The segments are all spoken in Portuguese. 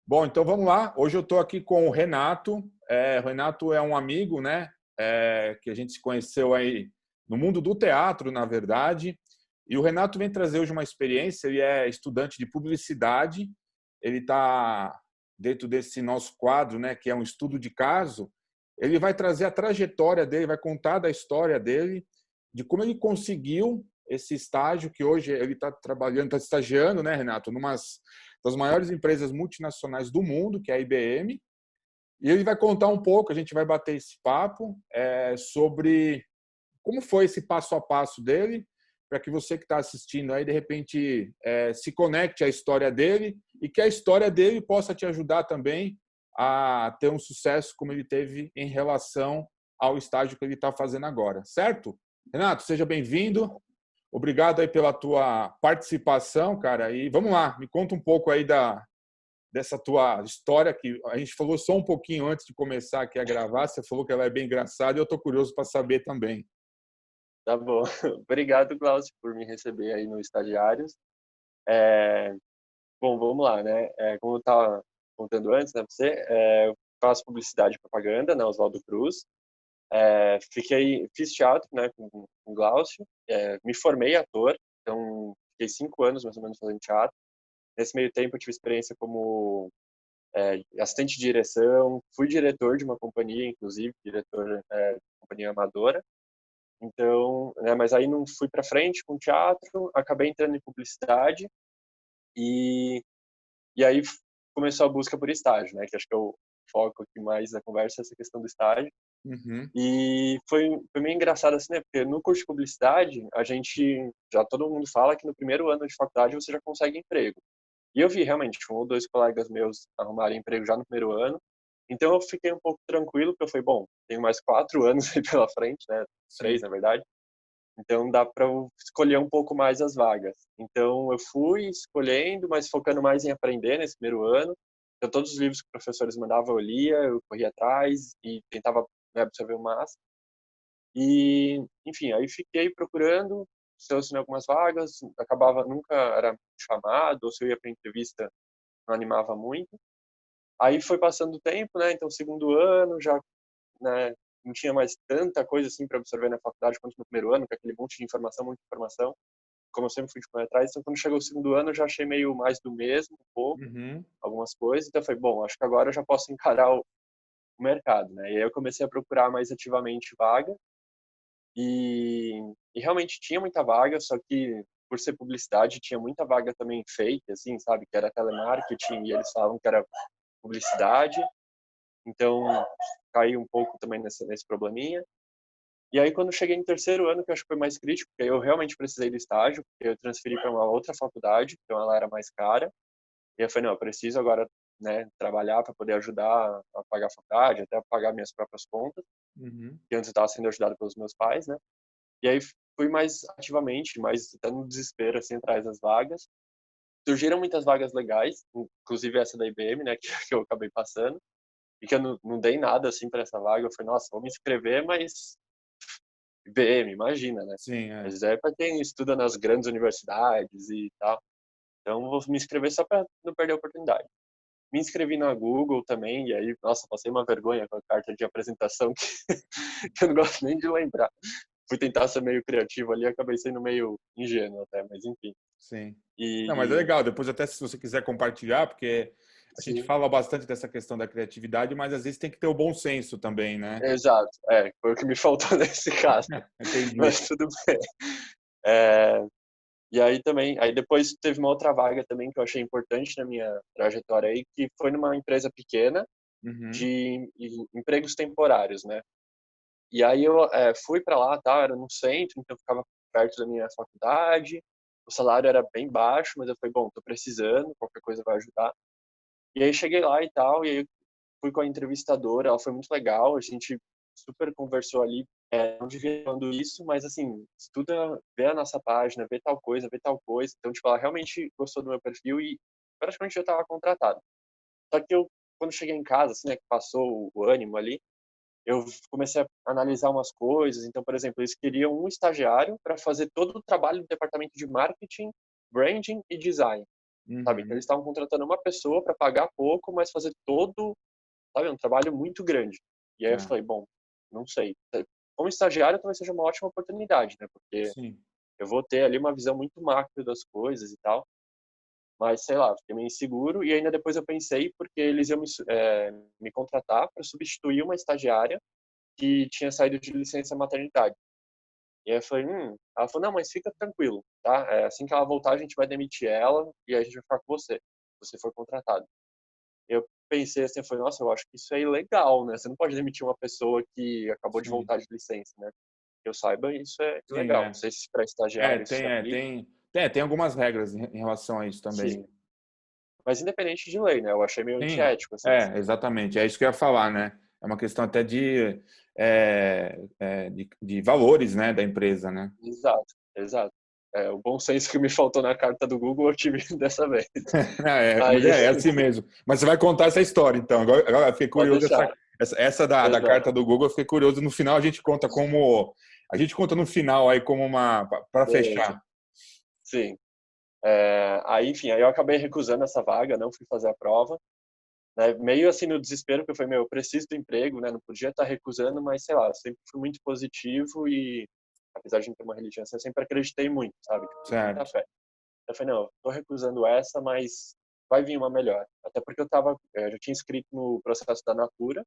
Bom, então vamos lá. Hoje eu estou aqui com o Renato. O Renato é um amigo, né? Que a gente se conheceu aí no mundo do teatro, na verdade. E o Renato vem trazer hoje uma experiência. Ele é estudante de publicidade. Ele está dentro desse nosso quadro, né? Que é um estudo de caso. Ele vai trazer a trajetória dele, vai contar da história dele, de como ele conseguiu esse estágio que hoje ele está trabalhando, está estagiando, né, Renato, numa das maiores empresas multinacionais do mundo, que é a IBM. E ele vai contar um pouco, a gente vai bater esse papo sobre como foi esse passo a passo dele, para que você que está assistindo aí, de repente, se conecte à história dele e que a história dele possa te ajudar também a ter um sucesso como ele teve em relação ao estágio que ele está fazendo agora, certo? Renato, seja bem-vindo. Obrigado aí pela tua participação, cara. E vamos lá, me conta um pouco aí dessa tua história, que a gente falou só um pouquinho antes de começar aqui a gravar. Você falou que ela é bem engraçada e eu estou curioso para saber também. Tá bom. Obrigado, Glaucio, por me receber aí no Estagiários. É, Bom, vamos lá, né? Como eu estava contando antes, né, pra você, eu faço publicidade e propaganda na Oswaldo Cruz. Fiz teatro, né, com o Glaucio. Me formei ator, então fiquei 5 anos mais ou menos fazendo teatro. Nesse meio tempo eu tive experiência como assistente de direção, fui diretor de uma companhia, inclusive, diretor de companhia amadora. Então, né, mas aí não fui para frente com teatro, acabei entrando em publicidade e, e aí começou a busca por estágio, né, que acho que é o foco aqui mais da conversa, essa questão do estágio. Uhum. E foi meio engraçado assim, né, porque no curso de publicidade, a gente, já todo mundo fala que no primeiro ano de faculdade você já consegue emprego. E eu vi realmente um ou dois colegas meus arrumarem emprego já no primeiro ano. Então eu fiquei um pouco tranquilo, porque eu falei, bom, tenho mais 4 anos aí pela frente, né, Sim. 3 na verdade. Então dá para eu escolher um pouco mais as vagas. Então eu fui escolhendo, mas focando mais em aprender nesse primeiro ano. Então todos os livros que os professores mandavam eu lia, eu corria atrás e tentava, né, absorver o máximo. E, enfim, aí fiquei procurando, selecionei algumas vagas, acabava nunca era chamado, ou se eu ia para entrevista não animava muito. Aí foi passando o tempo, né? Então segundo ano já, né, não tinha mais tanta coisa assim para absorver na faculdade quanto no primeiro ano, com aquele monte de informação, muita informação. Como eu sempre fui de correr atrás, então quando chegou o segundo ano eu já achei meio mais do mesmo, um pouco, Uhum. algumas coisas. Então foi bom, acho que agora eu já posso encarar o mercado, né? E aí eu comecei a procurar mais ativamente vaga e, e realmente tinha muita vaga, só que por ser publicidade tinha muita vaga também fake, assim, sabe? Que era telemarketing e eles falavam que era publicidade. Então caí um pouco também nesse probleminha. E aí, quando eu cheguei no terceiro ano, que eu acho que foi mais crítico, porque eu realmente precisei do estágio, porque eu transferi para uma outra faculdade, então ela era mais cara. E eu falei, não, eu preciso agora, né, trabalhar para poder ajudar a pagar a faculdade, até pagar minhas próprias contas, Uhum. que antes eu estava sendo ajudado pelos meus pais, né? E aí fui mais ativamente, mais até no desespero, assim, atrás das vagas. Surgiram muitas vagas legais, inclusive essa da IBM, né, que eu acabei passando, e que eu não dei nada, assim, para essa vaga. Eu falei, nossa, vou me inscrever, mas IBM, imagina, né? Sim, é. Mas é para quem estuda nas grandes universidades e tal. Então, vou me inscrever só para não perder a oportunidade. Me inscrevi na Google também, e aí, nossa, passei uma vergonha com a carta de apresentação que eu não gosto nem de lembrar. Fui tentar ser meio criativo ali, acabei sendo meio ingênuo até, mas enfim. Sim. Não, mas é E, legal. Depois até se você quiser compartilhar, porque a gente sim, fala bastante dessa questão da criatividade, mas às vezes tem que ter o bom senso também, né? exato. Foi o que me faltou nesse caso. Entendi. Mas tudo bem. É, e aí também, aí depois teve uma outra vaga também que eu achei importante na minha trajetória aí, que foi numa empresa pequena Uhum. de empregos temporários, né? E aí eu fui para lá, tá? Era no centro, então eu ficava perto da minha faculdade. O salário era bem baixo, mas eu falei, bom, tô precisando, qualquer coisa vai ajudar. E aí cheguei lá e tal, e aí fui com a entrevistadora, ela foi muito legal, a gente super conversou ali, não devia falando isso, mas assim, estuda, vê a nossa página, vê tal coisa. Então, tipo, ela realmente gostou do meu perfil e praticamente já estava contratado. Só que eu, quando cheguei em casa, assim, né, que passou o ânimo ali, eu comecei a analisar umas coisas. Então, por exemplo, eles queriam um estagiário para fazer todo o trabalho do departamento de marketing, branding e design. sabe? Então, Uhum. eles estavam contratando uma pessoa para pagar pouco, mas fazer todo, sabe, um trabalho muito grande. E aí eu Tá. falei, bom, não sei. Como estagiário talvez seja uma ótima oportunidade, né? Porque Sim. eu vou ter ali uma visão muito macro das coisas e tal. Mas, sei lá, fiquei meio inseguro. E ainda depois eu pensei, porque eles iam me contratar para substituir uma estagiária que tinha saído de licença maternidade. E aí eu falei, Ela falou, não, mas fica tranquilo, tá? Assim que ela voltar, a gente vai demitir ela e aí a gente vai ficar com você, se você for contratado. Eu pensei assim, eu falei, nossa, eu acho que isso é ilegal, né? Você não pode demitir uma pessoa que acabou de Sim. voltar de licença, né? Que eu saiba, isso é Sim, ilegal. Não sei se para estagiário isso se aplica. tem algumas regras em relação a isso também. Sim. Mas independente de lei, né? Eu achei meio Sim, antiético, assim. exatamente. É isso que eu ia falar, né? É uma questão até de valores, né, da empresa, né? Exato, exato. O bom senso que me faltou na carta do Google eu tive dessa vez. Mas Aí, é assim mesmo. Mas você vai contar essa história, então. Agora eu fiquei pode curioso, deixar. essa da Exato. carta do Google, eu fiquei curioso. No final a gente conta como. A gente conta no final aí como uma. Para Beleza. fechar. Sim. Aí, enfim, aí eu acabei recusando essa vaga, não fui fazer a prova, né? Meio assim no desespero, porque eu falei, meu, eu preciso do emprego, né? Não podia estar recusando, mas sei lá, eu sempre fui muito positivo e, apesar de não ter uma religião, assim, eu sempre acreditei muito, sabe? Tipo, tive muita Certo. fé. Eu falei, não, eu tô recusando essa, mas vai vir uma melhor. Até porque eu já tinha inscrito no processo da Natura,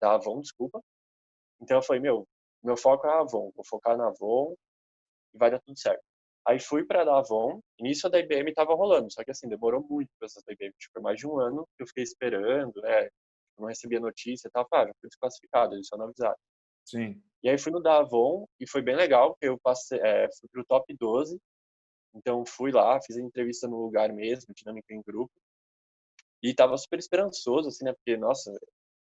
da Avon, desculpa. Então eu falei, meu foco é a Avon, vou focar na Avon e vai dar tudo certo. Aí fui para a Avon, início a da IBM estava rolando, só que assim, demorou muito para essa da IBM, tipo, foi mais de um ano que eu fiquei esperando, eu não recebia notícia e tal, já fui desclassificado, eles só não avisaram. Sim. E aí fui no da Avon e foi bem legal, porque eu passei, fui pro top 12, então fui lá, fiz a entrevista no lugar mesmo, dinâmica em grupo, e tava super esperançoso, assim, né, porque, nossa,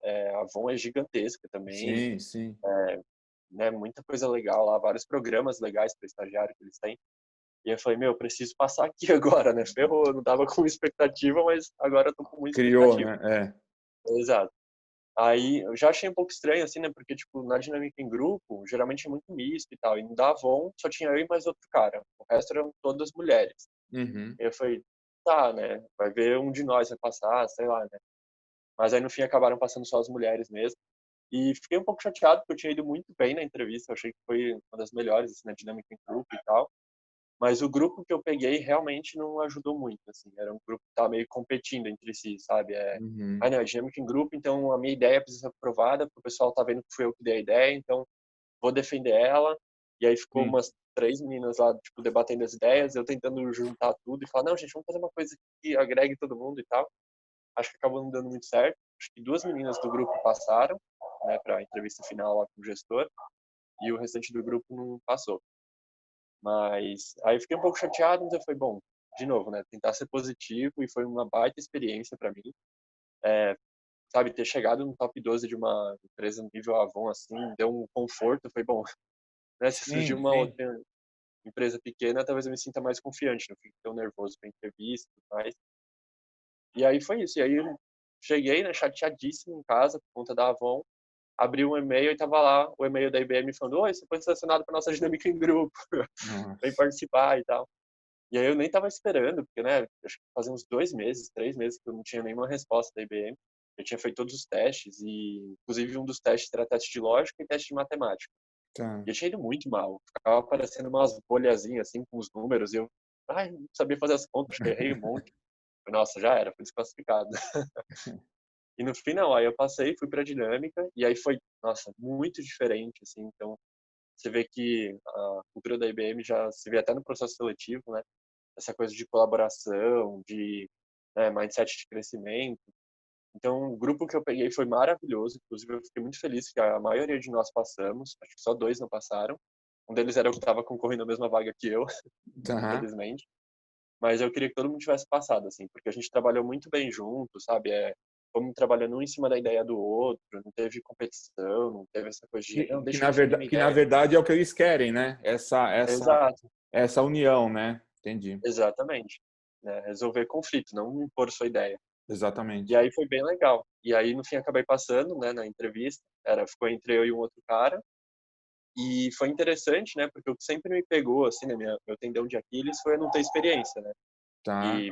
a Avon é gigantesca também, Sim, sim. né, muita coisa legal lá, vários programas legais para estagiário que eles têm. E eu falei, eu preciso passar aqui agora, né? Ferrou, eu não tava com expectativa, mas agora eu tô com muita Criou, expectativa. né? É. Exato. Aí eu já achei um pouco estranho, assim, né? Porque, tipo, na dinâmica em grupo, geralmente é muito misto e tal. E no da Avon só tinha eu e mais outro cara. O resto eram todas mulheres. Uhum. E eu falei, tá, né? Vai ver um de nós vai passar, sei lá, né? Mas aí no fim acabaram passando só as mulheres mesmo. E fiquei um pouco chateado, porque eu tinha ido muito bem na entrevista. Eu achei que foi uma das melhores, assim, na dinâmica em grupo e tal. Mas o grupo que eu peguei realmente não ajudou muito, assim. Era um grupo que estava meio competindo entre si, sabe? Uhum. Não, é dinâmica em grupo, então a minha ideia precisa ser aprovada, porque o pessoal tá vendo que fui eu que dei a ideia, então vou defender ela. E aí ficou Sim. umas 3 meninas lá, tipo, debatendo as ideias, eu tentando juntar tudo e falar, não, gente, vamos fazer uma coisa que agregue todo mundo e tal. Acho que acabou não dando muito certo. Acho que 2 meninas do grupo passaram, né, para a entrevista final lá com o gestor, e o restante do grupo não passou. Mas aí eu fiquei um pouco chateado, mas eu falei, bom, de novo, né, tentar ser positivo e foi uma baita experiência para mim. É, sabe, ter chegado no top 12 de uma empresa nível Avon, assim, deu um conforto. Eu falei, bom, né, se surgir Sim, uma sim. outra empresa pequena, talvez eu me sinta mais confiante, não fique tão nervoso para entrevista e tudo mais. E aí foi isso. E aí eu cheguei, né, chateadíssimo em casa por conta da Avon, abri um e-mail e tava lá o e-mail da IBM falando, oi, você foi selecionado para nossa dinâmica em grupo, vem Nossa. participar e tal. E aí eu nem tava esperando, porque, né, acho que fazia uns 2 meses, 3 meses que eu não tinha nenhuma resposta da IBM. Eu tinha feito todos os testes e, inclusive, um dos testes era teste de lógica e teste de matemática. Tá. E eu tinha ido muito mal. Ficava aparecendo umas bolhazinhas, assim, com os números e eu, não sabia fazer as contas, acho que errei um monte. Nossa, já era, fui desclassificado. E no final, aí eu passei, fui pra dinâmica e aí foi, nossa, muito diferente, assim. Então, você vê que a cultura da IBM já se vê até no processo seletivo, né? Essa coisa de colaboração, de mindset de crescimento. Então, o grupo que eu peguei foi maravilhoso. Inclusive, eu fiquei muito feliz que a maioria de nós passamos. Acho que só 2 não passaram. Um deles era o que estava concorrendo à mesma vaga que eu, Tá. infelizmente. Mas eu queria que todo mundo tivesse passado, assim, porque a gente trabalhou muito bem junto, sabe? Fomos trabalhando um em cima da ideia do outro, não teve competição, não teve essa coisa de, não, deixa eu defender minha Que na ideia. verdade é o que eles querem, né? Exato, Essa união, né? Entendi. exatamente. Né? Resolver conflito, não impor sua ideia. E Exatamente. aí foi bem legal. E aí, no fim, acabei passando, né, na entrevista. Ficou entre eu e um outro cara. E foi interessante, né, porque o que sempre me pegou, assim, meu tendão de Aquiles foi eu não ter experiência, né? Tá. E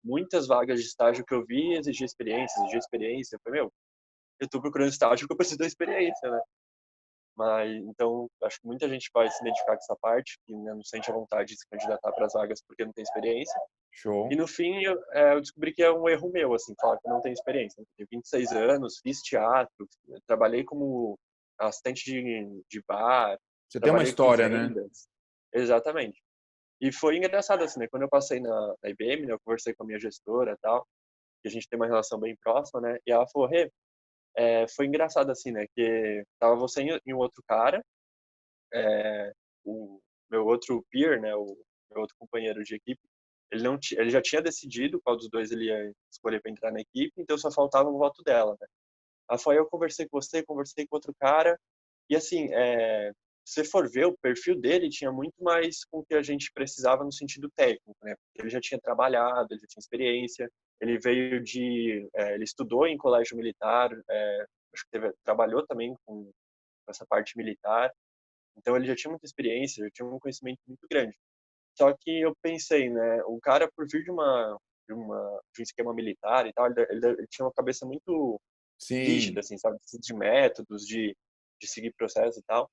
muitas vagas de estágio que eu vi exigia experiência, exigia experiência. Eu falei, eu tô procurando estágio porque eu preciso da experiência, né? Mas, então, acho que muita gente vai se identificar com essa parte, que, né, não sente a vontade de se candidatar para as vagas porque não tem experiência. E Show. no fim, eu descobri que é um erro meu, assim, falar que não tenho experiência. Eu tenho 26 anos, fiz teatro, trabalhei como assistente de bar, Você tem uma trabalhei com história, né? vendas. Exatamente. E foi engraçado, assim, né? Quando eu passei na IBM, né, eu conversei com a minha gestora e tal, que a gente tem uma relação bem próxima, né? E ela falou, Rê, foi engraçado, assim, né? Que tava você e um outro cara, o meu outro peer, né? O meu outro companheiro de equipe, ele já tinha decidido qual dos dois ele ia escolher para entrar na equipe, então só faltava o voto dela, né? Aí foi, eu conversei com você, conversei com outro cara, e assim, se você for ver, o perfil dele tinha muito mais com o que a gente precisava no sentido técnico, né? Porque ele já tinha trabalhado, ele já tinha experiência, ele veio ele estudou em colégio militar, acho que trabalhou também com essa parte militar, então ele já tinha muita experiência, já tinha um conhecimento muito grande. Só que eu pensei, né, o cara por vir de um esquema militar e tal, ele tinha uma cabeça muito rígida, Sim. assim, sabe, de métodos, de seguir processo e tal.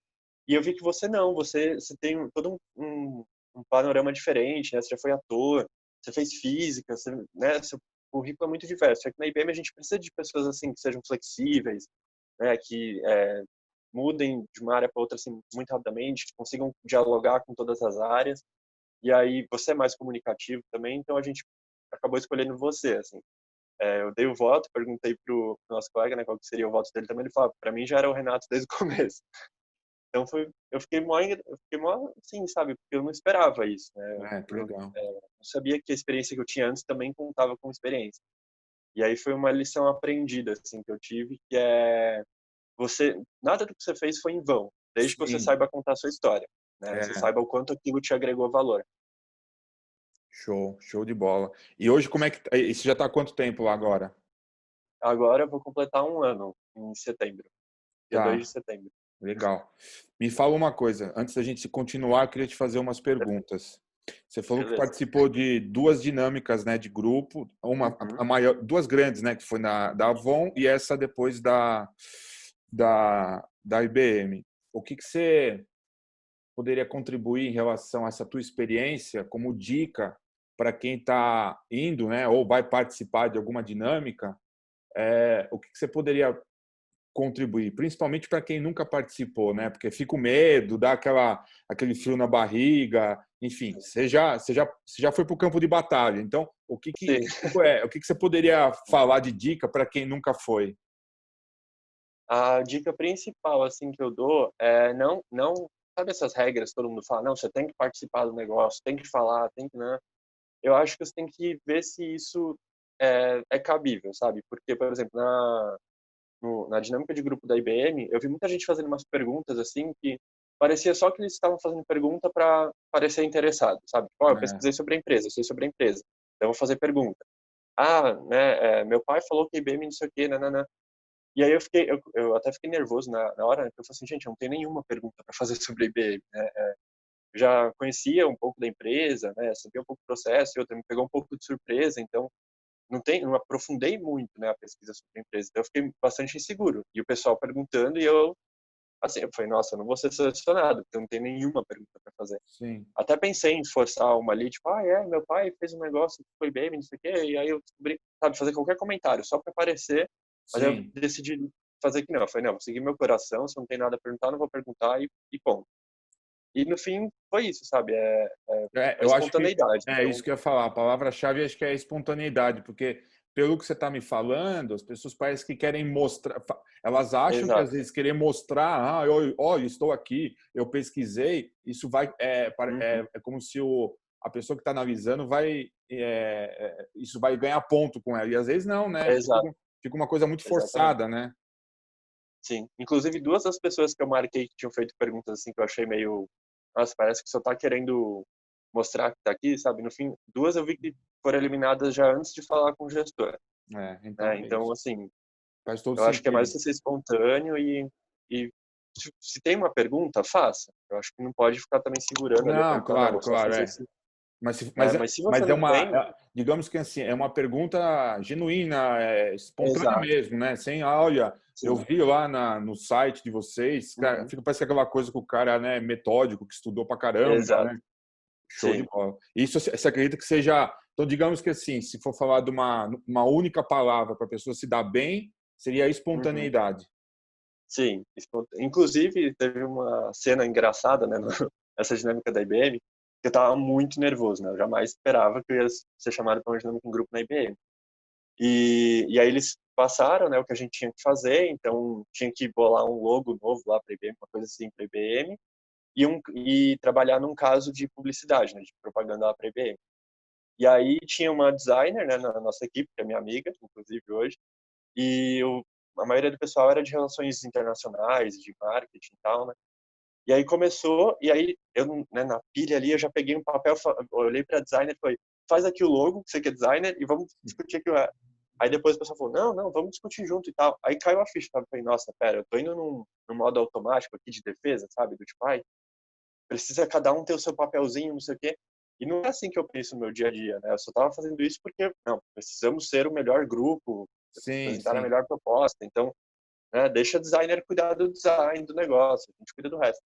E eu vi que você não, você tem todo um panorama diferente, né? Você já foi ator, você fez física, você, né? Seu currículo é muito diverso. Aqui na IBM a gente precisa de pessoas assim que sejam flexíveis, né? Que mudem de uma área para outra assim muito rapidamente, que consigam dialogar com todas as áreas. E aí você é mais comunicativo também, então a gente acabou escolhendo você, assim. Eu dei o voto, perguntei pro nosso colega, né, qual que seria o voto dele também, ele falou, para mim já era o Renato desde o começo. Então eu fiquei mó, assim, sabe, porque eu não esperava isso, né? Que legal. Não sabia que a experiência que eu tinha antes também contava com experiência. E aí foi uma lição aprendida, assim, que eu tive, que nada do que você fez foi em vão, desde que você Sim. saiba contar a sua história, né? Você É, saiba o quanto aquilo te agregou valor. show, show de bola. E hoje como é que e você já está há quanto tempo lá agora? Agora eu vou completar um ano em setembro, dia 2 de Tá, setembro. legal. Me fala uma coisa, antes da gente continuar, eu queria te fazer umas perguntas. Você falou que Beleza. participou de duas dinâmicas, né, de grupo, uma Uhum. a maior, duas grandes, né, que foi da Avon e essa depois da IBM. O que você poderia contribuir em relação a essa tua experiência como dica para quem está indo, né, ou vai participar de alguma dinâmica? O que você poderia contribuir, principalmente para quem nunca participou, né? Porque fica o medo, dá aquele frio na barriga, enfim, você já foi para o campo de batalha. Então, Sim. o que você poderia falar de dica para quem nunca foi? A dica principal, assim, que eu dou é não, sabe essas regras que todo mundo fala, não, você tem que participar do negócio, tem que falar, tem que, né? Eu acho que você tem que ver se isso é cabível, sabe? Porque, por exemplo, na dinâmica de grupo da IBM, eu vi muita gente fazendo umas perguntas, assim, que parecia só que eles estavam fazendo pergunta para parecer interessado, sabe? Tipo, eu É, pesquisei sobre a empresa, eu sei sobre a empresa, então eu vou fazer pergunta. Ah, né, meu pai falou que a IBM não sei o quê, nanana. E aí eu até fiquei nervoso na hora, né, porque eu falei assim, gente, eu não tenho nenhuma pergunta para fazer sobre a IBM, né? Eu já conhecia um pouco da empresa, né? Sabia um pouco do processo, e outra me pegou um pouco de surpresa, então não aprofundei muito, né, a pesquisa sobre a empresa. Então eu fiquei bastante inseguro. E o pessoal perguntando e eu falei, nossa, eu não vou ser selecionado, porque eu não tenho nenhuma pergunta para fazer. sim, Até pensei em forçar uma ali, tipo, meu pai fez um negócio que foi bem, não sei o quê, e aí eu descobri, sabe, fazer qualquer comentário, só para aparecer, mas eu sim. decidi fazer que não. Eu falei, não, vou seguir meu coração, se eu não tem nada a perguntar, não vou perguntar e ponto. E no fim, foi isso, sabe, a Eu acho que espontaneidade. é Então, isso que eu ia falar. A palavra-chave acho que é a espontaneidade, porque pelo que você está me falando, as pessoas parecem que querem mostrar, elas acham que às exato. vezes querer mostrar, eu estou aqui, eu pesquisei, isso vai Uhum, é como se a pessoa que está analisando isso vai ganhar ponto com ela. E às vezes não, né? exato, Fica uma coisa muito exatamente. forçada, né? Sim. Inclusive, duas das pessoas que eu marquei que tinham feito perguntas assim que eu achei meio. Nossa, parece que só tá querendo mostrar que tá aqui, sabe? No fim, duas eu vi que foram eliminadas já antes de falar com o gestor. Então Né? é Então, isso. assim, Faz todo eu acho que é mais sentido. você ser espontâneo e se tem uma pergunta, faça. Eu acho que não pode ficar também segurando ali a Não, pergunta, não, claro, vou só claro, fazer é. isso. Mas, Mas se você mas é não tem, digamos que assim, é uma pergunta genuína, espontânea exato, mesmo, né? Sem, olha, eu sim. vi lá no site de vocês, cara, Uhum, parece que é aquela coisa que o cara, né, metódico, que estudou pra caramba, exato, né? Show de sim. bola. Isso você acredita que seja, então digamos que assim, se for falar de uma única palavra para a pessoa se dar bem, seria a Uhum, espontaneidade. sim. Inclusive, teve uma cena engraçada, né, nessa dinâmica da IBM, que eu tava muito nervoso, né? Eu jamais esperava que eu ia ser chamado para uma dinâmica em grupo na IBM. E aí eles passaram, né, o que a gente tinha que fazer, então tinha que bolar um logo novo lá para a IBM, uma coisa assim para a IBM, e trabalhar num caso de publicidade, né, de propaganda lá para a IBM. E aí tinha uma designer, né, na nossa equipe, que é minha amiga, inclusive hoje, e a maioria do pessoal era de relações internacionais, de marketing e tal, né? E aí começou, e aí eu, né, na pilha ali, eu já peguei um papel, olhei para a designer e falei, faz aqui o logo, você que é designer, e vamos discutir aqui. Aí depois o pessoal falou, não, não, vamos discutir junto e tal. Aí caiu a ficha, sabe? Eu falei, nossa, pera, eu tô indo num modo automático aqui de defesa, sabe? Do tipo, ai, precisa cada um ter o seu papelzinho, não sei o quê. E não é assim que eu penso no meu dia a dia, né? Eu só tava fazendo isso porque, não, precisamos ser o melhor grupo, Sim, apresentar a sim. melhor proposta. Então, né, deixa o designer cuidar do design do negócio, a gente cuida do resto.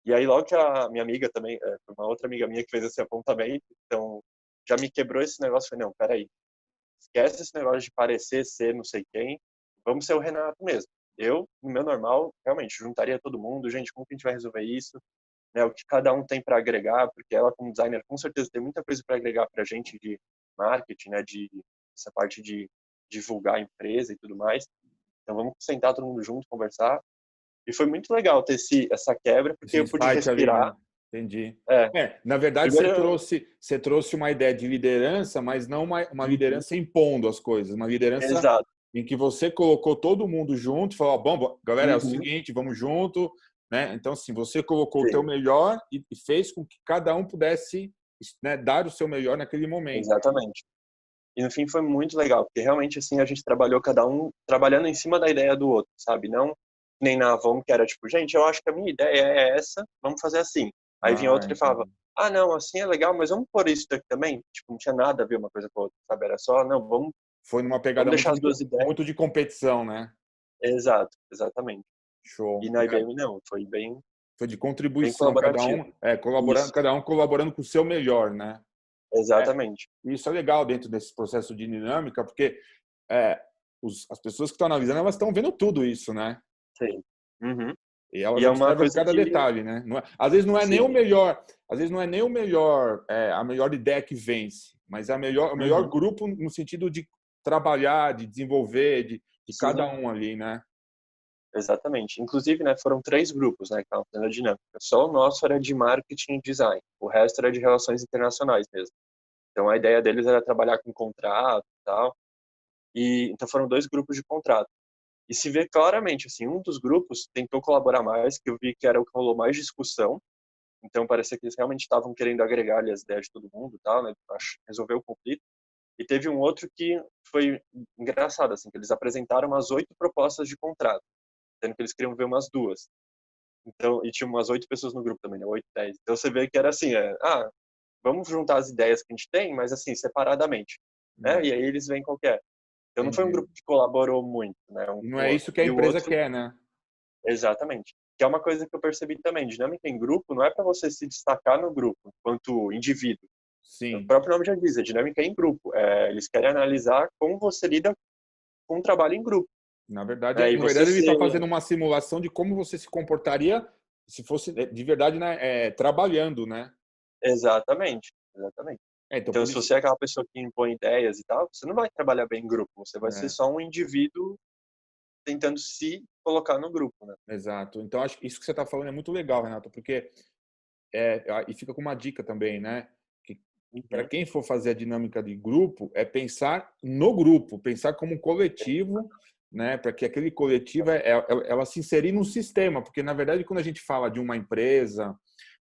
E aí, logo que a minha amiga também, uma outra amiga minha que fez esse apontamento, então já me quebrou esse negócio. Falei, não, peraí, esquece esse negócio de parecer ser não sei quem, vamos ser o Renato mesmo. Eu, no meu normal, realmente, juntaria todo mundo, gente, como que a gente vai resolver isso? Né, o que cada um tem para agregar, porque ela, como designer, com certeza tem muita coisa para agregar para a gente de marketing, né, de essa parte de divulgar a empresa e tudo mais. Então, vamos sentar todo mundo junto, conversar. E foi muito legal ter essa quebra, porque Esse eu pude insight ali, respirar. né? Entendi. É, Na verdade, primeiro, você trouxe uma ideia de liderança, mas não uma uhum, liderança impondo as coisas, uma liderança exato, em que você colocou todo mundo junto e falou, bom, galera, é o uhum, seguinte, vamos junto, né? Então, assim, você colocou o teu sim, melhor e fez com que cada um pudesse, né, dar o seu melhor naquele momento. exatamente. E no fim foi muito legal, porque realmente assim a gente trabalhou cada um trabalhando em cima da ideia do outro, sabe? Não nem na Avon que era tipo, gente, eu acho que a minha ideia é essa, vamos fazer assim. Aí vinha Ah, outro e falava, entendi. ah, não, assim é legal, mas vamos pôr isso aqui também? Tipo, não tinha nada a ver uma coisa com a outra, sabe? Era só, não, Foi numa vamos pegada deixar as duas ideias. muito de competição, né? Exato, exatamente. E Show. na IBM não, foi Foi de bem contribuição, colaborativo. colaborando, Isso, cada um colaborando com o seu melhor, né? É, exatamente. isso é legal dentro desse processo de dinâmica, porque é, as pessoas que estão analisando, elas estão vendo tudo isso, né? Sim. Uhum. E elas E é uma observam coisa cada que, detalhe, né? Às vezes não é nem o sim. melhor, às vezes não é nem o melhor, a melhor ideia que vence, mas é o melhor Uhum. grupo no sentido de trabalhar, de desenvolver, de cada Sim, um ali, né? exatamente. Inclusive, né, foram 3 grupos, né, que estavam fazendo a dinâmica. Só o nosso era de marketing e design. O resto era de relações internacionais mesmo. Então, a ideia deles era trabalhar com contrato e tal. E então foram 2 grupos de contrato. E se vê claramente, assim, um dos grupos tentou colaborar mais, que eu vi que era o que rolou mais discussão. Então, parecia que eles realmente estavam querendo agregar ali as ideias de todo mundo e tal, né, resolver o conflito. E teve um outro que foi engraçado, assim, que eles apresentaram umas 8 propostas de contrato, sendo que eles queriam ver umas 2. Então, e tinha umas 8 pessoas no grupo também, né? 8, 10. Então você vê que era assim, vamos juntar as ideias que a gente tem, mas assim, separadamente. Né? É, E aí eles veem qual que é. Então não foi um entendi. grupo que colaborou muito, né? Um E não com o é outro. isso que a E o empresa outro, quer, né? exatamente. Que é uma coisa que eu percebi também. Dinâmica em grupo não é para você se destacar no grupo, enquanto indivíduo. O Sim. próprio nome já diz, a dinâmica é em grupo. Eles querem analisar como você lida com o trabalho em grupo. Né? E Na você verdade, ele está ser... fazendo uma simulação de como você se comportaria se fosse de verdade, né, trabalhando, né? Exatamente, exatamente. Então, Então, por se isso. você é aquela pessoa que impõe ideias e tal, você não vai trabalhar bem em grupo, você vai ser É, só um indivíduo tentando se colocar no grupo, né? exato. Então, acho que isso que você está falando é muito legal, Renato, porque e fica com uma dica também, né? Que para Uhum. quem for fazer a dinâmica de grupo, é pensar no grupo, pensar como um coletivo, né? Para que aquele coletivo ela se inserir no sistema, porque na verdade quando a gente fala de uma empresa,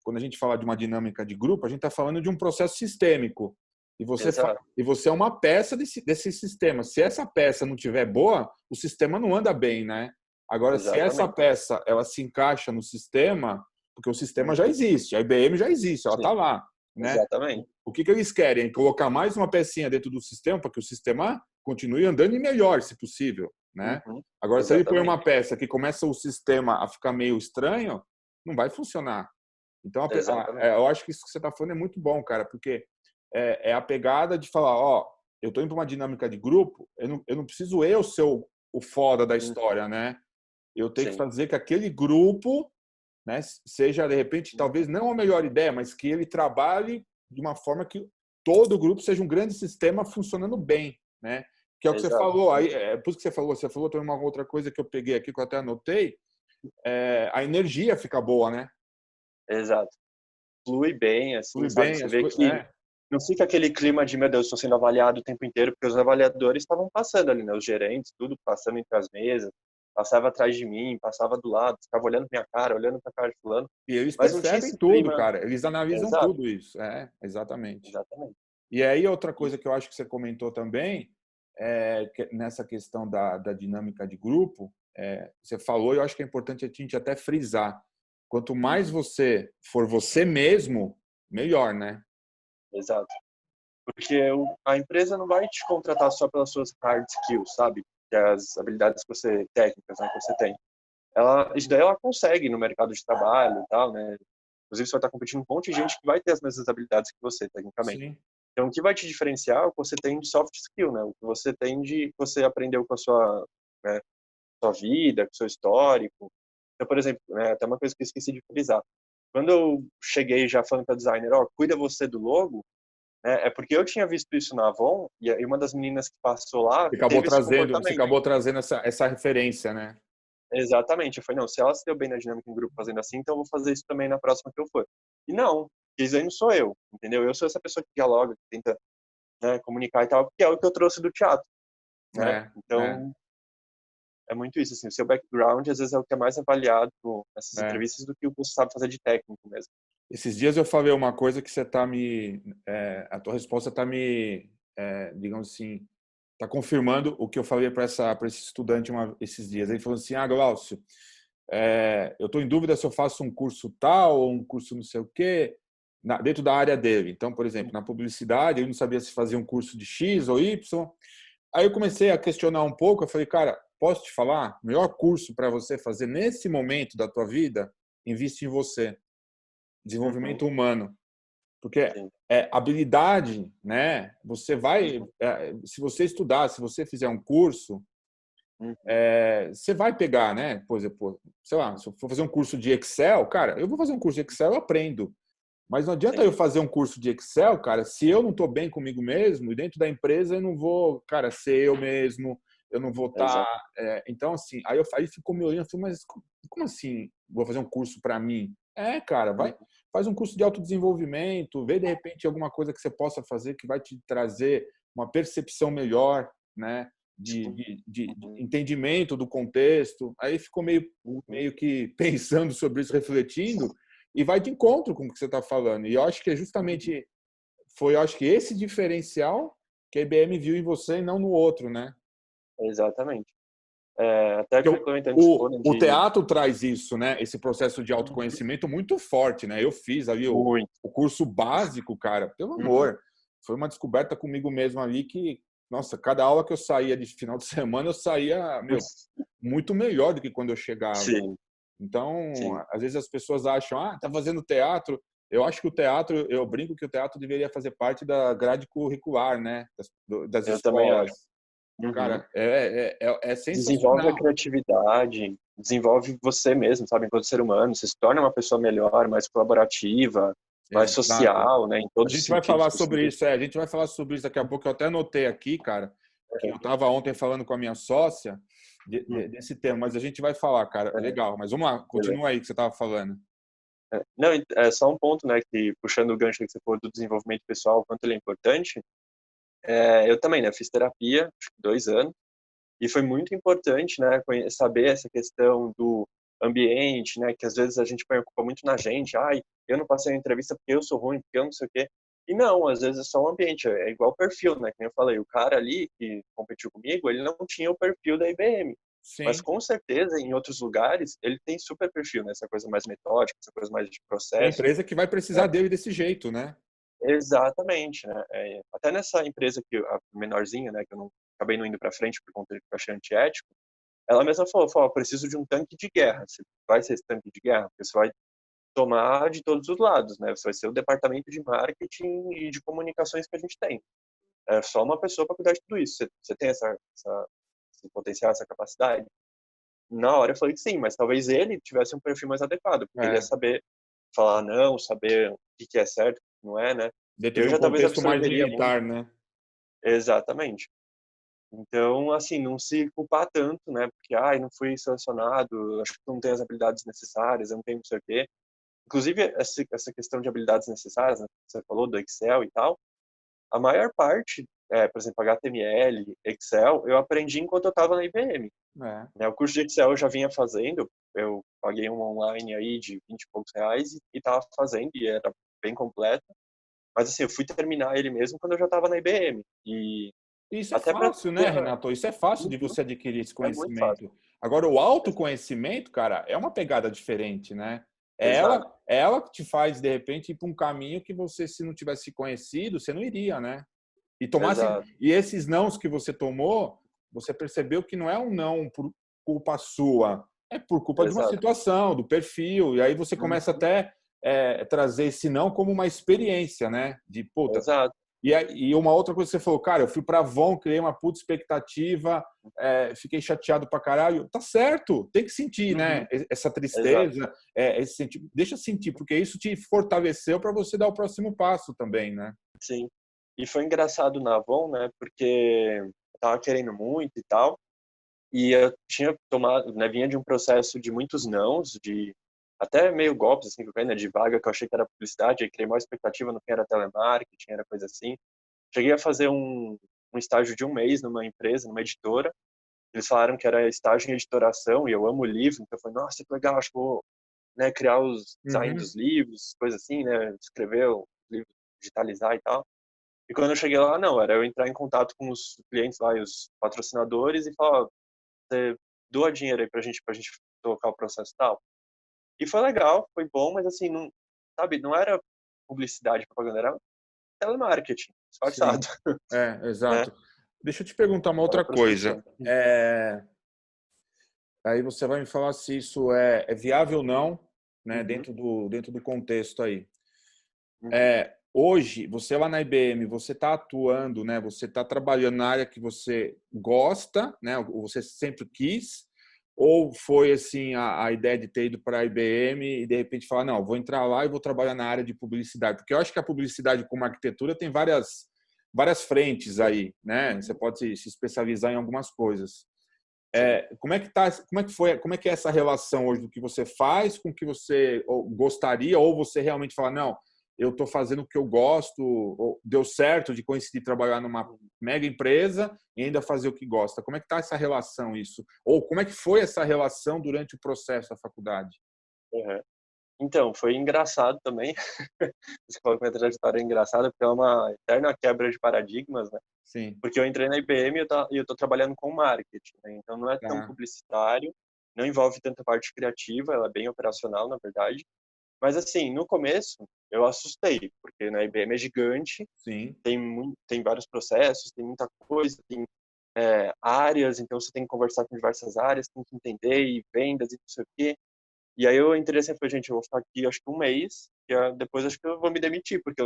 quando a gente fala de uma dinâmica de grupo, a gente está falando de um processo sistêmico. Exato, E você é uma peça desse sistema. Se essa peça não tiver boa, o sistema não anda bem, né? Agora, se essa exatamente. peça ela se encaixa no sistema, porque o sistema já Uhum. existe, a IBM já existe, ela está Sim, lá. né? Exatamente. O que eles querem? Colocar mais uma pecinha dentro do sistema para que o sistema continue andando e melhor, se possível, né? Uhum. Agora, se ele põe uma Exatamente. peça que começa o sistema a ficar meio estranho, não vai funcionar. Então, Exatamente. eu acho que isso que você está falando é muito bom, cara, porque é a pegada de falar, ó, eu estou indo para uma dinâmica de grupo, eu não preciso eu ser o foda da história, né? Eu tenho que Sim. fazer que aquele grupo, né, seja, de repente, talvez não a melhor ideia, mas que ele trabalhe de uma forma que todo o grupo seja um grande sistema funcionando bem, né? Que é o que você Exato. falou. Aí, por isso que você falou também uma outra coisa que eu peguei aqui, que eu até anotei, a energia fica boa, né? Exato. Flui bem, assim, Flui sabe? bem, Você vê que é, não fica aquele clima de, meu Deus, estou sendo avaliado o tempo inteiro, porque os avaliadores estavam passando ali, né? Os gerentes, tudo passando entre as mesas, passava atrás de mim, passava do lado, ficava olhando minha cara, olhando pra cara de fulano, e eles mas não tinha percebem esse tudo, clima. cara. Eles analisam Exato, tudo isso. É, exatamente. exatamente. E aí, outra E- coisa que eu acho que você comentou também, nessa questão da dinâmica de grupo, você falou, e eu acho que é importante a gente até frisar. Quanto mais Uhum. você for você mesmo, melhor, né? Exato. Porque a empresa não vai te contratar só pelas suas hard skills, sabe? Que é as habilidades que você, técnicas, né, que você tem. Isso daí ela consegue no mercado de trabalho e tal, né? Inclusive, você vai estar competindo com um monte de gente que vai ter as mesmas habilidades que você, tecnicamente. Sim. Então, o que vai te diferenciar é o que você tem de soft skill, né? O que você tem de, que você aprendeu com a sua, né, sua vida, com o seu histórico. Então, por exemplo, né, até uma coisa que eu esqueci de frisar. Quando eu cheguei já falando para o designer, ó, cuida você do logo, né, é porque eu tinha visto isso na Avon e uma das meninas que passou lá teve esse Você comportamento. acabou trazendo essa referência, né? Exatamente. Eu falei, não, se ela se deu bem na dinâmica em grupo fazendo assim, então eu vou fazer isso também na próxima que eu for. E não, isso aí não sou eu, entendeu? Eu sou essa pessoa que dialoga, que tenta, né, comunicar e tal, que é o que eu trouxe do teatro, né? É, é, Então, é muito isso, assim, o seu background às vezes é o que é mais avaliado nessas é. entrevistas do que o que você sabe fazer de técnico mesmo. Esses dias eu falei uma coisa que você está a tua resposta está digamos assim, está confirmando o que eu falei para esse estudante esses dias. Ele falou assim: ah, Glaucio, eu estou em dúvida se eu faço um curso tal ou um curso não sei o quê, dentro da área dele. Então, por exemplo, na publicidade, eu não sabia se fazia um curso de X ou Y. Aí eu comecei a questionar um pouco. Eu falei, cara, posso te falar? O melhor curso para você fazer nesse momento da tua vida, investe em você, Uhum, desenvolvimento humano. Porque sim. habilidade, né? Você vai, Uhum, se você estudar, se você fizer um curso, uhum, você vai pegar, né? Por exemplo, sei lá, se eu for fazer um curso de Excel, cara, eu vou fazer um curso de Excel, eu aprendo. Mas não adianta sim, eu fazer um curso de Excel, cara, se eu não estou bem comigo mesmo, e dentro da empresa eu não vou, cara, ser eu mesmo, eu não vou estar. exato. Então, assim, aí ficou me olhando, eu falei, mas como assim vou fazer um curso para mim? Cara, Uhum, faz um curso de autodesenvolvimento, vê de repente alguma coisa que você possa fazer que vai te trazer uma percepção melhor, né? sim, De uhum, entendimento do contexto. Aí ficou uhum, meio que pensando sobre isso, refletindo, e vai de encontro com o que você está falando. E eu acho que é uhum, justamente eu acho que esse diferencial que a IBM viu em você e não no outro, né? exatamente. Até Porque complementando o que você falou, né, o de teatro traz isso, né? Esse processo de uhum, autoconhecimento muito forte, né? Eu fiz ali muito. o curso básico, cara, pelo Uhum, amor. Foi uma descoberta comigo mesmo ali que, nossa, cada aula que eu saía de final de semana, eu saía, muito melhor do que quando eu chegava. sim, Então, sim. às vezes as pessoas acham, tá fazendo teatro. Eu acho que o teatro, eu brinco que o teatro deveria fazer parte da grade curricular, né? Das Eu também acho. escolas. Uhum. Cara, é Desenvolve a sensacional. criatividade, desenvolve você mesmo, sabe, enquanto ser humano. Você se torna uma pessoa melhor, mais colaborativa, mais Exato. social, né, em A todos os gente vai sentidos falar sobre possíveis. isso, a gente vai falar sobre isso daqui a pouco. Eu até anotei aqui, cara, que eu estava ontem falando com a minha sócia Uhum. desse tema, mas a gente vai falar, cara. É, Legal, mas vamos lá, beleza. continua aí que você estava falando. Não, é só um ponto, né, que puxando o gancho que você falou do desenvolvimento pessoal, o quanto ele é importante. Eu também, né, fiz terapia, acho que 2 anos, e foi muito importante, né, saber essa questão do ambiente, né, que às vezes a gente põe a culpa muito na gente. Ai, eu não passei na entrevista porque eu sou ruim, porque eu não sei o quê. E não, às vezes é só o ambiente, é igual perfil, né, que eu falei, o cara ali que competiu comigo, ele não tinha o perfil da IBM. Mas Sim. com certeza, em outros lugares, ele tem super perfil, né, essa coisa mais metódica, essa coisa mais de Tem processo, empresa que vai né? precisar dele desse jeito, né? Exatamente, né? Até nessa empresa que a menorzinha, né, que eu não acabei não indo para frente por conta de que eu achei antiético, ela mesma falou, preciso de um tanque de guerra. Você vai ser esse tanque de guerra, porque você vai tomar de todos os lados, né? Você vai ser o departamento de marketing e de comunicações que a gente tem. É só uma pessoa para cuidar de tudo isso. Você tem esse potencial, essa capacidade? Na hora eu falei que sim, mas talvez ele tivesse um perfil mais adequado, porque ele ia É, saber falar não, saber o que é certo, o que não é, né? dentro Eu de um já talvez contexto mais absorveria muito. militar, né? Exatamente. Então, assim, não se culpar tanto, né? Porque, ai, não fui selecionado, acho que não tenho as habilidades necessárias, eu não tenho não sei o quê. Inclusive, essa questão de habilidades necessárias, né, que você falou do Excel e tal, a maior parte, por exemplo, HTML, Excel, eu aprendi enquanto eu estava na IBM. É. Né? O curso de Excel eu já vinha fazendo, eu paguei um online aí de 20 e poucos reais e estava fazendo, e era bem completo. Mas, assim, eu fui terminar ele mesmo quando eu já estava na IBM. E Isso é até para fácil, né, ter... Renato? Isso é fácil de Uhum, você adquirir esse é muito fácil. conhecimento. Agora, o autoconhecimento, cara, é uma pegada diferente, né? Exato, É ela que te faz, de repente, ir para um caminho que você, se não tivesse conhecido, você não iria, né? exato, E esses nãos que você tomou, você percebeu que não é um não por culpa sua, é por culpa de uma exato. situação, do perfil. E aí você começa Uhum, até trazer esse não como uma experiência, né? De puta. exato. E uma outra coisa que você falou, cara, eu fui pra Avon, criei uma puta expectativa, fiquei chateado pra caralho. Tá certo, tem que sentir, Uhum, né? Essa exato, tristeza, esse sentimento. Deixa sentir, porque isso te fortaleceu para você dar o próximo passo também, né? sim. E foi engraçado na Avon, né, porque eu tava querendo muito e tal, e eu tinha tomado, né, vinha de um processo de muitos nãos, de até meio golpes, assim, que eu caí, né, de vaga que eu achei que era publicidade, aí criei maior expectativa no que era telemarketing, era coisa assim. Cheguei a fazer um estágio de um mês numa empresa, numa editora. Eles falaram que era estágio em editoração, e eu amo livro, então eu falei, nossa, que legal, acho que vou, né, criar os design Uhum. dos livros, coisa assim, né, escrever o livro, digitalizar e tal. E quando eu cheguei lá, não, era eu entrar em contato com os clientes lá e os patrocinadores e falar, ó, você doa dinheiro aí pra gente tocar o processo e tal. E foi legal, foi bom, mas assim, não, sabe, não era publicidade, propaganda, era telemarketing, disfarçado, Sim, né? exato. Deixa eu te perguntar uma Era outra coisa. prospecção. Aí você vai me falar se isso é viável ou não, né, Uhum, dentro do contexto aí. uhum, Hoje, você lá na IBM, você está atuando, né? Você está trabalhando na área que você gosta, né? Ou você sempre quis, ou foi assim a ideia de ter ido para a IBM e de repente falar, não, vou entrar lá e vou trabalhar na área de publicidade, porque eu acho que a publicidade como arquitetura tem várias frentes aí, né? Você uhum, pode se especializar em algumas coisas. sim. Como é que tá, como é que é essa relação hoje do que você faz com o que você gostaria, ou você realmente fala, não, eu estou fazendo o que eu gosto, ou deu certo de coincidir trabalhar numa mega empresa e ainda fazer o que gosta. Como é que está essa relação, isso? Ou como é que foi essa relação durante o processo da faculdade? Uhum. Então, foi engraçado também. Você falou que minha trajetória é engraçada, porque é uma eterna quebra de paradigmas, né? Sim, Porque eu entrei na IBM e eu tô trabalhando com marketing, né? Então não é tão tá, publicitário, não envolve tanta parte criativa, ela é bem operacional, na verdade. Mas assim, no começo eu assustei, porque na IBM é gigante, sim. tem vários processos, tem muita coisa, tem áreas, então você tem que conversar com diversas áreas, tem que entender e vendas e não sei o quê. E aí eu entrei assim, falei, gente, eu vou ficar aqui acho que um mês, depois acho que eu vou me demitir, porque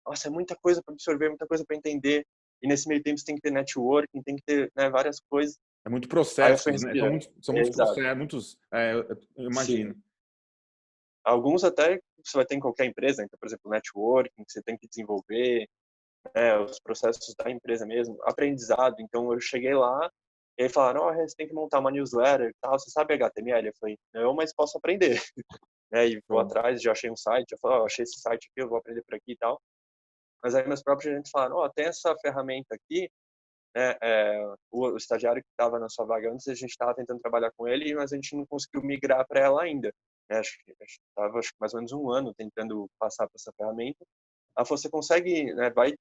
nossa, é muita coisa para absorver, muita coisa para entender. E nesse meio tempo você tem que ter networking, tem que ter, né, várias coisas. É muito Aí eu fui processos, né? respirando. São muitos Exato. processos, eu Sim. imagino. Alguns até você vai ter em qualquer empresa, então, por exemplo, networking, que você tem que desenvolver, né, os processos da empresa mesmo, aprendizado. Então eu cheguei lá e aí falaram, ó, você tem que montar uma newsletter e tal, você sabe HTML? Eu falei, não, mas posso aprender. Né, e vou Show. atrás, já achei um site, eu falei, ó, achei esse site aqui, eu vou aprender por aqui e tal. Mas aí meus próprios gerentes falaram, ó, tem essa ferramenta aqui, né, o estagiário que estava na sua vaga antes, a gente estava tentando trabalhar com ele, mas a gente não conseguiu migrar para ela ainda. Né, acho que estava mais ou menos um ano tentando passar para essa ferramenta. Ela falou, você consegue, né, vai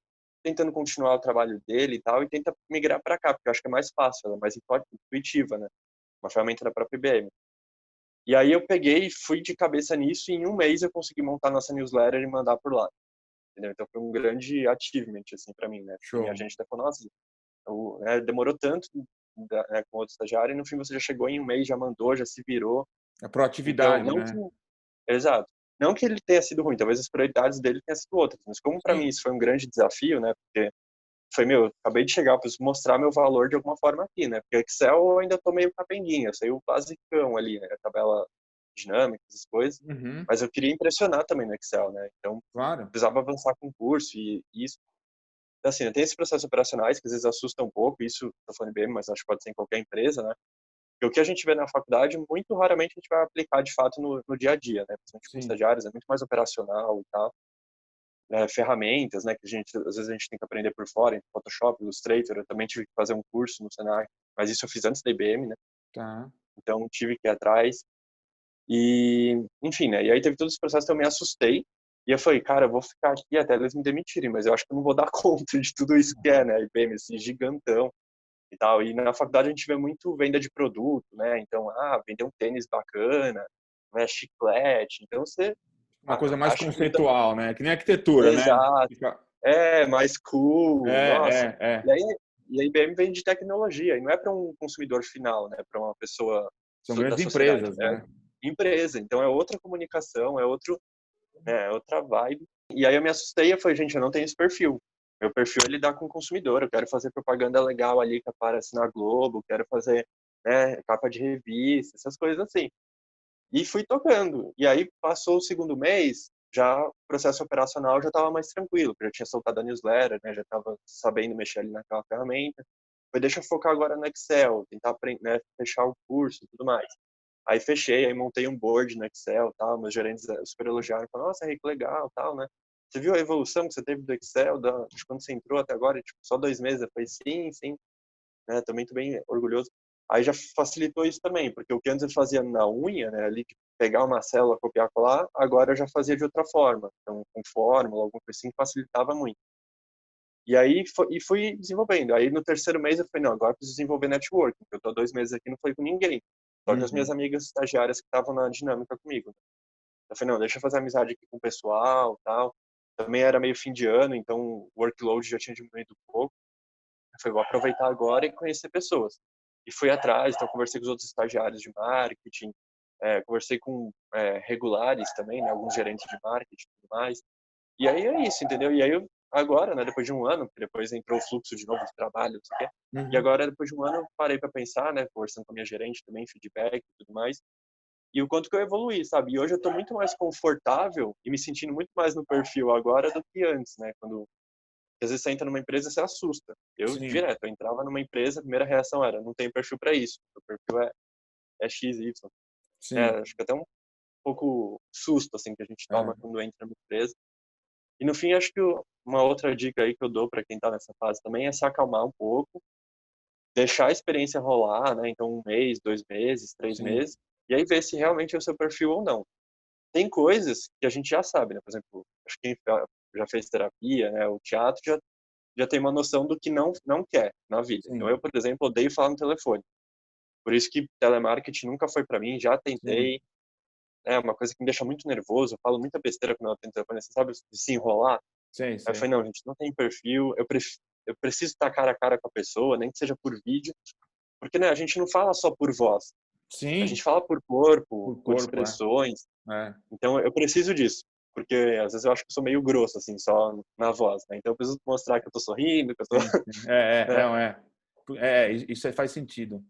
tentando continuar o trabalho dele e tal, e tenta migrar para cá, porque eu acho que é mais fácil, ela é mais intuitiva, né, uma ferramenta da própria IBM. E aí eu peguei e fui de cabeça nisso e em um mês eu consegui montar nossa newsletter e mandar por lá. entendeu? Então foi um grande achievement, assim, para mim, né? E a Show. gente até falou, nossa, demorou tanto, né, com outro estagiário, e no fim você já chegou em um mês, já mandou, já se virou. A Então, proatividade, não que né? exato. Não que ele tenha sido ruim, talvez as prioridades dele tenham sido outras, mas como para mim Sim. isso foi um grande desafio, né, porque foi, meu, eu acabei de chegar, eu preciso mostrar meu valor de alguma forma aqui, né, porque Excel eu ainda tô meio capenguinha, eu sei o basicão ali, né, a tabela dinâmica, essas coisas, Uhum. mas eu queria impressionar também no Excel, né, então Claro. precisava avançar com o curso e isso, assim, tem esses processos operacionais que às vezes assustam um pouco, isso tô falando bem, mas acho que pode ser em qualquer empresa, né, porque o que a gente vê na faculdade, muito raramente a gente vai aplicar de fato no dia a dia, né? Principalmente com Sim. estagiários, é muito mais operacional e tal. Ferramentas, né? Que a gente, às vezes a gente tem que aprender por fora, em Photoshop, Illustrator. Eu também tive que fazer um curso no Senac, mas isso eu fiz antes da IBM, né? Tá. Então tive que ir atrás. E, enfim, né? E aí teve todos os processos que eu me assustei. E eu falei, cara, eu vou ficar aqui até eles me demitirem, mas eu acho que eu não vou dar conta de tudo isso que é, né? A IBM, esse gigantão e tal. E na faculdade a gente vê muito venda de produto, né? Então, vender um tênis bacana, né? Chiclete. Então, você Uma coisa mais acha que... conceitual, né? Que nem arquitetura, né? Exato. Fica... Mais cool, nossa. É. E aí, e a IBM vende tecnologia, e não é para um consumidor final, né? Para uma pessoa São da grandes sociedade. empresas, É né? empresa, então é outra comunicação, é outra vibe. E aí eu me assustei e falei, gente, eu não tenho esse perfil. Meu perfil é lidar com o consumidor. Eu quero fazer propaganda legal ali que aparece na Globo, quero fazer, né, capa de revista, essas coisas assim. E fui tocando. E aí passou o segundo mês, já o processo operacional já estava mais tranquilo, porque eu já tinha soltado a newsletter, né, já estava sabendo mexer ali naquela ferramenta. Falei, deixa eu focar agora no Excel, tentar aprender, né, fechar o curso e tudo mais. Aí fechei, aí montei um board no Excel, tal, meus gerentes super elogiaram, falaram, nossa, Henrique, legal, tal, né? Você viu a evolução que você teve do Excel, de quando você entrou até agora, tipo, só 2 meses? Eu falei, sim, sim, né? Também tô bem orgulhoso. Aí já facilitou isso também, porque o que antes eu fazia na unha, né, ali de pegar uma célula, copiar, colar, agora eu já fazia de outra forma, então com fórmula, alguma coisa assim, facilitava muito. E aí fui desenvolvendo. Aí no terceiro mês eu falei, não, agora eu preciso desenvolver networking, porque eu tô há 2 meses aqui e não falei com ninguém. Só que as minhas Uhum. amigas estagiárias que estavam na dinâmica comigo. Eu falei, não, deixa eu fazer amizade aqui com o pessoal, tal. Também era meio fim de ano, então o workload já tinha diminuído um pouco. Eu falei, vou aproveitar agora e conhecer pessoas. E fui atrás, então conversei com os outros estagiários de marketing, conversei com regulares também, né, alguns gerentes de marketing e tudo mais. E aí é isso, entendeu? E aí eu, agora, né, depois de um ano, porque depois entrou o fluxo de novo de trabalho, não sei o quê, e Uhum. agora, depois de um ano, eu parei para pensar, né, conversando com a minha gerente também, feedback e tudo mais, e o quanto que eu evoluí, sabe? E hoje eu tô muito mais confortável e me sentindo muito mais no perfil agora do que antes, né? Quando às vezes você entra numa empresa e você assusta. Eu, Sim, direto, eu entrava numa empresa, a primeira reação era, não tenho perfil para isso, o perfil é X, Y. sim. Acho que até um pouco susto, assim, que a gente toma É. quando entra numa empresa. E no fim, acho que uma outra dica aí que eu dou para quem tá nessa fase também é se acalmar um pouco, deixar a experiência rolar, né? Então, 1 mês, 2 meses, três Sim. meses, e aí ver se realmente é o seu perfil ou não. Tem coisas que a gente já sabe, né? Por exemplo, acho que quem já fez terapia, né? O teatro já tem uma noção do que não quer na vida. Então, Sim. eu, por exemplo, odeio falar no telefone. Por isso que telemarketing nunca foi para mim, já Sim. tentei. É uma coisa que me deixa muito nervoso, eu falo muita besteira quando eu atendo telefone, você sabe, de se enrolar. Sei, Aí eu sei. falei, não, gente, não tem perfil, eu preciso estar cara a cara com a pessoa, nem que seja por vídeo, porque, né, a gente não fala só por voz, a gente Sim, fala por corpo, por por corpo, é. expressões, É. então eu preciso disso, porque às vezes eu acho que eu sou meio grosso, assim, só na voz, né, então eu preciso mostrar que eu tô sorrindo, que eu tô, Sim, sim. né, Não, é. É, isso aí faz sentido.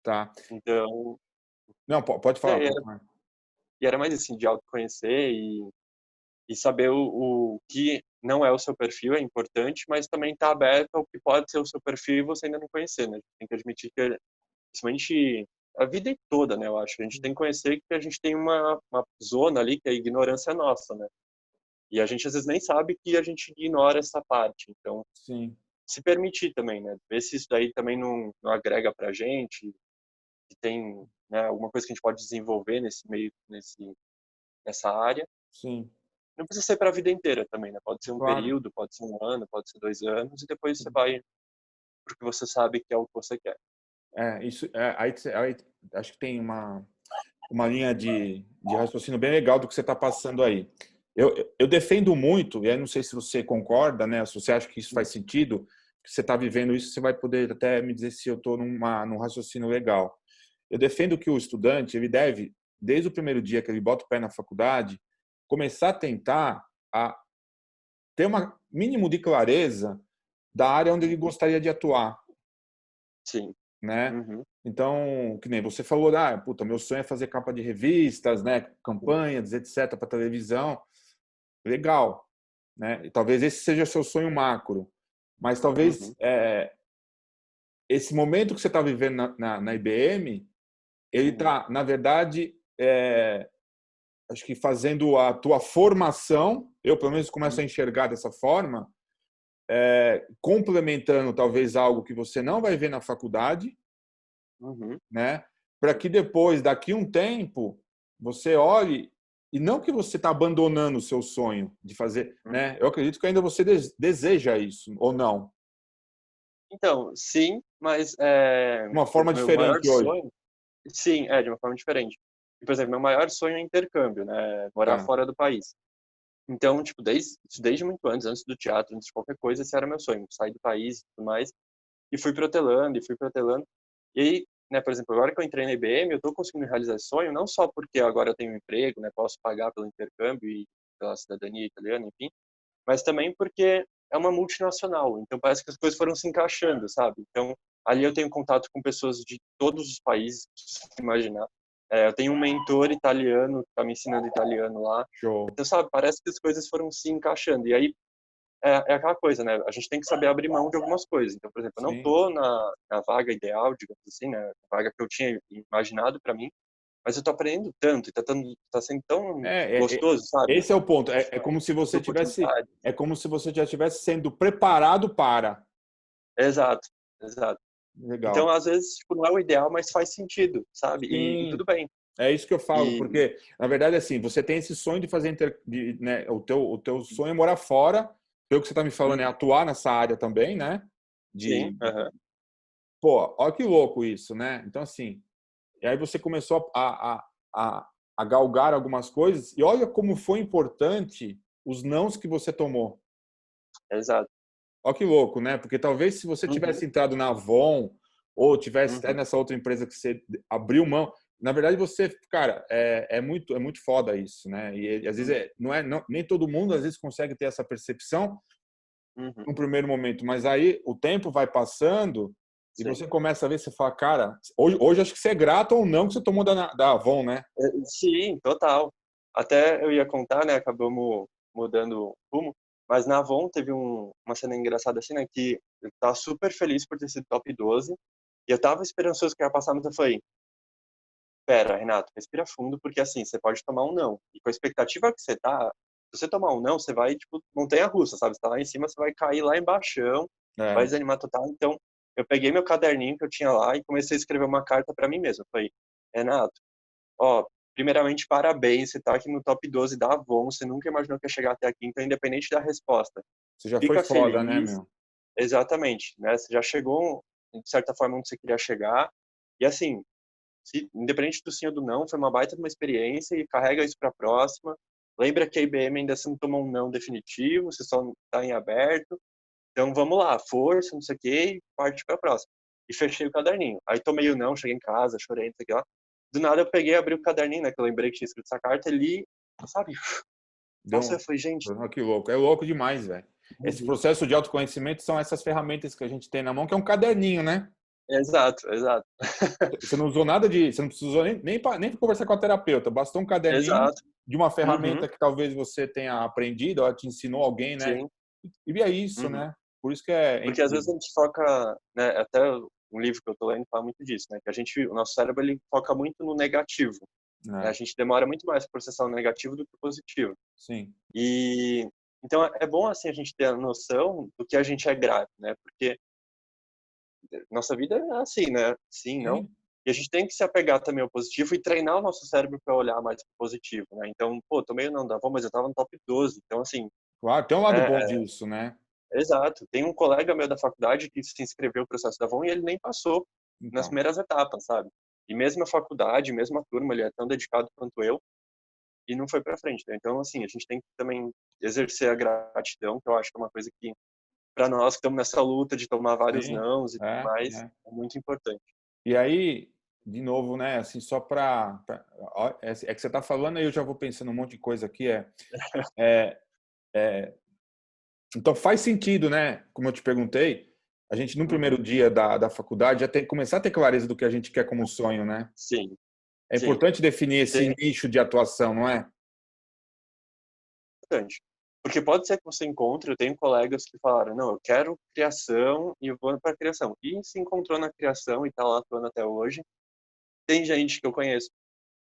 Tá. então, Não, pode falar, e pode era, falar. e era mais assim, de autoconhecer e saber o que não é o seu perfil é importante, mas também estar aberto ao que pode ser o seu perfil e você ainda não conhecer, né? Tem que admitir que, principalmente a vida toda, né? Eu acho. A gente tem que conhecer que a gente tem uma zona ali que é a ignorância nossa, né? E a gente às vezes nem sabe que a gente ignora essa parte. Então, Sim, se permitir também, né? Ver se isso daí também não agrega pra gente, se tem, né, alguma coisa que a gente pode desenvolver nesse meio, nessa área. sim. Não precisa ser para a vida inteira também, né? Pode ser um Claro. período, pode ser 1 ano, pode ser 2 anos, e depois você vai porque você sabe que é o que você quer. Isso, aí acho que tem uma linha de raciocínio bem legal do que você está passando aí. Eu defendo muito, e aí não sei se você concorda, né? Se você acha que isso faz sentido, que você está vivendo isso, você vai poder até me dizer se eu estou num raciocínio legal. Eu defendo que o estudante, ele deve, desde o primeiro dia que ele bota o pé na faculdade, começar a tentar a ter um mínimo de clareza da área onde ele gostaria de atuar, Sim. né? Uhum. Então, que nem você falou, puta, meu sonho é fazer capa de revistas, né, campanhas, etc, para televisão. Legal, né? E talvez esse seja seu sonho macro, mas talvez Uhum. esse momento que você está vivendo na IBM, ele Uhum. está, na verdade, acho que fazendo a tua formação, eu pelo menos começo a Uhum. enxergar dessa forma, complementando talvez algo que você não vai ver na faculdade, Uhum. né? Para que depois, daqui um tempo, você olhe e não que você está abandonando o seu sonho de fazer, Uhum. né? Eu acredito que ainda você deseja isso ou não, Então, sim, mas de uma forma meu maior diferente hoje. sonho, sim, de uma forma diferente. Por exemplo, meu maior sonho é intercâmbio, né? Morar Tá. fora do país. Então, tipo, desde muito antes do teatro, antes de qualquer coisa, esse era meu sonho, sair do país e tudo mais. E fui protelando, e fui protelando. E aí, né, por exemplo, agora que eu entrei na IBM, eu tô conseguindo realizar esse sonho, não só porque agora eu tenho um emprego, né, posso pagar pelo intercâmbio e pela cidadania italiana, enfim, mas também porque é uma multinacional, então parece que as coisas foram se encaixando, sabe? Então, ali eu tenho contato com pessoas de todos os países, se você imaginar. Eu tenho um mentor italiano que está me ensinando italiano lá. Show. Então, sabe, parece que as coisas foram se encaixando. E aí, é aquela coisa, né? A gente tem que saber abrir mão de algumas coisas. Então, por exemplo, eu não Sim. tô na vaga ideal, digamos assim, né? A vaga que eu tinha imaginado para mim, mas eu tô aprendendo tanto e tá sendo tão gostoso, sabe? Esse é o ponto. É como se As você tivesse, oportunidades. é como se você já estivesse sendo preparado para. Exato, exato. Então, Legal. às vezes, tipo, não é o ideal, mas faz sentido, sabe? E Sim, tudo bem. é isso que eu falo, E porque na verdade assim, você tem esse sonho de fazer né, o teu sonho é morar fora. Pelo que você está me falando é uhum, atuar nessa área também, né? sim, De aham, pô, olha que louco isso, né? Então assim, e aí você começou a galgar algumas coisas e olha como foi importante os nãos que você tomou. exato. Olha que louco, né? Porque talvez se você Uhum, tivesse entrado na Avon ou tivesse até uhum, nessa outra empresa que você abriu mão, na verdade você, cara, é muito foda isso, né? E às vezes uhum, nem todo mundo às vezes consegue ter essa percepção uhum, no primeiro momento, mas aí o tempo vai passando e sim. você começa a ver, você fala, cara, hoje acho que você é grato ou não que você tomou da Avon, né? Sim, total. Até eu ia contar, né? Acabamos mudando o rumo, mas na Avon teve uma cena engraçada assim, né? Que eu tava super feliz por ter sido top 12 e eu tava esperançoso que ia passar, mas eu falei, pera, Renato, respira fundo, porque assim, você pode tomar um não. E com a expectativa que você tá, se você tomar um não, você vai, tipo, montanha-russa, sabe? Você tá lá em cima, você vai cair lá embaixo, vai É, desanimar total. Então, eu peguei meu caderninho que eu tinha lá e comecei a escrever uma carta para mim mesmo. Eu falei, Renato, ó, primeiramente, parabéns, você tá aqui no top 12 da Avon, você nunca imaginou que ia chegar até aqui, então, independente da resposta, você já foi fica foda, né, feliz, meu? exatamente, né? Você já chegou, de certa forma, onde você queria chegar, e assim, independente do sim ou do não, foi uma baita de uma experiência e carrega isso para a próxima. Lembra que a IBM ainda assim não tomou um não definitivo, você só está em aberto. Então vamos lá, força, não sei o quê, e parte para a próxima. E fechei o caderninho. Aí tomei o não, cheguei em casa, chorei, não sei o que lá. Do nada eu peguei, abri o caderninho, né, que eu lembrei que tinha escrito essa carta, e li, sabe? Deu Nossa, eu um... falei, gente. Ah, que louco. É louco demais, velho. Esse Uhum. processo de autoconhecimento são essas ferramentas que a gente tem na mão, que é um caderninho, né? Exato, exato. Você não usou nada de. Você não precisou nem conversar com a terapeuta. Bastou um caderninho Exato. de uma Uhum. ferramenta que talvez você tenha aprendido, ou te ensinou alguém, né? Sim. E é isso, Uhum. né? Por isso que é Porque às vezes a incrível. gente foca, né, até um livro que eu tô lendo fala muito disso, né, que o nosso cérebro ele foca muito no negativo, né, a Né? gente demora muito mais para processar o negativo do que o positivo. Sim. E então é bom assim a gente ter a noção do que a gente é grato, né, porque nossa vida é assim, né, sim, não. Sim. E a gente tem que se apegar também ao positivo e treinar o nosso cérebro para olhar mais pro positivo, né. Então, pô, tomei o não da avó, mas eu estava no top 12, então assim, Claro, tem um lado bom é, disso, né? exato. Tem um colega meu da faculdade que se inscreveu no processo da Avon e ele nem passou nas Então. primeiras etapas, sabe? E mesmo a faculdade, mesmo a turma, ele é tão dedicado quanto eu. e não foi para frente, né? Então, assim, a gente tem que também exercer a gratidão, que eu acho que é uma coisa que, para nós que estamos nessa luta de tomar vários Sim, nãos e tudo é, mais, é. é muito importante. E aí, de novo, né, assim, só para... É que você está falando, aí eu já vou pensando um monte de coisa aqui, é, então faz sentido, né, como eu te perguntei, a gente no Uhum. primeiro dia da faculdade já tem que começar a ter clareza do que a gente quer como sonho, né? Sim, É sim. importante definir esse Tem nicho de atuação, não é? importante. Porque pode ser que você encontre, eu tenho colegas que falaram, não, eu quero criação e eu vou para criação. E se encontrou na criação e está lá atuando até hoje. Tem gente que eu conheço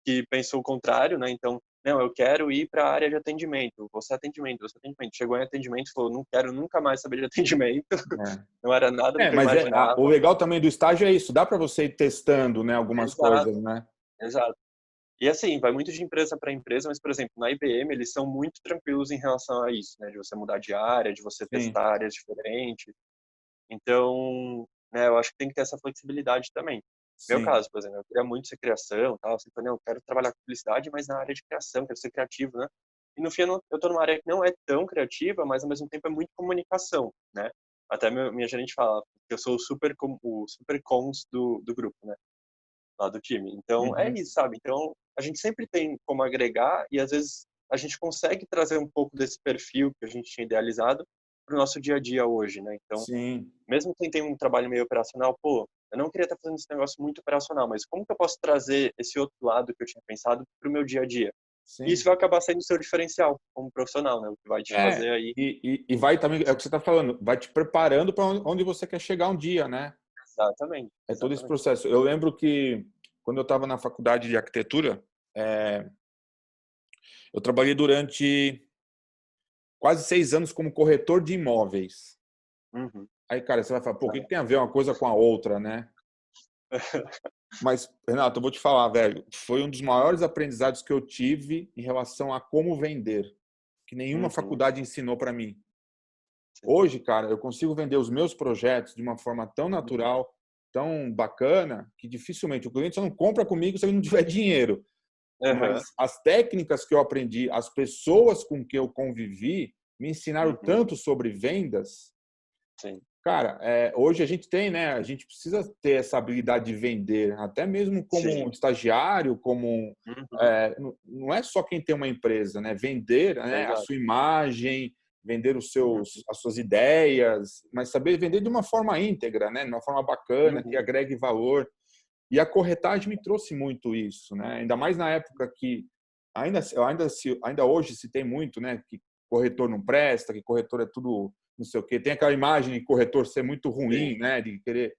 que pensou o contrário, né? Então, não, eu quero ir para a área de atendimento, você é atendimento, você é atendimento. Chegou em atendimento e falou, não quero nunca mais saber de atendimento. Não era nada do que eu Mas o imaginava. legal também do estágio é isso, dá para você ir testando, né, algumas Exato, coisas, né? exato. E assim, vai muito de empresa para empresa, mas, por exemplo, na IBM eles são muito tranquilos em relação a isso, né? De você mudar de área, de você Sim, testar áreas diferentes. Então, né, eu acho que tem que ter essa flexibilidade também. Meu sim. caso, por exemplo, eu queria muito ser criação, tal, assim, falei, não, eu quero trabalhar com publicidade, mas na área de criação, quero ser criativo, né? E no fim eu tô numa área que não é tão criativa, mas ao mesmo tempo é muito comunicação, né? Até minha gerente fala que eu sou o super cons do grupo, né? Lá do time. Então, é Uhum. isso, sabe? Então, a gente sempre tem como agregar e às vezes a gente consegue trazer um pouco desse perfil que a gente tinha idealizado para o nosso dia a dia hoje, né? Então, Sim, mesmo quem tem um trabalho meio operacional, pô, eu não queria estar fazendo esse negócio muito operacional, mas como que eu posso trazer esse outro lado que eu tinha pensado para o meu dia a dia? E isso sim. vai acabar sendo o seu diferencial como profissional, né? O que vai te É, fazer aí. e vai também, é o que você está falando, vai te preparando para onde você quer chegar um dia, né? Exatamente, É todo esse exatamente. processo. Eu lembro que quando eu estava na faculdade de arquitetura, eu trabalhei durante quase 6 anos como corretor de imóveis. Uhum. Aí, cara, você vai falar, pô, o que Exato. que tem a ver uma coisa com a outra, né? Mas, Renato, eu vou te falar, velho, foi um dos maiores aprendizados que eu tive em relação a como vender, que nenhuma Uhum. faculdade ensinou para mim. Sim. Hoje, cara, eu consigo vender os meus projetos de uma forma tão Uhum. natural, tão bacana, que dificilmente o cliente só não compra comigo se ele não tiver dinheiro. Aham. Mas as técnicas que eu aprendi, as pessoas com que eu convivi, me ensinaram Uhum. tanto sobre vendas. Sim. Cara, hoje a gente tem, né? A gente precisa ter essa habilidade de vender, até mesmo como Sim. estagiário, como Uhum. não é só quem tem uma empresa, né? Vender, né, a Exato. sua imagem, vender Uhum. as suas ideias, mas saber vender de uma forma íntegra, né? De uma forma bacana, que Uhum. agregue valor. E a corretagem me trouxe muito isso, né? Ainda mais na época que ainda hoje se tem muito, né? Que corretor não presta, que corretor é tudo não sei o quê. Tem aquela imagem de corretor ser muito Sim. ruim, né? De querer.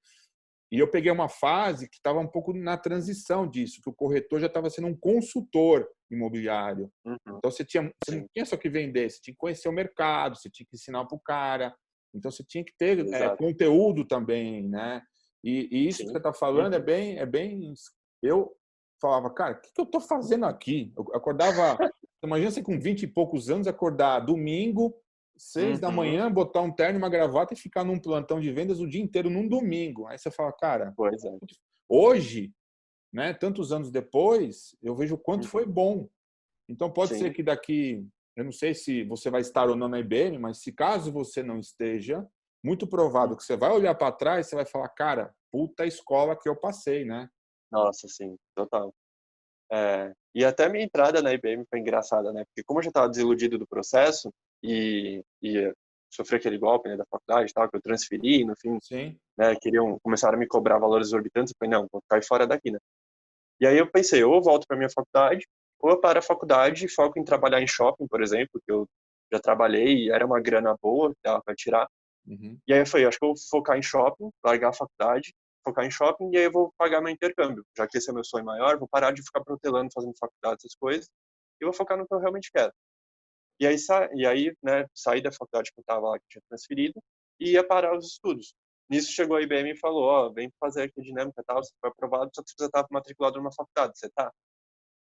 E eu peguei uma fase que estava um pouco na transição disso, que o corretor já estava sendo um consultor imobiliário. Uhum. Então você não Sim. tinha só que vender, você tinha que conhecer o mercado, você tinha que ensinar para o cara. Então você tinha que ter Exato. conteúdo também, né? E isso que você Sim. está falando Uhum. é bem. Eu falava, cara, o que eu estou fazendo aqui? Eu acordava. Imagina você com 20 e poucos anos acordar domingo, 6 da Uhum. manhã, botar um terno e uma gravata e ficar num plantão de vendas o dia inteiro num domingo. Aí você fala, cara, Pois é. hoje, né, tantos anos depois, eu vejo o quanto foi Uhum. bom. Então pode ser Sim. que daqui, eu não sei se você vai estar ou não na IBM, mas se caso você não esteja, muito provável Hum. que você vai olhar para trás e você vai falar, cara, puta escola que eu passei, né? Nossa, sim, total. E até minha entrada na IBM foi engraçada, né? Porque como eu já estava desiludido do processo e sofri aquele golpe, né, da faculdade e tal, que eu transferi, no fim, Sim. né, começaram a me cobrar valores exorbitantes, eu falei, não, vou cair fora daqui, né? E aí eu pensei, ou eu volto para minha faculdade, ou eu paro a faculdade e foco em trabalhar em shopping, por exemplo, que eu já trabalhei e era uma grana boa que dava para tirar. Uhum. E aí eu falei, acho que eu vou focar em shopping, largar a faculdade, focar em shopping, e aí eu vou pagar meu intercâmbio. Já que esse é meu sonho maior, vou parar de ficar protelando, fazendo faculdade, essas coisas, e vou focar no que eu realmente quero. E aí, né, saí da faculdade que eu estava lá, que tinha transferido, e ia parar os estudos. Nisso chegou a IBM e falou, ó, vem fazer aqui a dinâmica e tal, você foi aprovado, só que você já estava matriculado numa faculdade, você tá?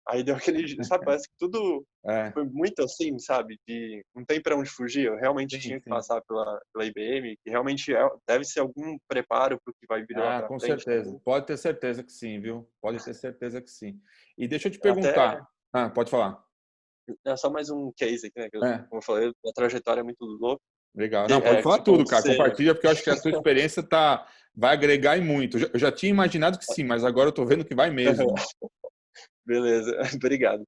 Aí deu aquele, sabe, parece que tudo É, foi muito assim, sabe, de não tem para onde fugir, eu realmente sim, tinha que sim. passar pela IBM, que realmente deve ser algum preparo para o que vai vir lá Ah, para com frente certeza. também. Pode ter certeza que sim, viu? Pode ter certeza que sim. E deixa eu te Até perguntar. Ah, pode falar. É só mais um case aqui, né, que É, como eu falei, a trajetória é muito louca. legal. Não, pode Que falar você falou tudo, de cara. ser Compartilha, porque eu acho que a tua experiência vai agregar e muito. Eu já tinha imaginado que sim, mas agora eu tô vendo que vai mesmo. beleza, obrigado.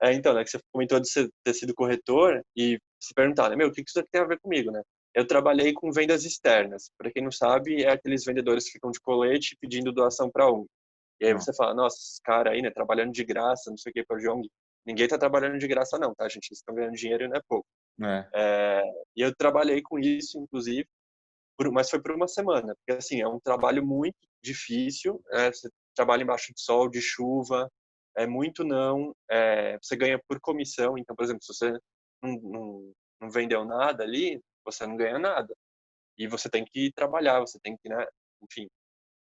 Então, né, que você comentou de ter sido corretor e se perguntar, né, meu, o que isso tem a ver comigo, né? Eu trabalhei com vendas externas. Para quem não sabe, é aqueles vendedores que ficam de colete pedindo doação para ONG. E aí Não. você fala, nossa, esses caras aí, né, trabalhando de graça, não sei o que, para ONG. Ninguém tá trabalhando de graça não, tá, gente? Eles estão ganhando dinheiro e não é pouco. É. É, e eu trabalhei com isso, inclusive, mas foi por uma semana, porque assim, é um trabalho muito difícil, você trabalha embaixo de sol, de chuva, é muito não, você ganha por comissão, então, por exemplo, se você não vendeu nada ali, você não ganha nada, e você tem que trabalhar, você tem que, né, enfim.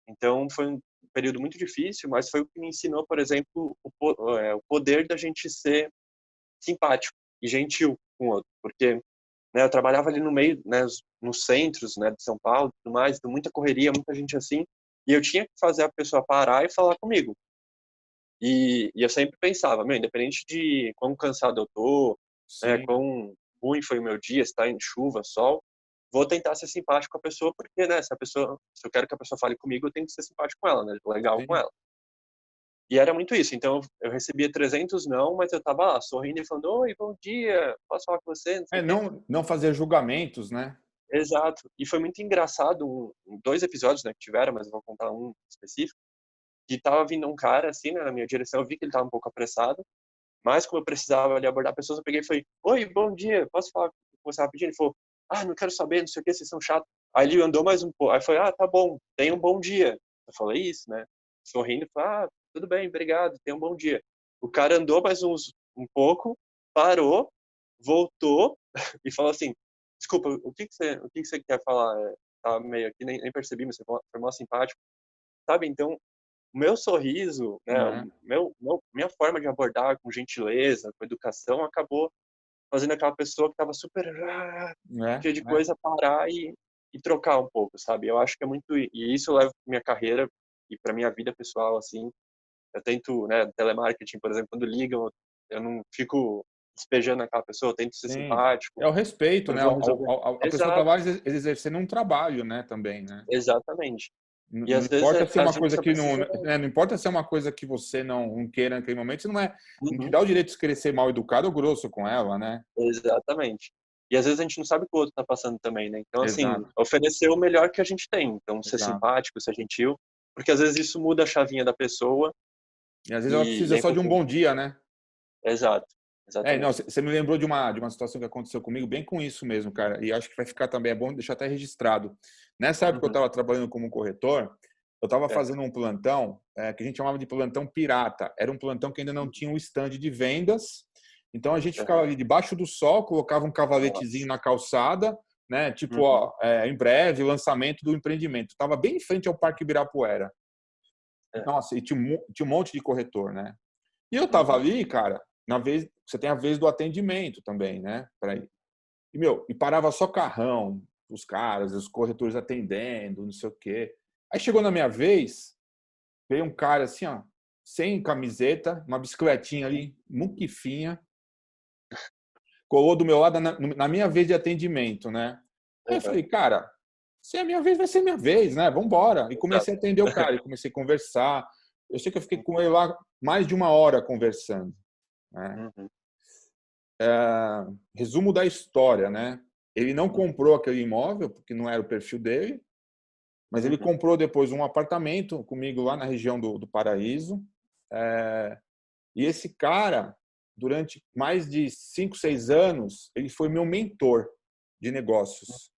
Então, foi um período muito difícil, mas foi o que me ensinou, por exemplo, o poder da gente ser simpático e gentil com o outro, porque né, eu trabalhava ali no meio, né, nos centros, né, de São Paulo, tudo mais, então muita correria, muita gente assim, e eu tinha que fazer a pessoa parar e falar comigo. E eu sempre pensava, meu, independente de quão cansado eu tô, né, Sim, quão ruim foi o meu dia, se tá em chuva, sol, vou tentar ser simpático com a pessoa, porque, né, se eu quero que a pessoa fale comigo, eu tenho que ser simpático com ela, né, legal com sim. ela. E era muito isso. Então, eu recebia 300 não, mas eu tava lá, sorrindo e falando, oi, bom dia, posso falar com você, não sei É, o quê. não fazer julgamentos, né? Exato. E foi muito engraçado, dois episódios, né, que tiveram, mas eu vou contar um específico, que tava vindo um cara, assim, né, na minha direção, eu vi que ele tava um pouco apressado, mas como eu precisava ali abordar pessoas, eu peguei e falei, oi, bom dia, posso falar com você rapidinho? Ele falou, não quero saber, não sei o que, vocês são chatos. Aí ele andou mais um pouco, aí foi, tá bom, tenha um bom dia. Eu falei isso, né, sorrindo, falei, tudo bem, obrigado, tenha um bom dia. O cara andou mais um pouco, parou, voltou e falou assim, desculpa, o que que você quer falar? Tá meio aqui, nem percebi, mas você foi mó simpático. Sabe, então, o meu sorriso, né, Né? minha forma de abordar com gentileza, com educação, acabou fazendo aquela pessoa que estava super Né? cheia de Né? coisa parar e trocar um pouco, sabe? Eu acho que é muito e isso eu levo para minha carreira e para minha vida pessoal, assim. Eu tento, né, telemarketing, por exemplo, quando ligam, eu não fico despejando aquela pessoa, eu tento ser Sim. É simpático. o respeito, Quando né? eu vou resolver, A pessoa exato, trabalha exercendo um trabalho, né? Também, né? exatamente. E Não às vezes importa se é a uma gente coisa só que precisa, não, né, não importa se é uma coisa que você não queira naquele momento, isso não te uhum, dá o direito de querer ser mal educado ou grosso com ela, né? exatamente. E às vezes a gente não sabe o que o outro está passando também, né? Então, assim, Exato, oferecer o melhor que a gente tem. Então, ser exato. simpático, ser gentil, porque às vezes isso muda a chavinha da pessoa E às vezes ela e precisa é só de um importante. bom dia, né? Exato, Não, exatamente. você me lembrou de uma situação que aconteceu comigo, bem com isso mesmo, cara. E acho que vai ficar também, é bom deixar até registrado. Nessa época que eu Uhum, estava trabalhando como corretor, eu estava é, fazendo um plantão que a gente chamava de plantão pirata. Era um plantão que ainda não uhum, tinha um stand de vendas. Então a gente ficava aham, ali debaixo do sol, colocava um cavaletezinho nossa. na calçada, né? Tipo, Uhum, ó, em breve, lançamento do empreendimento. Estava bem em frente ao Parque Ibirapuera. é, Nossa, e tinha um monte de corretor, né? E eu tava uhum, ali, cara, na vez, você tem a vez do atendimento também, né? Peraí. E parava só carrão, os caras, os corretores atendendo, não sei o quê. Aí chegou na minha vez, veio um cara assim, ó, sem camiseta, uma bicicletinha ali, muquifinha, colou do meu lado na minha vez de atendimento, né? Aí eu aham, falei, cara, se é a minha vez, vai ser minha vez, né? Vamos embora. E exato. comecei a atender o cara, e comecei a conversar. Eu sei que eu fiquei com Uhum, ele lá mais de uma hora conversando, né? uhum, Resumo da história, né? Ele não uhum, comprou aquele imóvel, porque não era o perfil dele, mas ele uhum, comprou depois um apartamento comigo lá na região do Paraíso. É, e esse cara, durante mais de 5, 6 anos, ele foi meu mentor de uhum. negócios.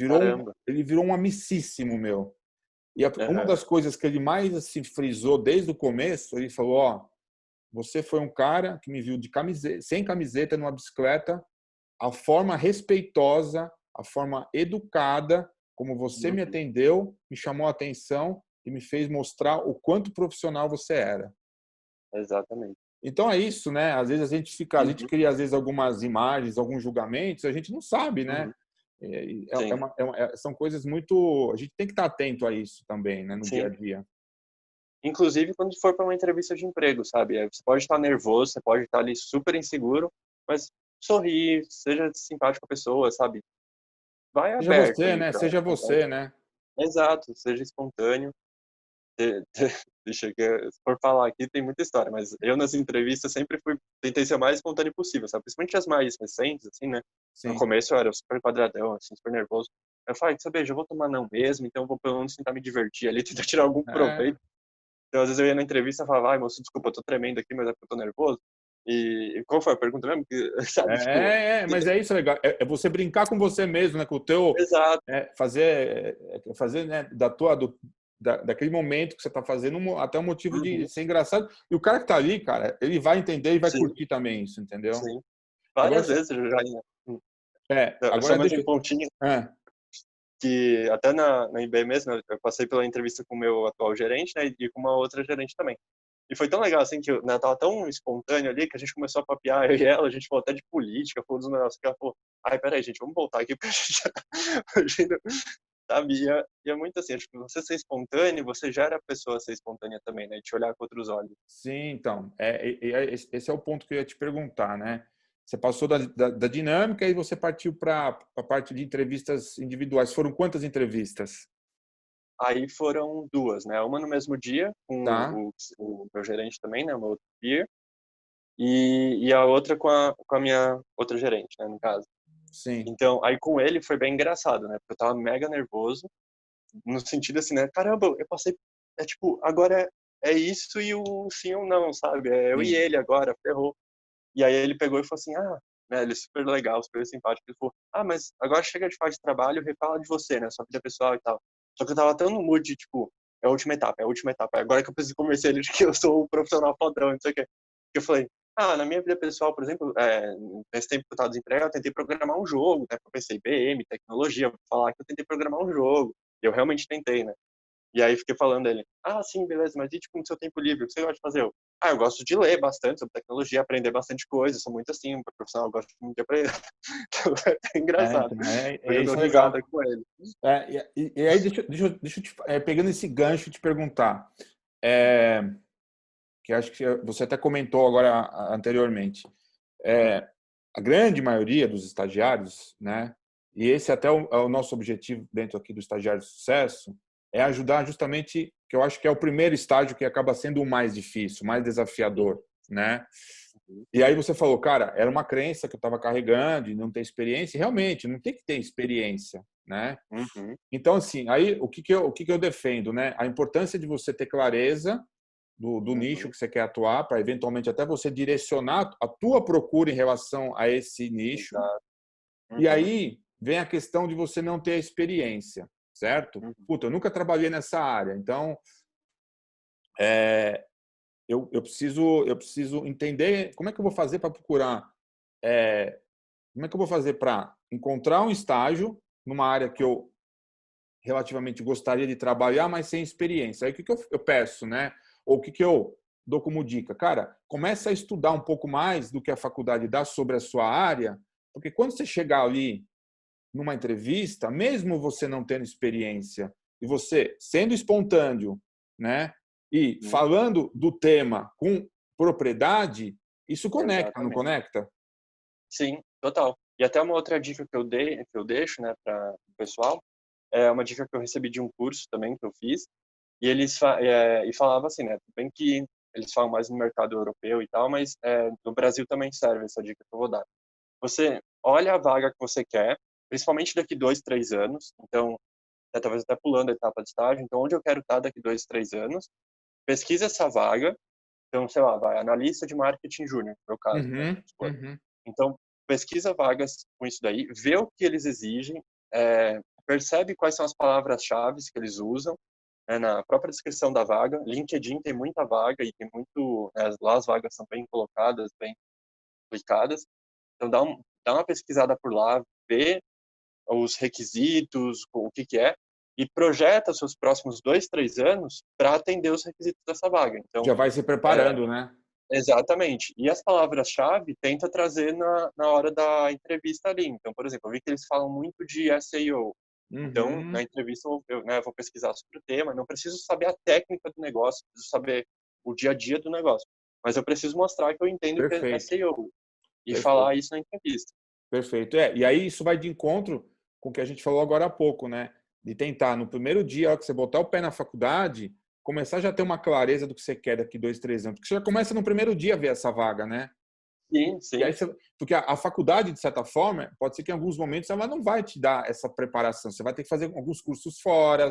Caramba. Ele virou um amicíssimo meu. E uma Aham, das coisas que ele mais assim, frisou desde o começo, ele falou, ó, você foi um cara que me viu de camiseta, sem camiseta numa bicicleta, a forma respeitosa, a forma educada como você me uhum, atendeu, me chamou a atenção e me fez mostrar o quanto profissional você era. exatamente. Então é isso, né? Às vezes a gente Uhum, cria às vezes algumas imagens, alguns julgamentos, a gente não sabe, né? uhum, sim, São coisas muito, a gente tem que estar atento a isso também, né, no dia a sim. dia. inclusive quando for para uma entrevista de emprego, sabe? Você pode estar nervoso, você pode estar ali super inseguro, mas sorrir, seja simpático com a pessoa, sabe? Vai Seja aberto você, ali né? para Seja conversa. você, né? Exato, seja espontâneo. Deixa que se for falar aqui tem muita história, mas eu nas entrevistas sempre tentei ser o mais espontâneo possível, sabe? Principalmente as mais recentes, assim, né? No Sim. começo eu era super quadradão, assim, super nervoso. Eu falei, sabe, eu vou tomar não mesmo, então eu vou pelo menos tentar me divertir ali, tentar tirar algum É, proveito. Então às vezes eu ia na entrevista e falava, ai moço, desculpa, eu tô tremendo aqui, mas é porque eu tô nervoso. E qual foi a pergunta mesmo? Sabe, tipo, mas é isso legal. É você brincar com você mesmo, né? Com o teu exato, fazer, né? Daquele momento que você está fazendo até um motivo de uhum, ser engraçado. E o cara que está ali, cara, ele vai entender e vai sim, curtir também isso, entendeu? sim. Agora, Várias vezes eu já ia. Só agora mais deixa. um pontinho. É, Que até na IB mesmo, eu passei pela entrevista com o meu atual gerente, né, e com uma outra gerente também. E foi tão legal, assim, que né, tava tão espontâneo ali, que a gente começou a papear, eu e ela, a gente falou até de política, falou dos negócios, que ela falou, ai, peraí, gente, vamos voltar aqui, porque a gente, a gente sabe, e é muito assim, acho que você ser espontâneo, você gera a pessoa a ser espontânea também, né, e te olhar com outros olhos. sim, então. Esse é o ponto que eu ia te perguntar, né? Você passou da dinâmica e você partiu para a parte de entrevistas individuais. Foram quantas entrevistas? Aí foram duas, né, uma no mesmo dia, com Tá? o meu gerente também, né, o meu outro peer, e a outra com a minha outra gerente, né, no caso. Sim. Então, aí com ele foi bem engraçado, né? Porque eu tava mega nervoso, no sentido assim, né? Caramba, eu passei. É tipo, agora é isso e o sim ou não, sabe? É eu e Sim. ele agora, ferrou. E aí ele pegou e falou assim: ah, né? Ele é super legal, super simpático. Ele falou: ah, mas agora chega de falar de trabalho, refala de você, né? Sua vida pessoal e tal. Só que eu tava tão no mood de, tipo, é a última etapa, é a última etapa. Agora que eu preciso convencer ele de que eu sou o profissional padrão, não sei o quê. Que eu falei, ah, na minha vida pessoal, por exemplo, nesse tempo que eu tava desempregado, eu tentei programar um jogo, né? Eu pensei, BM, tecnologia, vou falar que eu tentei programar um jogo. E eu realmente tentei, né? E aí fiquei falando ele, ah, sim, beleza, mas e tipo no seu tempo livre, o que você gosta de fazer? Eu gosto de ler bastante sobre tecnologia, aprender bastante coisa, sou muito assim, um profissional, gosto muito de aprender. Então, é engraçado. Então, Hoje eu dou isso é risada legal. com ele. E aí, pegando esse gancho, te perguntar, é, que acho que você até comentou agora anteriormente, é, a grande maioria dos estagiários, né, e esse até é o nosso objetivo dentro aqui do Estagiário de Sucesso, é ajudar justamente, que eu acho que é o primeiro estágio que acaba sendo o mais difícil, o mais Sim. desafiador, né? Uhum. E aí você falou, cara, era uma crença que eu estava carregando e não ter experiência. E realmente, não tem que ter experiência, né? Uhum. Então, assim, aí o que que eu defendo, né? A importância de você ter clareza do nicho Uhum. que você quer atuar, para eventualmente até você direcionar a tua procura em relação a esse nicho. Exato. E Uhum. aí vem a questão de você não ter a experiência, certo? Uhum. Puta, eu nunca trabalhei nessa área, então é, eu preciso entender como é que eu vou fazer para procurar, é, como é que eu vou fazer para encontrar um estágio numa área que eu relativamente gostaria de trabalhar, mas sem experiência. Aí o que que eu peço, né? Ou o que que eu dou como dica? Cara, começa a estudar um pouco mais do que a faculdade dá sobre a sua área, porque quando você chegar ali numa entrevista, mesmo você não tendo experiência, e você sendo espontâneo, né? E Uhum. falando do tema com propriedade, isso conecta, não Exatamente. conecta? Sim, total. E até uma outra dica que eu deixo, né, para o pessoal, é uma dica que eu recebi de um curso também que eu fiz, e e falava assim, né, tudo bem que eles falam mais no mercado europeu e tal, mas no Brasil também serve essa dica que eu vou dar. Você olha a vaga que você quer, principalmente daqui 2, 3 anos. Então, talvez até pulando a etapa de estágio. Então, onde eu quero estar daqui 2, 3 anos? Pesquisa essa vaga. Então, sei lá, vai analista de marketing júnior, no meu caso, né? Uhum, Vamos supor. uhum. Então, pesquisa vagas com isso daí, vê o que eles exigem, percebe quais são as palavras-chave que eles usam, né, na própria descrição da vaga. LinkedIn tem muita vaga e tem muito, lá as vagas são bem colocadas, bem aplicadas. Então, dá uma pesquisada por lá, vê os requisitos, o que que é, e projeta seus próximos 2, 3 anos para atender os requisitos dessa vaga. Então, Já vai se é, preparando, né? exatamente. E as palavras-chave tenta trazer na hora da entrevista ali. Então, por exemplo, eu vi que eles falam muito de SEO. Então, Uhum. na entrevista, né, vou pesquisar sobre o tema, não preciso saber a técnica do negócio, preciso saber o dia a dia do negócio, mas eu preciso mostrar que eu entendo que é Perfeito, SEO e perfeito, falar isso na entrevista. perfeito. É, e aí isso vai de encontro com o que a gente falou agora há pouco, né? De tentar, no primeiro dia, a hora que você botar o pé na faculdade, começar já a ter uma clareza do que você quer daqui 2, 3 anos. Porque você já começa no primeiro dia a ver essa vaga, né? Sim, E sim, aí você, porque a faculdade, de certa forma, pode ser que em alguns momentos ela não vai te dar essa preparação. Você vai ter que fazer alguns cursos fora,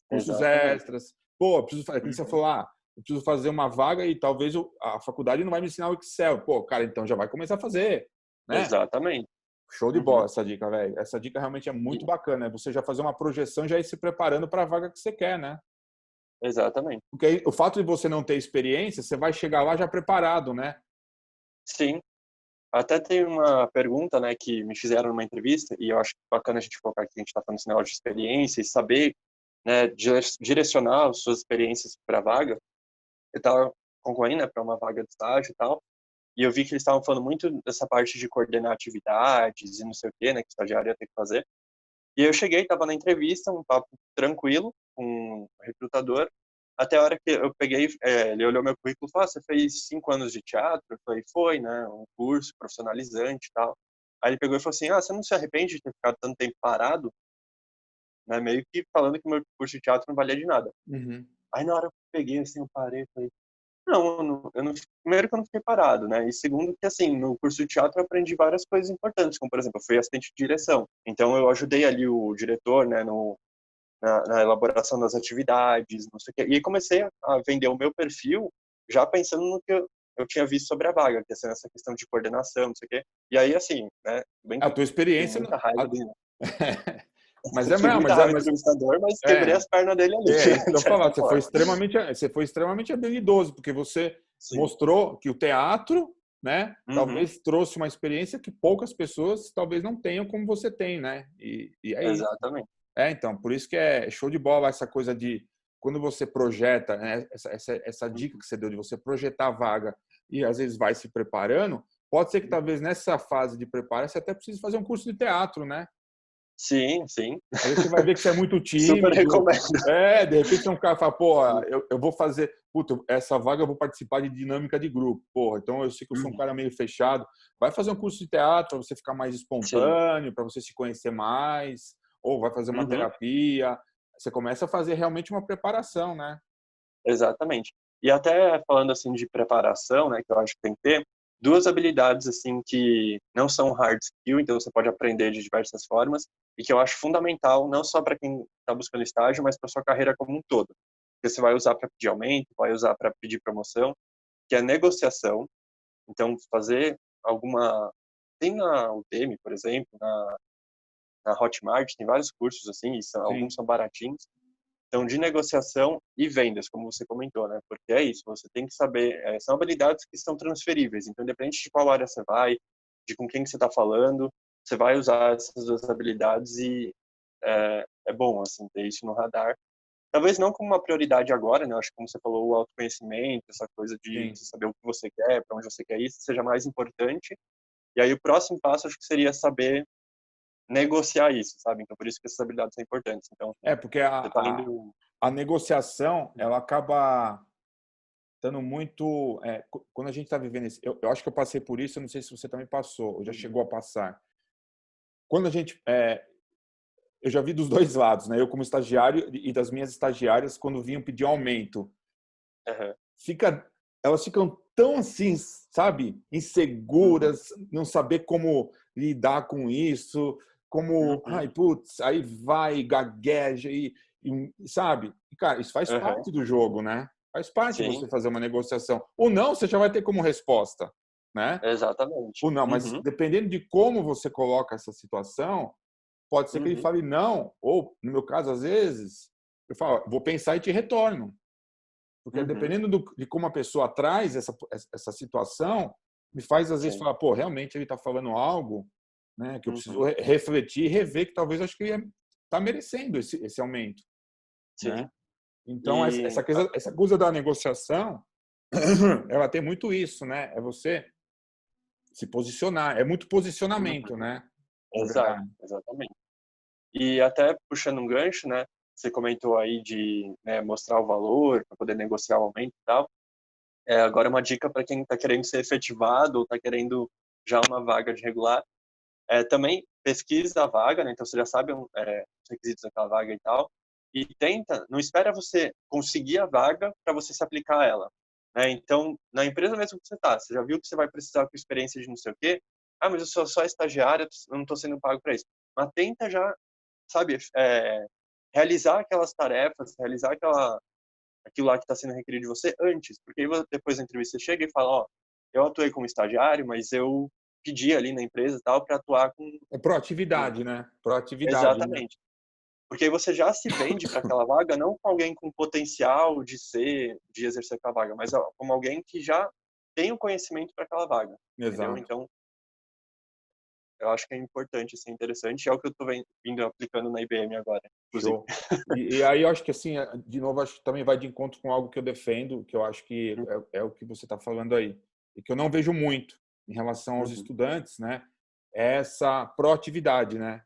cursos exatamente. extras. Pô, eu preciso fazer, como você Uhum, falou, eu preciso fazer uma vaga e talvez a faculdade não vai me ensinar o Excel. Pô, cara, então já vai começar a fazer, né? exatamente. Show de Uhum, bola essa dica, velho. Essa dica realmente é e muito bacana, né? Você já fazer uma projeção, já ir se preparando para a vaga que você quer, né? exatamente. Porque aí, o fato de você não ter experiência, você vai chegar lá já preparado, né? Sim, até tem uma pergunta, né, que me fizeram numa entrevista, e eu acho bacana a gente colocar aqui, a gente está falando desse negócio de experiência e saber, né, direcionar as suas experiências para a vaga. Eu estava concorrendo, né, para uma vaga de estágio e tal, e eu vi que eles estavam falando muito dessa parte de coordenar atividades e não sei o quê, né, que o estagiário ia ter que fazer. E aí eu cheguei, estava na entrevista, um papo tranquilo com o recrutador, até a hora que eu peguei, ele olhou meu currículo e falou, você fez 5 anos de teatro? Eu falei, foi, né, um curso profissionalizante e tal. Aí ele pegou e falou assim, você não se arrepende de ter ficado tanto tempo parado? Né, meio que falando que o meu curso de teatro não valia de nada. Uhum. Aí na hora que eu peguei, assim, eu parei, falei, não, primeiro que eu não fiquei parado, né? E segundo que, assim, no curso de teatro eu aprendi várias coisas importantes, como, por exemplo, eu fui assistente de direção. Então eu ajudei ali o diretor, né, na elaboração das atividades, não sei o quê. E aí comecei a vender o meu perfil já pensando no que eu tinha visto sobre a vaga, que é essa questão de coordenação, não sei o quê. E aí, assim, né, bem A que eu tua tive experiência. muita raiva do, Mas é tive mesmo, muita raiva do entrevistador, mas quebrei é, as pernas dele ali, é isso que de eu ia falar. certa forma. Você foi extremamente habilidoso, porque você Sim. mostrou que o teatro, né, Uhum, talvez trouxe uma experiência que poucas pessoas talvez não tenham como você tem, né? E é isso. exatamente. É, então, por isso que é show de bola essa coisa de quando você projeta, né, essa dica Uhum. que você deu de você projetar a vaga e às vezes vai se preparando, pode ser que talvez nessa fase de preparo você até precise fazer um curso de teatro, né? Sim, sim. Às vezes você vai ver que você é muito Super tímido. recomendo. É, de repente você é um cara que fala, pô, eu vou fazer, puta, essa vaga eu vou participar de dinâmica de grupo. Porra, então eu sei que eu sou um Uhum. cara meio fechado. Vai fazer um curso de teatro para você ficar mais Sim. espontâneo, para você se conhecer mais, ou vai fazer uma Uhum. terapia. Você começa a fazer realmente uma preparação, né? Exatamente. E até falando assim de preparação, né, que eu acho que tem que ter duas habilidades assim que não são hard skill, então você pode aprender de diversas formas e que eu acho fundamental não só para quem está buscando estágio, mas para sua carreira como um todo. Que você vai usar para pedir aumento, vai usar para pedir promoção, que é negociação. Então fazer alguma tem na Udemy, por exemplo, na Hotmart, tem vários cursos assim, e alguns Sim. são baratinhos. Então, de negociação e vendas, como você comentou, né? Porque é isso, você tem que saber, são habilidades que são transferíveis. Então, independente de qual área você vai, de com quem você está falando, você vai usar essas duas habilidades e é bom, assim, ter isso no radar. Talvez não como uma prioridade agora, né? Eu acho que, como você falou, o autoconhecimento, essa coisa de Sim. você saber o que você quer, para onde você quer ir, seja mais importante. E aí, o próximo passo, acho que seria saber negociar isso, sabe? Então, por isso que essas habilidades são importantes. Então, É, porque você está indo... a negociação, ela acaba estando muito. Quando a gente está vivendo isso, eu acho que eu passei por isso, eu não sei se você também passou, ou já chegou a passar. Quando a gente. Eu já vi dos dois lados, né? Eu, como estagiário, e das minhas estagiárias, quando vinham pedir aumento. Aham. Fica, elas ficam tão assim, sabe? Uhum. Inseguras, não saber como lidar com isso, como. Uhum. Ai, putz, aí vai, gagueja, sabe? E, cara, isso faz Aham. parte do jogo, né? Faz parte Sim, você fazer uma negociação. O não, você já vai ter como resposta, né? exatamente. O não, mas Uhum. dependendo de como você coloca essa situação, pode ser que ele Uhum. fale não, ou, no meu caso, às vezes, eu falo, vou pensar e te retorno. Porque Uhum. dependendo de como a pessoa traz essa situação, me faz, às vezes, Sim. falar, pô, realmente ele está falando algo, né, que eu preciso Uhum. refletir e rever, que talvez acho que ele está merecendo esse aumento, Sim. né? Então, E essa coisa da negociação, ela tem muito isso, né? É você se posicionar. É muito posicionamento, uhum. né? Na Exato, verdade. exatamente. E até puxando um gancho, né? Você comentou aí de, né, mostrar o valor para poder negociar o aumento e tal. Agora uma dica para quem está querendo ser efetivado ou está querendo já uma vaga de regular, também pesquisa a vaga, né? Então você já sabe os requisitos daquela vaga e tal, e tenta, não espera você conseguir a vaga para você se aplicar a ela, né? Então, na empresa mesmo que você já viu que você vai precisar com experiência de não sei o quê, mas eu sou só estagiário, eu não estou sendo pago para isso. Mas tenta já, sabe, realizar aquelas tarefas, realizar aquilo lá que está sendo requerido de você antes, porque aí depois da entrevista você chega e fala, ó, eu atuei como estagiário, mas eu pedi ali na empresa e tal para atuar É proatividade, né? Proatividade, né? exatamente. Porque aí você já se vende para aquela vaga não com alguém com potencial de exercer aquela vaga, mas como alguém que já tem o conhecimento para aquela vaga, entendeu? Exato. Então, eu acho que é importante, assim, interessante, é o que eu estou vindo aplicando na IBM agora, inclusive. Show. E aí eu acho que assim, de novo, acho que também vai de encontro com algo que eu defendo, que eu acho que é o que você está falando aí, e que eu não vejo muito em relação aos Uhum. estudantes, né? É essa proatividade, né?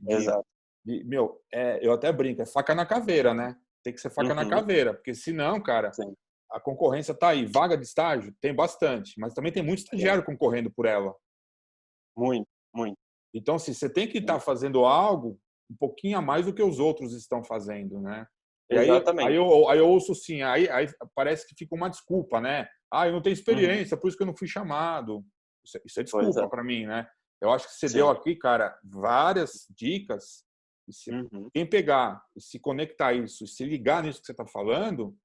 Exato. Meu, eu até brinco, é faca na caveira, né? Tem que ser faca na Uhum. caveira, porque senão, cara, Sim, a concorrência tá aí. Vaga de estágio tem bastante, mas também tem muito sim. estagiário concorrendo por ela. Muito, muito, Então, assim, você tem que estar muito. fazendo algo um pouquinho a mais do que os outros estão fazendo, né? E Exatamente. aí eu ouço assim, aí parece que fica uma desculpa, né? Ah, eu não tenho Uhum. experiência, por isso que eu não fui chamado. Isso é Pois desculpa é. para mim, né? Eu acho que você deu Sim. aqui, cara, várias dicas. E Uhum. quem pegar e se conectar a isso, e se ligar nisso que você está falando,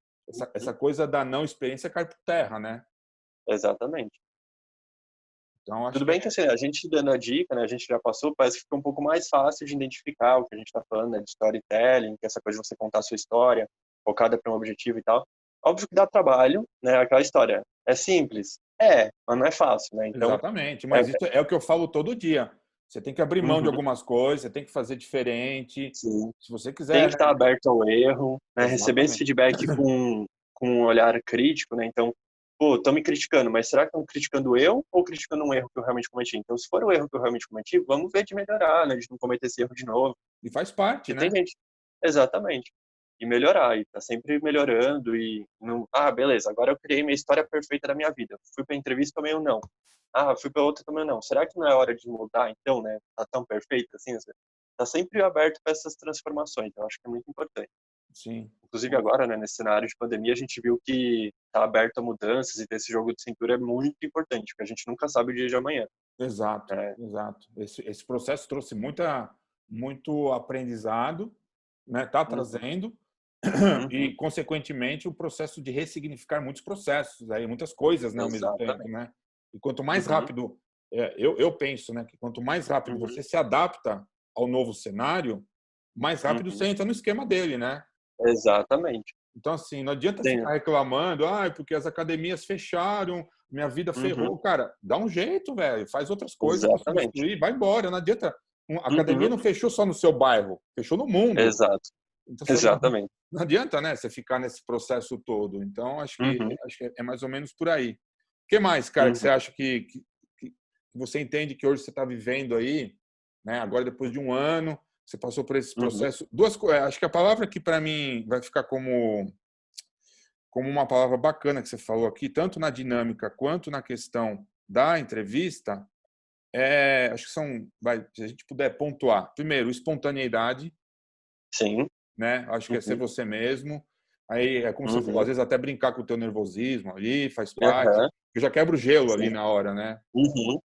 essa Uhum. coisa da não experiência cai por terra, né? Exatamente. Então, acho Tudo que bem que assim, a gente dando a dica, né, a gente já passou, parece que fica um pouco mais fácil de identificar o que a gente está falando, né, de storytelling, que é essa coisa de você contar a sua história, focada para um objetivo e tal. Óbvio que dá trabalho, né, aquela história. É simples? Mas não é fácil, né? Então, exatamente, é, mas isso é o que eu falo todo dia. Você tem que abrir mão de uhum, algumas coisas, você tem que fazer diferente. sim. Se você Tem quiser, que estar né? aberto ao erro, né, receber esse Exatamente. feedback com um olhar crítico, né? Então, pô, estão me criticando, mas será que estão criticando eu ou criticando um erro que eu realmente cometi? Então, se for o erro que eu realmente cometi, vamos ver de melhorar, né? De não cometer esse erro de novo. E faz parte, Porque tem né? gente, exatamente, e melhorar, e tá sempre melhorando e não, beleza, agora eu criei minha história perfeita da minha vida. Fui pra entrevista, tomei um não. Fui pra outra, tomei um não. Será que não é hora de mudar então, né? Tá tão perfeito assim? Tá sempre aberto para essas transformações, eu acho que é muito importante. Sim. Inclusive agora, né, nesse cenário de pandemia, a gente viu que tá aberto a mudanças e ter esse jogo de cintura é muito importante, porque a gente nunca sabe o dia de amanhã. Exato, É, exato. Esse processo trouxe muito aprendizado, né? Está uhum, trazendo uhum, e, consequentemente, o processo de ressignificar muitos processos, aí muitas coisas, né, ao mesmo tempo, exatamente. né? E quanto mais Uhum, rápido, eu penso, né, que quanto mais rápido uhum, você se adapta ao novo cenário, mais rápido você uhum, entra no esquema dele, né? exatamente. Então, assim, não adianta Tem, ficar reclamando, porque as academias fecharam, minha vida uhum, ferrou. Cara, dá um jeito, velho, faz outras coisas para exatamente. substituir, vai embora. Não adianta. A academia Uhum, não fechou só no seu bairro, fechou no mundo. exato, Então, você exatamente. não adianta, né, você ficar nesse processo todo. Então, Uhum, acho que é mais ou menos por aí. O que mais, cara, que você uhum, acha que você entende que hoje você está vivendo aí, né? Agora, depois de um ano, você passou por esse uhum, processo. Duas coisas. Acho que a palavra que para mim vai ficar como uma palavra bacana que você falou aqui, tanto na dinâmica quanto na questão da entrevista, acho que se a gente puder pontuar, primeiro, espontaneidade, sim, né? Acho que é ser uhum, você mesmo. Aí é como você falou, uhum, às vezes até brincar com o teu nervosismo ali, faz parte. aham, Eu já quebro o gelo ali sim, na hora, né? uhum,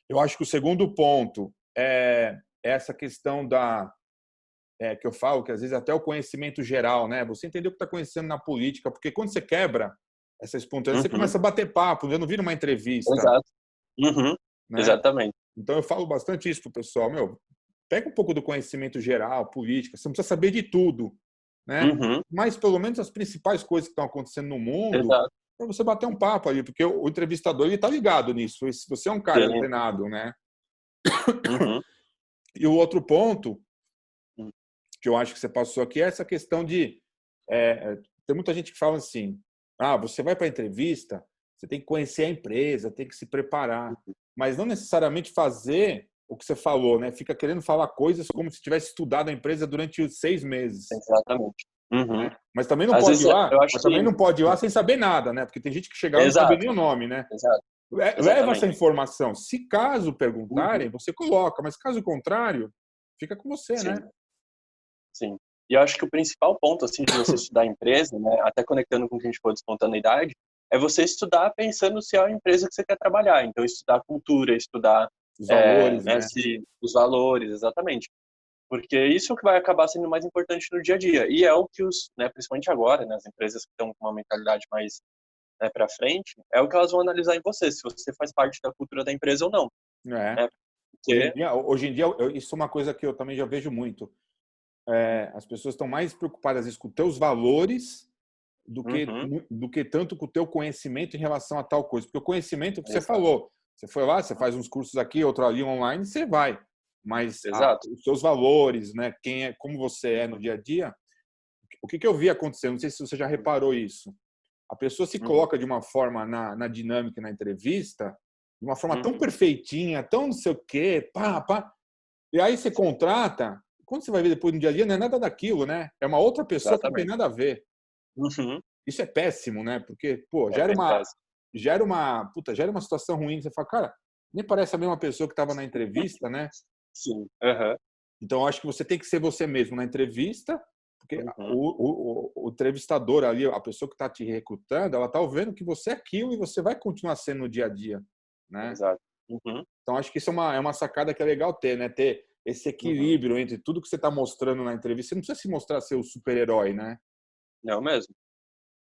Eu acho que o segundo ponto é essa questão que eu falo, que às vezes até o conhecimento geral, né? Você entender o que está conhecendo na política, porque quando você quebra essa espontaneidade, você uhum, começa a bater papo, não vira uma entrevista, exato, uhum, né? exatamente, Então eu falo bastante isso pro pessoal, meu, pega um pouco do conhecimento geral, política, você não precisa saber de tudo, né? uhum, Mas pelo menos as principais coisas que estão acontecendo no mundo, exato, para você bater um papo ali, porque o entrevistador ele tá ligado nisso. Se você é um cara sim, antenado, né? uhum, E o outro ponto uhum, que eu acho que você passou aqui é essa questão de tem muita gente que fala assim, você vai para a entrevista, você tem que conhecer a empresa, tem que se preparar, mas não necessariamente fazer o que você falou, né? Fica querendo falar coisas como se tivesse estudado a empresa durante os 6 meses. Exatamente. Uhum. Mas também não Às pode vezes ir lá, eu acho mas também que... não pode ir lá sem saber nada, né? Porque tem gente que chega lá e não sabe nem Exato, o nome, né? exato, Leva essa exatamente. informação. Se caso perguntarem, Uhum. você coloca, mas caso contrário, fica com você, né? Sim, sim. E eu acho que o principal ponto, assim, de você estudar a empresa, né, até conectando com o que a gente falou de espontaneidade, é você estudar pensando se é a empresa que você quer trabalhar. Então, estudar a cultura, estudar Os valores, né, né? os valores, exatamente. Porque isso é o que vai acabar sendo mais importante no dia a dia. E é o que né, principalmente agora, né, as empresas que estão com uma mentalidade mais, né, para frente, é o que elas vão analisar em você, se você faz parte da cultura da empresa ou não. É. Né? Porque... Hoje em dia, isso é uma coisa que eu também já vejo muito. As pessoas estão mais preocupadas em escutar os valores Uhum, do que tanto com o teu conhecimento em relação a tal coisa. Porque o conhecimento que você exato, falou, você foi lá, você faz uns cursos aqui, outro ali online, você vai. Mas exato. os seus valores, né? Quem é, como você é no dia a dia, o que eu vi acontecendo, não sei se você já reparou isso. A pessoa se Uhum, coloca de uma forma na dinâmica, na entrevista, de uma forma tão uhum, perfeitinha, tão não sei o quê, pá, pá. E aí você contrata, quando você vai ver depois no dia a dia, não é nada daquilo, né? É uma outra pessoa que não tem exatamente. nada a ver. Uhum, Isso é péssimo, né? Porque, pô, é bem péssimo. gera uma situação ruim. Você fala, cara, nem parece a mesma pessoa que estava na entrevista, né? Sim, aham, Então, eu acho que você tem que ser você mesmo na entrevista, porque uhum, o entrevistador ali, a pessoa que está te recrutando, ela está vendo que você é aquilo e você vai continuar sendo no dia a dia, né? exato. Uhum, Então, acho que isso é uma sacada que é legal ter, né? Ter esse uhum. equilíbrio entre tudo que você está mostrando na entrevista. Você não precisa se mostrar ser o super-herói, né? Não mesmo.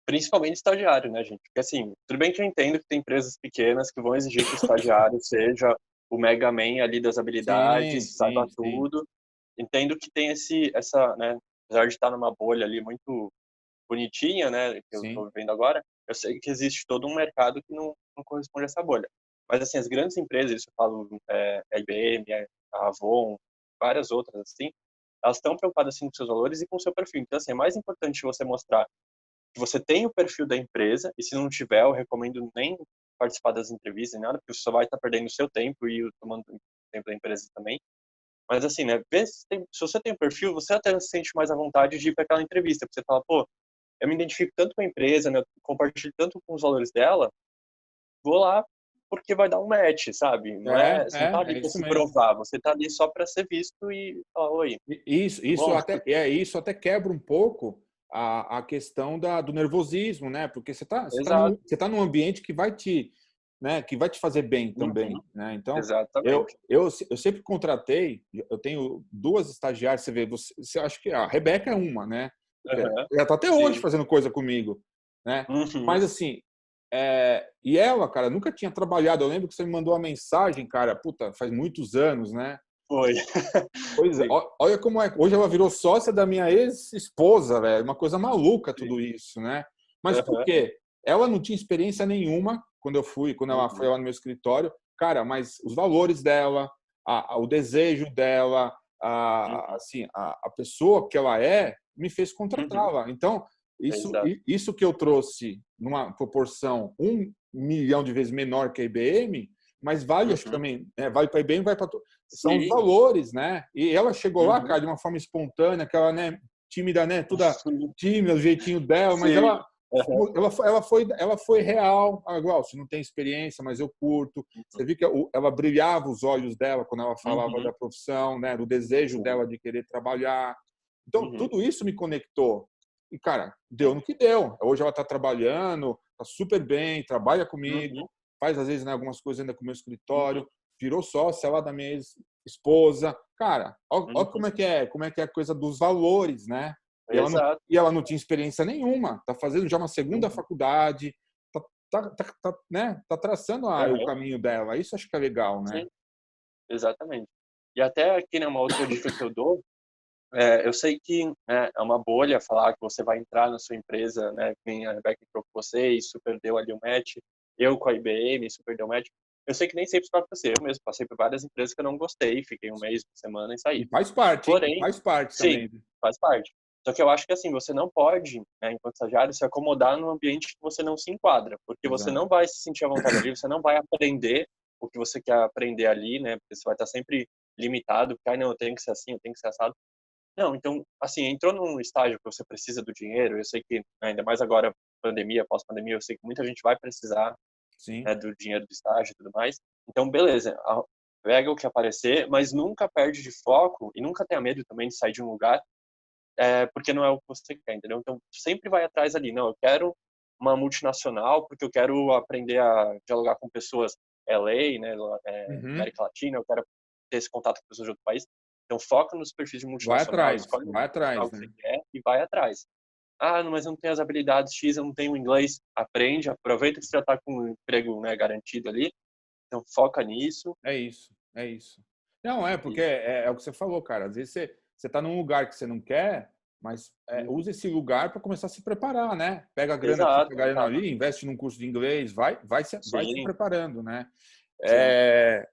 Principalmente estagiário, né, gente? Porque, assim, tudo bem que eu entendo que tem empresas pequenas que vão exigir que o estagiário seja o Mega Man ali das Sim, habilidades, saiba sim, sim. tudo. Entendo que tem essa, né, apesar de estar numa bolha ali muito bonitinha, né, que eu Sim. estou vivendo agora, eu sei que existe todo um mercado que não corresponde a essa bolha. Mas, assim, as grandes empresas, isso eu falo, a IBM, a Avon, várias outras, assim, elas estão preocupadas, assim, com seus valores e com o seu perfil. Então, assim, é mais importante você mostrar que você tem o perfil da empresa, e se não tiver, eu recomendo nem participar das entrevistas, nem nada, porque você só vai estar perdendo o seu tempo e tomando o tempo da empresa também. Mas assim, né, vê se você tem o perfil, você até se sente mais à vontade de ir para aquela entrevista, porque você fala, pô, eu me identifico tanto com a empresa, né, eu compartilho tanto com os valores dela, vou lá porque vai dar um match, sabe? Você não tá ali É para isso se mesmo. provar, você tá ali só para ser visto e falar, oi, tudo bom? Isso até quebra um pouco a questão do nervosismo, né? Porque Exato. você tá num ambiente que vai te, né, que vai te fazer bem Uhum. também, né? Então, Exatamente. eu sempre contratei, eu tenho duas estagiárias, você vê, você acha que a Rebeca é uma, né? Aham. Ela tá até hoje Sim. fazendo coisa comigo, né? Uhum. Mas assim, e ela, cara, nunca tinha trabalhado. Eu lembro que você me mandou uma mensagem, cara, puta, faz muitos anos, né? Foi. Pois é, Sim. olha como é. Hoje ela virou sócia da minha ex-esposa, velho. Uma coisa maluca Sim. tudo isso, né? Mas por Aham. quê? Ela não tinha experiência nenhuma quando ela foi Uhum. lá no meu escritório. Cara, mas os valores dela, o desejo dela, Uhum. assim, a pessoa que ela é, me fez Uhum. contratá-la. Então, Exato. isso que eu trouxe numa proporção 1 milhão de vezes menor que a IBM, mas vale, acho que Uhum. também, vale para a IBM, vai para são os Sim. valores, né? E ela chegou lá, Uhum. cara, de uma forma espontânea, aquela, né, tímida, né, toda tímida, o jeitinho dela, mas Sim. Aham. ela foi real. Ah, igual, você não tem experiência, mas eu curto. Você viu que ela brilhava os olhos dela quando ela falava Uhum. da profissão, né, do desejo Sim. dela de querer trabalhar. Então, Uhum. tudo isso me conectou. E, cara, deu Sim. no que deu. Hoje ela está trabalhando, está super bem, trabalha Uhum. comigo, faz às vezes, né, algumas coisas ainda com o meu Uhum. escritório, virou sócia lá da minha esposa. Cara, olha Uhum. como é que é a coisa dos valores, né? Exato. E ela não tinha experiência nenhuma, tá fazendo já uma segunda Uhum. faculdade, né? Tá traçando o Aham. caminho dela. Isso acho que é legal, né? Sim. Exatamente. E até aqui, né, uma outra dica que eu dou, eu sei que, né, é uma bolha falar que você vai entrar na sua empresa, né, que nem a Rebeca entrou com você e super deu ali o match, eu com a IBM, super deu match. Eu sei que nem sempre isso vai acontecer. Eu mesmo passei por várias empresas que eu não gostei, fiquei um mês, uma semana e E saí. faz parte, hein? E Porém, faz parte sim, também. faz parte. Só que eu acho que, assim, você não pode, né, enquanto estagiário, se acomodar num ambiente que você não se enquadra, porque você Exato. não vai se sentir à vontade ali, você não vai aprender o que você quer aprender ali, né? Porque você vai estar sempre limitado, porque, não, eu tenho que ser assim, eu tenho que ser assado. Não, então, assim, entrou num estágio que você precisa do dinheiro, eu sei que, ainda mais agora, pandemia, pós-pandemia, eu sei que muita gente vai precisar, Sim. né, do dinheiro do estágio e tudo mais. Então, beleza, pega o que aparecer, mas nunca perde de foco e nunca tenha medo também de sair de um lugar, porque não é o que você quer, entendeu? Então, sempre vai atrás ali, não, eu quero uma multinacional porque eu quero aprender a dialogar com pessoas LA, né, Uhum. América Latina, eu quero ter esse contato com pessoas de outro país. Então, foca nos perfis de Vai multinacional, atrás, escolhe uma vai multinacional atrás, que você né? quer e vai atrás. Ah, mas eu não tenho as habilidades X, eu não tenho inglês. Aprende, aproveita que você já está com um emprego, né, garantido ali. Então, foca nisso. É isso, é isso. Não, porque E, é o que você falou, cara. Às vezes você tá num lugar que você não quer, mas uhum. usa esse lugar para começar a se preparar, né? Pega a grana aqui, Exato, pega a grana exato. ali, investe num curso de inglês, vai se Sim, preparando, né? sim.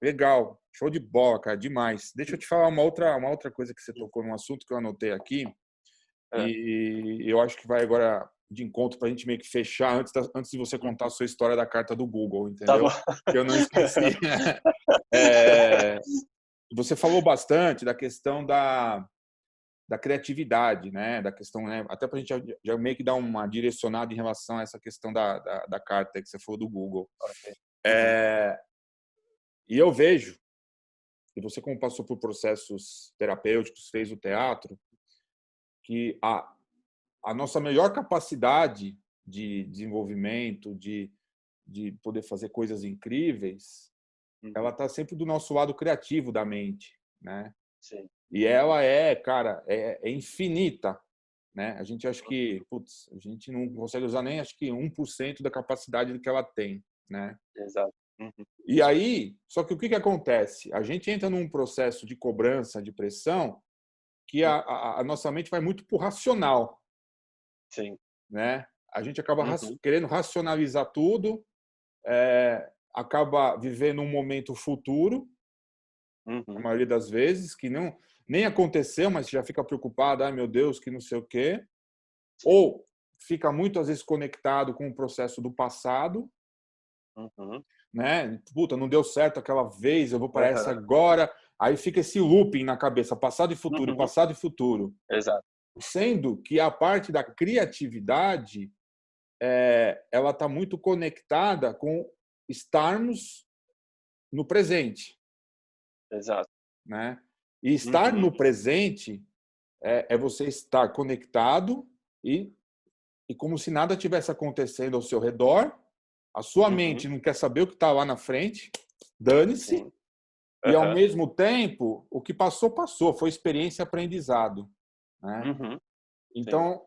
Legal, show de bola, cara, demais. Deixa eu te falar uma outra coisa que você tocou num assunto que eu anotei aqui É, e eu acho que vai agora de encontro para a gente meio que fechar antes de você contar a uhum. sua história da carta do Google, Tá bom. entendeu? Que eu não esqueci. É, você falou bastante da questão da criatividade, né? Da questão, né? Até para a gente já meio que dar uma direcionada em relação a essa questão da carta que você falou do Google. Ok. Uhum. E eu vejo, e você como passou por processos terapêuticos, fez o teatro, que a nossa melhor capacidade de desenvolvimento, de poder fazer coisas incríveis, ela Uhum. está sempre do nosso lado criativo da mente, né? Sim. E ela cara, é infinita, né? A gente acha que, putz, a gente não consegue usar nem acho que 1% da capacidade que ela tem, né? Exato. Uhum. E aí, só que o que acontece? A gente entra num processo de cobrança, de pressão, que Uhum. a nossa mente vai muito pro racional, Sim. né? A gente acaba Uhum. querendo racionalizar tudo, acaba vivendo um momento futuro, a Uhum. maioria das vezes, que não nem aconteceu, mas já fica preocupado, ai meu Deus, que não sei o quê. Sim. Ou fica muito às vezes conectado com o processo do passado, Uhum. né? Puta, não deu certo aquela vez, eu vou para essa Aham. agora. Aí fica esse looping na cabeça, Uhum. passado e futuro. Exato. Sendo que a parte da criatividade, ela está muito conectada com estarmos no presente, Exato. né? E estar Uhum. no presente é você estar conectado e como se nada tivesse acontecendo ao seu redor. A sua Uhum. mente não quer saber o que está lá na frente, dane-se. Sim. E, ao Aham. mesmo tempo, o que passou, passou. Foi experiência e aprendizado, né? Uhum. Sim. Então,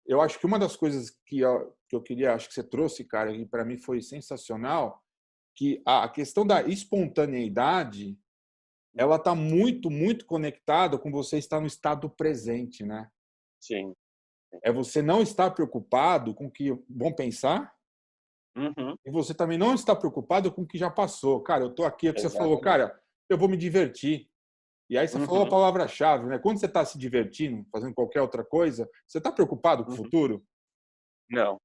eu acho que uma das coisas que eu queria, acho que você trouxe, cara, e para mim foi sensacional, que a questão da espontaneidade, ela está muito, muito conectada com você estar no estado presente, né? Sim. É você não estar preocupado com o que vão pensar Uhum. e você também não está preocupado com o que já passou. Cara, eu estou aqui, é o que você falou, Exatamente. cara, eu vou me divertir. E aí você falou a Uhum. palavra-chave, né? Quando você está se divertindo, fazendo qualquer outra coisa, você está preocupado com o Uhum. futuro? Não.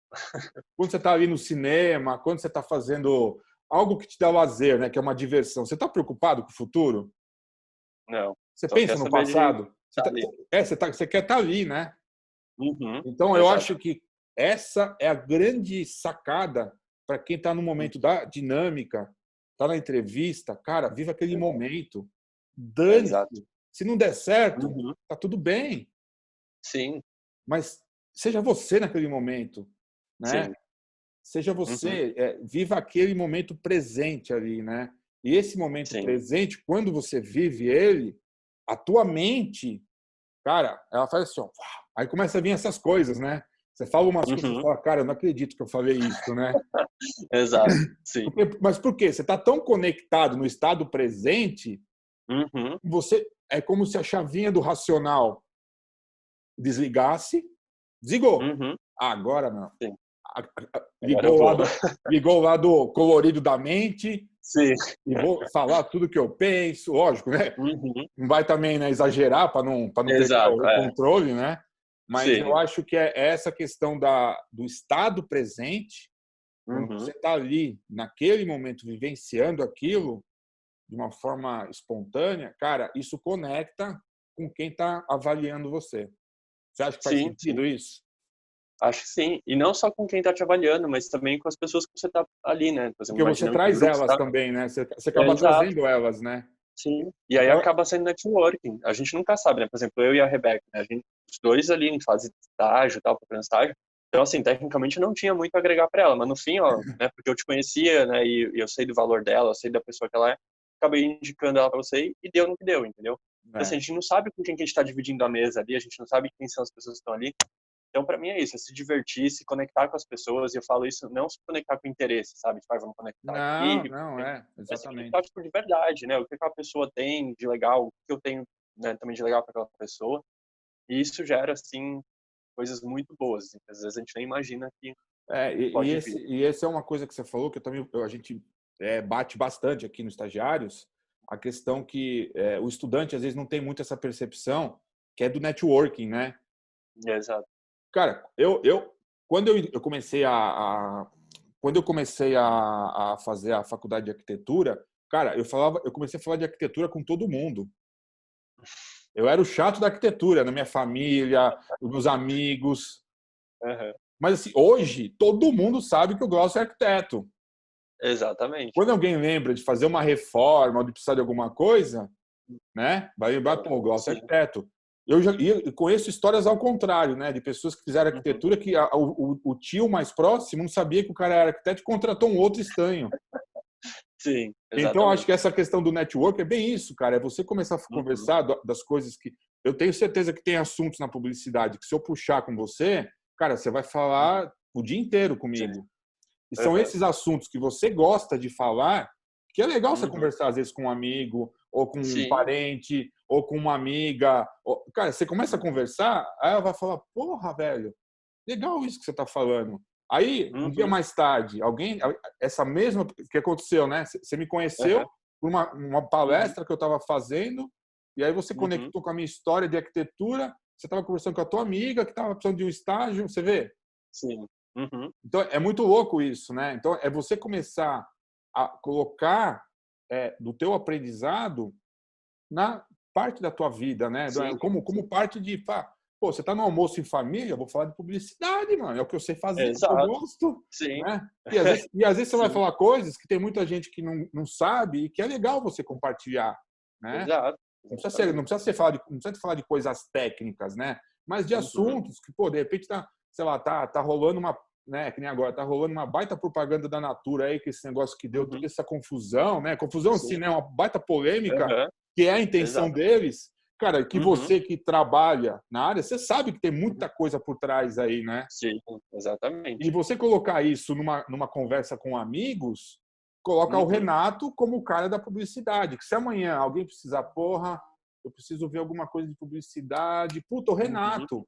Quando você está ali no cinema, quando você está fazendo algo que te dá lazer, né? Que é uma diversão, você está preocupado com o futuro? Não. Você Só quer pensa no saber de passado? estar ali. Você quer estar ali, né? Uhum. Então, eu Exato. acho que essa é a grande sacada para quem está no Uhum. momento da dinâmica, está na entrevista, cara, viva aquele Exato. momento. Exato. Dane-se. Se não der certo, Uhum. tá tudo bem, Sim. mas seja você naquele momento, né? Sim. Seja Uhum. você, viva aquele momento presente ali, né? E esse momento Sim. presente, quando você vive ele, a tua mente, cara, ela faz assim, ó, aí começa a vir essas coisas, né? Você fala umas coisas e Uhum. fala, cara, eu não acredito que eu falei isso, né? Exato. Sim. Mas por quê? Você está tão conectado no estado presente, Uhum. você é como se a chavinha do racional desligasse, desligou. Uhum. Ah, agora não. Sim. Agora eu Ligou o vou. lado, ligou o lado colorido da mente Sim. e vou falar tudo que eu penso, lógico, né? Uhum. Não vai também, né, exagerar para não perder Exato. o controle, né? Mas eu Sim. acho que é essa questão do estado presente Quando Uhum. você está ali, naquele momento, vivenciando aquilo de uma forma espontânea, cara, isso conecta com quem está avaliando você. Você acha que faz Sim, sim. sentido isso? Acho que sim. E não só com quem tá te avaliando, mas também com as pessoas que você tá ali, né. Por exemplo, Porque você imaginando que o traz grupo elas está também, né? Você é, acaba exato, trazendo elas, né? sim. E aí Então, acaba sendo networking. A gente nunca sabe, né. Por exemplo, eu e a Rebeca, né, a gente os 2 ali em fase de estágio, e tal, procurando estágio. Então, assim, tecnicamente não tinha muito a agregar pra ela, mas no fim, ó, né, porque eu te conhecia, né, e eu sei do valor dela, eu sei da pessoa que ela é, acabei indicando ela pra você e deu no que deu, entendeu. Então, assim, é. a gente não sabe com quem que a gente tá dividindo a mesa ali, a gente não sabe quem são as pessoas que estão ali. Então, para mim é isso, é se divertir, se conectar com as pessoas, e eu falo isso não se conectar com interesse, sabe, tipo: "Ai, vamos conectar Não, aqui", não, é, é se conectar, exatamente. tipo, de verdade, né, o que aquela pessoa tem de legal, o que eu tenho, né, também de legal para aquela pessoa, e isso gera, assim, coisas muito boas, assim, que às vezes a gente nem imagina É, que e pode vir. esse é uma coisa que você falou que eu também a gente bate bastante aqui nos estagiários, a questão que o estudante às vezes não tem muito essa percepção que é do networking, né? Exato. Cara, eu quando eu comecei quando eu comecei a fazer a faculdade de arquitetura, cara, eu comecei a falar de arquitetura com todo mundo. Eu era o chato da arquitetura, na minha família, os meus amigos. Aham. Mas assim, hoje todo mundo sabe que o Glaucio é arquiteto. Exatamente. Quando alguém lembra de fazer uma reforma ou de precisar de alguma coisa, né? Vai lembrar, pô, o Glaucio é Sim. arquiteto. Eu conheço histórias ao contrário, né? De pessoas que fizeram Uhum. arquitetura que o tio mais próximo não sabia que o cara era arquiteto e contratou um outro estranho. Sim, Então, acho que exatamente. essa questão do network é bem isso, cara. É você começar a Uhum. conversar das coisas que. Eu tenho certeza que tem assuntos na publicidade que, se eu puxar com você, cara, você vai Uhum. falar o dia inteiro Sim. comigo. E são Aham. esses assuntos que você gosta de falar, que é legal você Uhum. conversar, às vezes, com um amigo, ou com um Sim. parente, ou com uma amiga. Cara, você começa a Uhum. conversar, aí ela vai falar: porra, velho, legal isso que você está falando. Aí, um dia Uhum. mais tarde, essa mesma que aconteceu, né? Você me conheceu Aham. por uma Uhum. palestra que eu estava fazendo, e aí você Uhum. conectou com a minha história de arquitetura, você estava conversando com a tua amiga que estava precisando de um estágio, você vê? Sim. Uhum. Então, é muito louco isso, né? Então, é você começar a colocar do teu aprendizado na parte da tua vida, né? Sim, Como sim. parte de, pá, pô, você tá no almoço em família, vou falar de publicidade, mano, é o que eu sei fazer, é o que eu Exato. gosto, Sim. né? E às vezes você vai Sim. falar coisas que tem muita gente que não sabe e que é legal você compartilhar, né? Exato. Não Exatamente. precisa não precisa falar de coisas técnicas, né? Mas de Uhum. assuntos que, pô, de repente tá, sei lá, tá rolando uma, né, que nem agora, tá rolando uma baita propaganda da Natura aí, que esse negócio que deu toda Uhum. essa confusão, né? Confusão assim, Sim. né? Uma baita polêmica, Aham. que é a intenção Exato. deles. Cara, que Uhum. você que trabalha na área, você sabe que tem Uhum. muita coisa por trás aí, né? Sim, E exatamente. você colocar isso numa conversa com amigos, coloca o Uhum. Renato como o cara da publicidade. Que se amanhã alguém precisar, porra, eu preciso ver alguma coisa de publicidade, puta, o Uhum. Renato,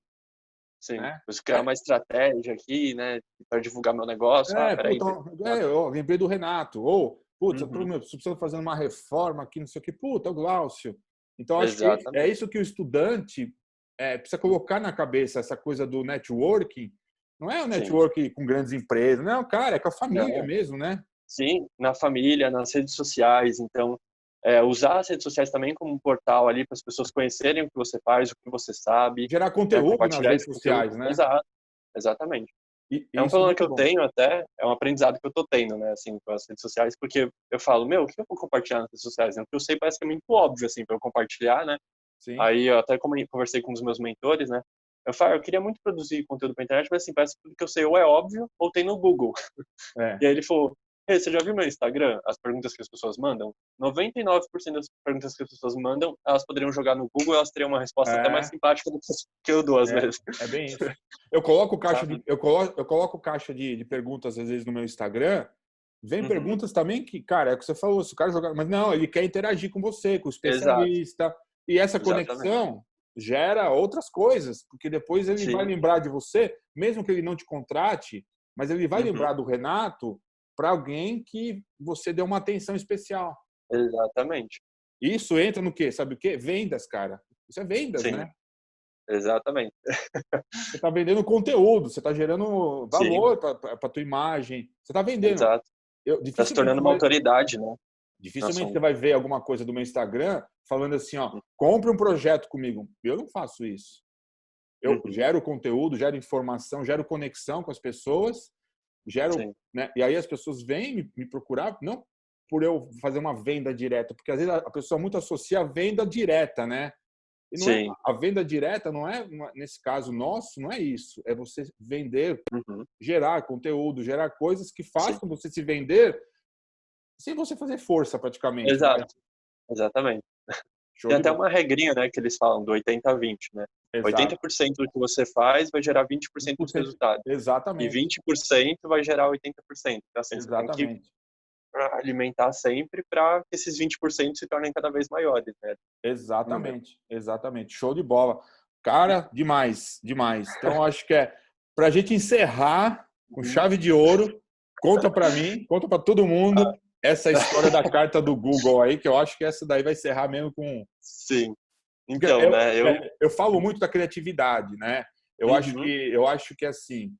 Sim. né? Preciso criar uma estratégia aqui, né, para divulgar meu negócio. Ah, espera aí, Puta, eu lembrei do Renato. Ou, putz, eu tô, Uhum. meu, tô precisando fazer uma reforma aqui, não sei o quê. Puta, o Glaucio. Então, acho que é Exatamente. isso que o estudante precisa colocar na cabeça, essa coisa do networking. Não é o Sim. networking com grandes empresas, não, cara, é com a família Não. mesmo, né? Sim, na família, nas redes sociais, então, usar as redes sociais também como um portal ali para as pessoas conhecerem o que você faz, o que você sabe, Gerar né, conteúdo nas compartilhar redes esse conteúdo. sociais, né? Exato, exatamente. E É um isso é problema que muito eu bom. tenho até, é um aprendizado que eu tô tendo, né, assim, com as redes sociais, porque eu falo: "Meu, o que eu vou compartilhar nas redes sociais?", né, o que eu sei parece que é muito óbvio, assim, para eu compartilhar, né. Sim. Aí eu até conversei com um dos meus mentores, né, eu falo: "Eu queria muito produzir conteúdo pra internet, mas, assim, parece que tudo que eu sei ou é óbvio ou tem no Google". E É. aí ele falou: "Ei, você já viu meu Instagram? As perguntas que as pessoas mandam? 99% das perguntas que as pessoas mandam, elas poderiam jogar no Google, elas teriam uma resposta até mais É, simpática do que eu dou às é, vezes". é bem isso. Eu coloco caixa Sabe? de, eu coloco caixa de perguntas às vezes no meu Instagram. Vem Uhum. perguntas também que, cara, é o que você falou, se o cara jogar, mas não, ele quer interagir com você, com o Exato, especialista, e essa exatamente. conexão gera outras coisas, porque depois ele vai Sim. lembrar de você, mesmo que ele não te contrate, mas ele vai Uhum. lembrar do Renato para alguém que você deu uma atenção especial. Exatamente. Isso entra no quê? Sabe o quê? Vendas, cara. Isso é vendas, Sim. né? Exatamente. Você está vendendo conteúdo, você está gerando Sim, valor para a tua imagem. Você está vendendo. exato. Tá se Dificilmente tornando uma autoridade, né, no dificilmente você assunto. vai ver alguma coisa do meu Instagram falando assim, ó, compre um projeto comigo. Eu não faço isso. Eu Uhum, gero conteúdo, gero informação, gero conexão com as pessoas, gero, sim, né? E aí as pessoas vêm me procurar, não por eu fazer uma venda direta, porque às vezes a pessoa muito associa a venda direta, né? E não é sim, a venda direta, nesse caso nosso, não é isso. É você vender, uhum, gerar conteúdo, gerar coisas que sim, façam você se vender sem você fazer força praticamente, vai. exato, exatamente. Show Tem de até bola. uma regrinha, né, que eles falam do 80-20, né. Exato. 80% do que você faz vai gerar 20% dos 1%. resultados, e Exatamente. 20% vai gerar 80%. Então, assim, você tem que Exatamente. alimentar sempre para que esses 20% se tornem cada vez maiores, né, número. Exatamente, exatamente. Show de bola. Cara, demais, demais. Então, acho que para a gente encerrar com Uhum. chave de ouro, conta para mim, conta para todo mundo essa história da carta do Google aí, que eu acho que essa daí vai encerrar mesmo com. Sim. Porque Então, né, eu eu falo muito da criatividade, né? uhum, Eu acho que assim,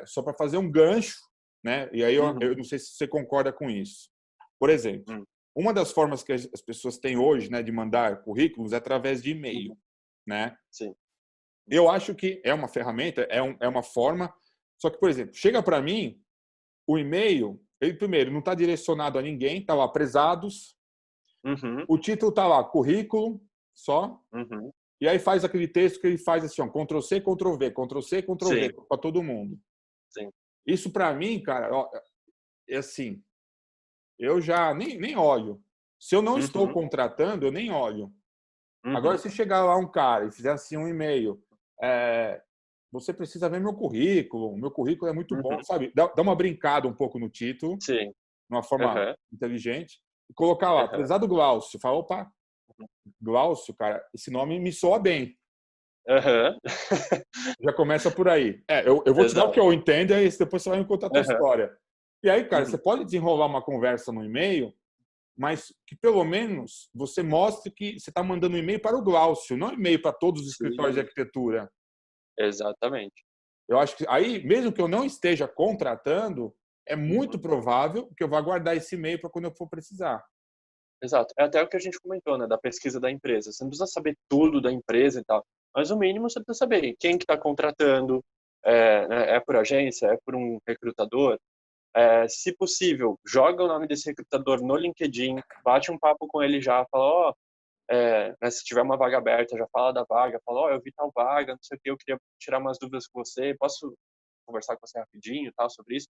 só para fazer um gancho, né? E aí uhum, eu não sei se você concorda com isso. Por exemplo, hum, uma das formas que as pessoas têm hoje, né, de mandar currículos é através de e-mail, uhum, né? sim. Eu acho que é uma ferramenta, é uma forma. Só que, por exemplo, chega para mim o e-mail, ele primeiro não está direcionado a ninguém, está lá prezados, Uhum, o título está lá currículo só, uhum, e aí faz aquele texto que ele faz assim, ó, Ctrl C, Ctrl V, Ctrl C, Ctrl V sim, para todo mundo. sim. Isso para mim, cara, ó, é assim, eu já nem olho. Se eu não estou Uhum, contratando, eu nem olho. Agora, uhum, se chegar lá um cara e fizer assim um e-mail, é, você precisa ver meu currículo é muito bom, uhum, sabe? Dá uma brincada um pouco no título, sim. de uma forma Aham, inteligente, e colocar lá, aham, prezado Glaucio. Fala, opa, uhum, Glaucio, cara, esse nome me soa bem. aham. Já começa por aí. Eu vou te dar o que Exato. eu entendo, aí depois você vai me contar a tua Aham, história. E aí, cara, você uhum, pode desenrolar uma conversa no e-mail, mas que pelo menos você mostre que você está mandando um e-mail para o Glaucio, não um e-mail para todos os escritórios de sim, arquitetura. exatamente. Eu acho que aí, mesmo que eu não esteja contratando, é muito Uhum, provável que eu vá guardar esse e-mail para quando eu for precisar. exato. É até o que a gente comentou, né, da pesquisa da empresa. Você não precisa saber tudo da empresa e tal, mas o mínimo você precisa saber quem que está contratando, né, é por agência, é por um recrutador. Se possível, joga o nome desse recrutador no LinkedIn, bate um papo com ele já, fala, ó, né, se tiver uma vaga aberta, já fala da vaga, fala, ó, eu vi tal vaga, não sei o que, eu queria tirar umas dúvidas com você, posso conversar com você rapidinho, tal, sobre isso?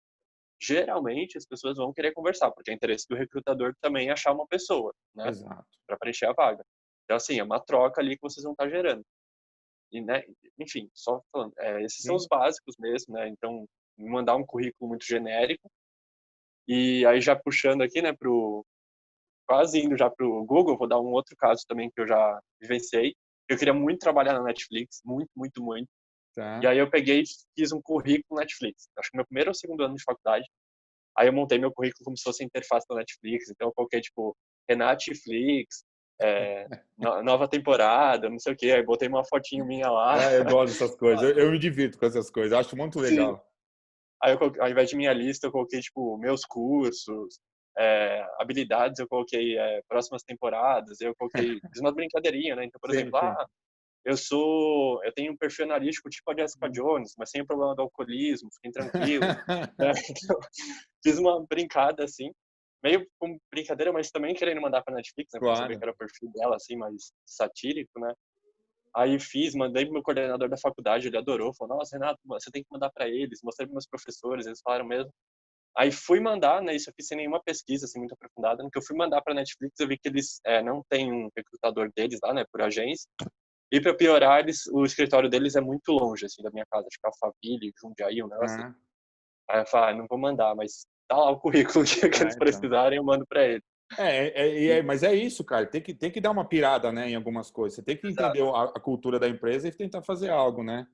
Geralmente as pessoas vão querer conversar, porque é interesse do recrutador também achar uma pessoa, né, Exato. para preencher a vaga. Então, assim, é uma troca ali que vocês vão estar gerando. E, né, enfim, só falando, esses são os Sim. básicos mesmo, né, então, mandar um currículo muito genérico, e aí já puxando aqui, né, quase indo já pro Google, vou dar um outro caso também que eu já vivenciei. Eu queria muito trabalhar na Netflix, muito, muito, muito. E Tá. aí eu peguei e fiz um currículo Netflix. Acho que meu primeiro ou segundo ano de faculdade. Aí eu montei meu currículo como se fosse a interface da Netflix. Então eu coloquei, tipo, Renatflix, nova temporada, não sei o quê. Aí botei uma fotinho minha lá. Eu gosto dessas coisas. Eu me divirto com essas coisas. Eu acho muito Sim. legal. Aí eu coloquei, ao invés de minha lista, eu coloquei, tipo, meus cursos, habilidades, eu coloquei próximas temporadas, eu coloquei, fiz uma brincadeirinha, né? Então, por Sim, exemplo, sim. eu tenho um perfil analítico tipo a Jessica Jones, mas sem o problema do alcoolismo, fiquem tranquilos, né? Então, fiz uma brincada assim, meio com brincadeira, mas também querendo mandar para Netflix, né? Para saber que Claro. era o perfil dela, assim, mais satírico, né? Aí fiz, mandei pro meu coordenador da faculdade, ele adorou, falou, nossa, Renato, você tem que mandar para eles, mostrei para meus professores, eles falaram mesmo. Aí fui mandar, né, isso aqui sem nenhuma pesquisa, assim, muito aprofundada, no que eu fui mandar para Netflix, eu vi que eles não têm um recrutador deles lá, né, por agência, e para piorar, o escritório deles é muito longe, assim, da minha casa, acho que é Alphaville, Jundiaí, um negócio assim. Ah, Aí eu falei, não vou mandar, mas tá lá o currículo, o dia que eles então. precisarem, eu mando para eles. Mas é isso, cara. Tem que dar uma pirada, né, em algumas coisas. Você tem que entender Exato. a cultura da empresa e tentar fazer algo, né?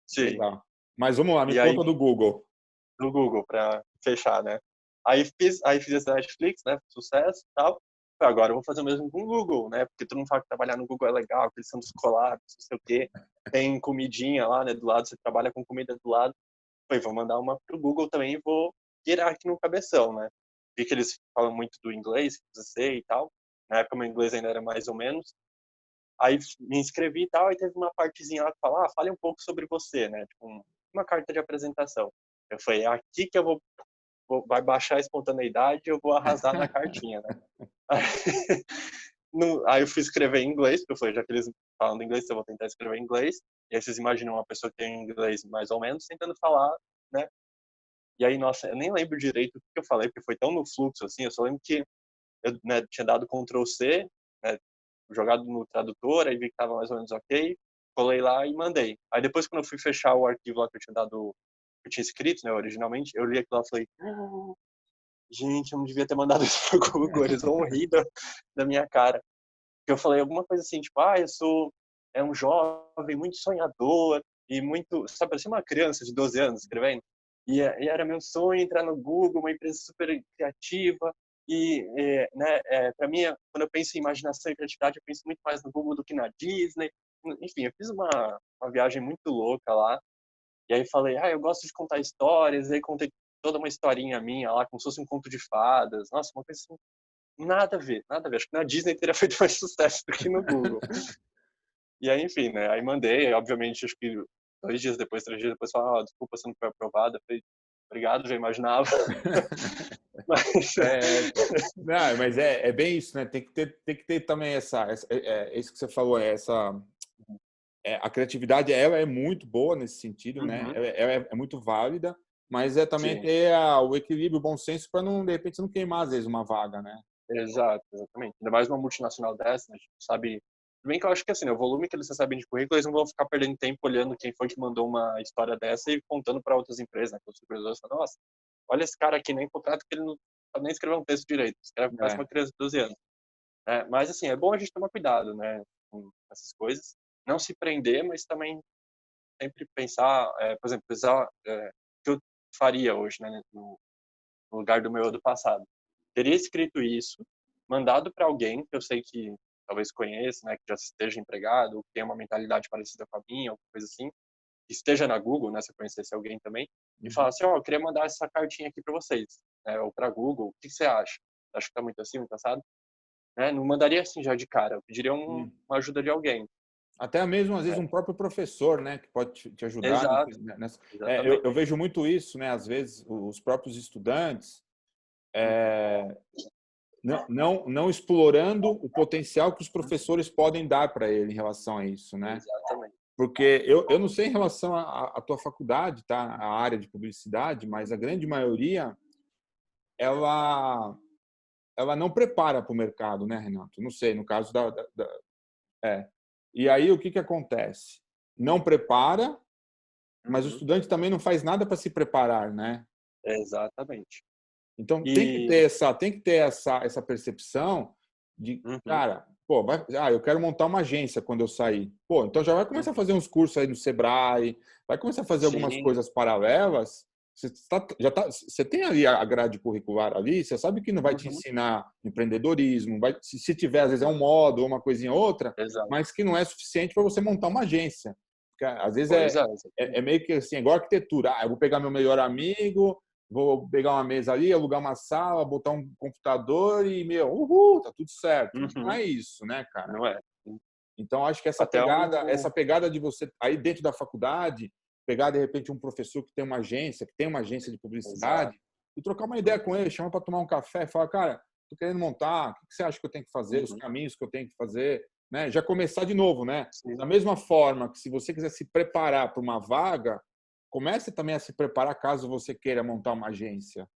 Sim. Legal. Mas vamos lá, me E aí, conta do Google. no Google, para fechar, né? Aí fiz essa Netflix, né, sucesso e tal. Agora eu vou fazer o mesmo com o Google, né? Porque todo mundo fala que trabalhar no Google é legal, que eles são descolados, não sei o quê. Tem comidinha lá, né, do lado, você trabalha com comida do lado. Falei, vou mandar uma pro Google também e vou virar aqui no cabeção, né? Vi que eles falam muito do inglês, que precisa ser e tal. Na época, meu inglês ainda era mais ou menos. Aí me inscrevi e tal, aí teve uma partezinha lá que fala, fale um pouco sobre você, né? Tipo, uma carta de apresentação. Eu falei, é aqui que eu vai baixar a espontaneidade e eu vou arrasar na cartinha, né? Aí, aí eu fui escrever em inglês, porque eu falei, já que eles falam inglês, eu vou tentar escrever em inglês. E aí vocês imaginam uma pessoa que tem inglês mais ou menos, tentando falar, né? E aí, nossa, eu nem lembro direito o que eu falei, porque foi tão no fluxo, assim, eu só lembro que eu, né, tinha dado Ctrl C, né, jogado no tradutor, aí vi que tava mais ou menos ok, colei lá e mandei. Aí depois, quando eu fui fechar o arquivo lá que eu tinha dado, que eu tinha escrito, né, originalmente, eu li aquilo lá e falei, gente, eu não devia ter mandado isso pro Google, eles vão rir da minha cara. Porque eu falei alguma coisa assim, tipo, eu sou um jovem muito sonhador e muito, sabe, parecia uma criança de 12 anos escrevendo. E era meu sonho entrar no Google, uma empresa super criativa. E, né, para mim, quando eu penso em imaginação e criatividade, eu penso muito mais no Google do que na Disney. Enfim, eu fiz uma viagem muito louca lá. E aí falei, eu gosto de contar histórias. E aí contei toda uma historinha minha lá, como se fosse um conto de fadas. Nossa, uma coisa assim, nada a ver, nada a ver. Acho que na Disney teria feito mais sucesso do que no Google. E aí, enfim, né? Aí mandei, obviamente, acho que 2 dias depois, 3 dias depois, falaram, desculpa, você não foi aprovada. Falei, obrigado, já imaginava. Mas, Não, mas é bem isso, né? Tem que ter também isso que você falou, a criatividade ela é muito boa nesse sentido, né? uhum, É muito válida, mas é também sim, ter o equilíbrio, o bom senso para não de repente não queimar às vezes uma vaga, né? exato, exatamente. Ainda mais uma multinacional dessa, né? A gente sabe. Tudo bem que eu acho que assim, né, o volume que eles recebem de currículo, eles não vão ficar perdendo tempo olhando quem foi que mandou uma história dessa e contando para outras empresas, né? Que os supervisores falam, nossa, olha esse cara aqui, nem contrato que ele não sabe nem escrever um texto direito, escreve parece É. uma criança de 12 anos. Mas assim, é bom a gente tomar cuidado, né, com essas coisas. Não se prender, mas também sempre pensar, por exemplo, o que eu faria hoje, né, no lugar do meu eu do passado. Teria escrito isso, mandado para alguém que eu sei que talvez conheça, né, que já esteja empregado, ou que tenha uma mentalidade parecida com a minha, ou coisa assim, que esteja na Google, né, se eu conhecesse alguém também, e falar assim, eu queria mandar essa cartinha aqui para vocês, né, ou para Google, o que você acha? Acho que tá muito assim, muito assado? Né? Não mandaria assim já de cara, eu pediria Sim. uma ajuda de alguém. Até mesmo, às vezes, Né? um próprio professor, né, que pode te ajudar. Exato, Nessa. Eu, exatamente. eu vejo muito isso, né? Às vezes, os próprios estudantes Uhum. não explorando o potencial que os professores podem dar para ele em relação a isso, né? Exatamente. Porque eu não sei em relação à tua faculdade, tá? A área de publicidade, mas a grande maioria ela ela não prepara para o mercado, né, Renato? Não sei, no caso é. E aí o que acontece? Não prepara, mas o Uhum. estudante também não faz nada para se preparar, né? Exatamente. Então E tem que ter essa percepção de, uhum, cara, pô, eu quero montar uma agência quando eu sair. Pô, então já vai começar a uhum. fazer uns cursos aí no Sebrae, vai começar a fazer algumas Sim. coisas paralelas. Você tem ali a grade curricular ali, você sabe que não vai te Uhum. ensinar empreendedorismo, se tiver, às vezes é um módulo, uma coisinha ou outra, Exato. mas que não é suficiente para você montar uma agência. Porque, às vezes Pois é, é meio que assim, igual arquitetura. Eu vou pegar meu melhor amigo, vou pegar uma mesa ali, alugar uma sala, botar um computador e, uhul, tá tudo certo. Não uhum. é isso, né, cara? Não é. Então, acho que Até essa pegada de você, aí dentro da faculdade, pegar, de repente, um professor que tem uma agência de exato. publicidade, e trocar uma ideia com Uhum. ele, chamar para tomar um café, falar, cara, tô querendo montar, o que você acha que eu tenho que fazer, os Uhum. caminhos que eu tenho que fazer, né? Já começar de novo, né? Sim, Da mesma forma que se você quiser se preparar para uma vaga, comece também a se preparar caso você queira montar uma agência.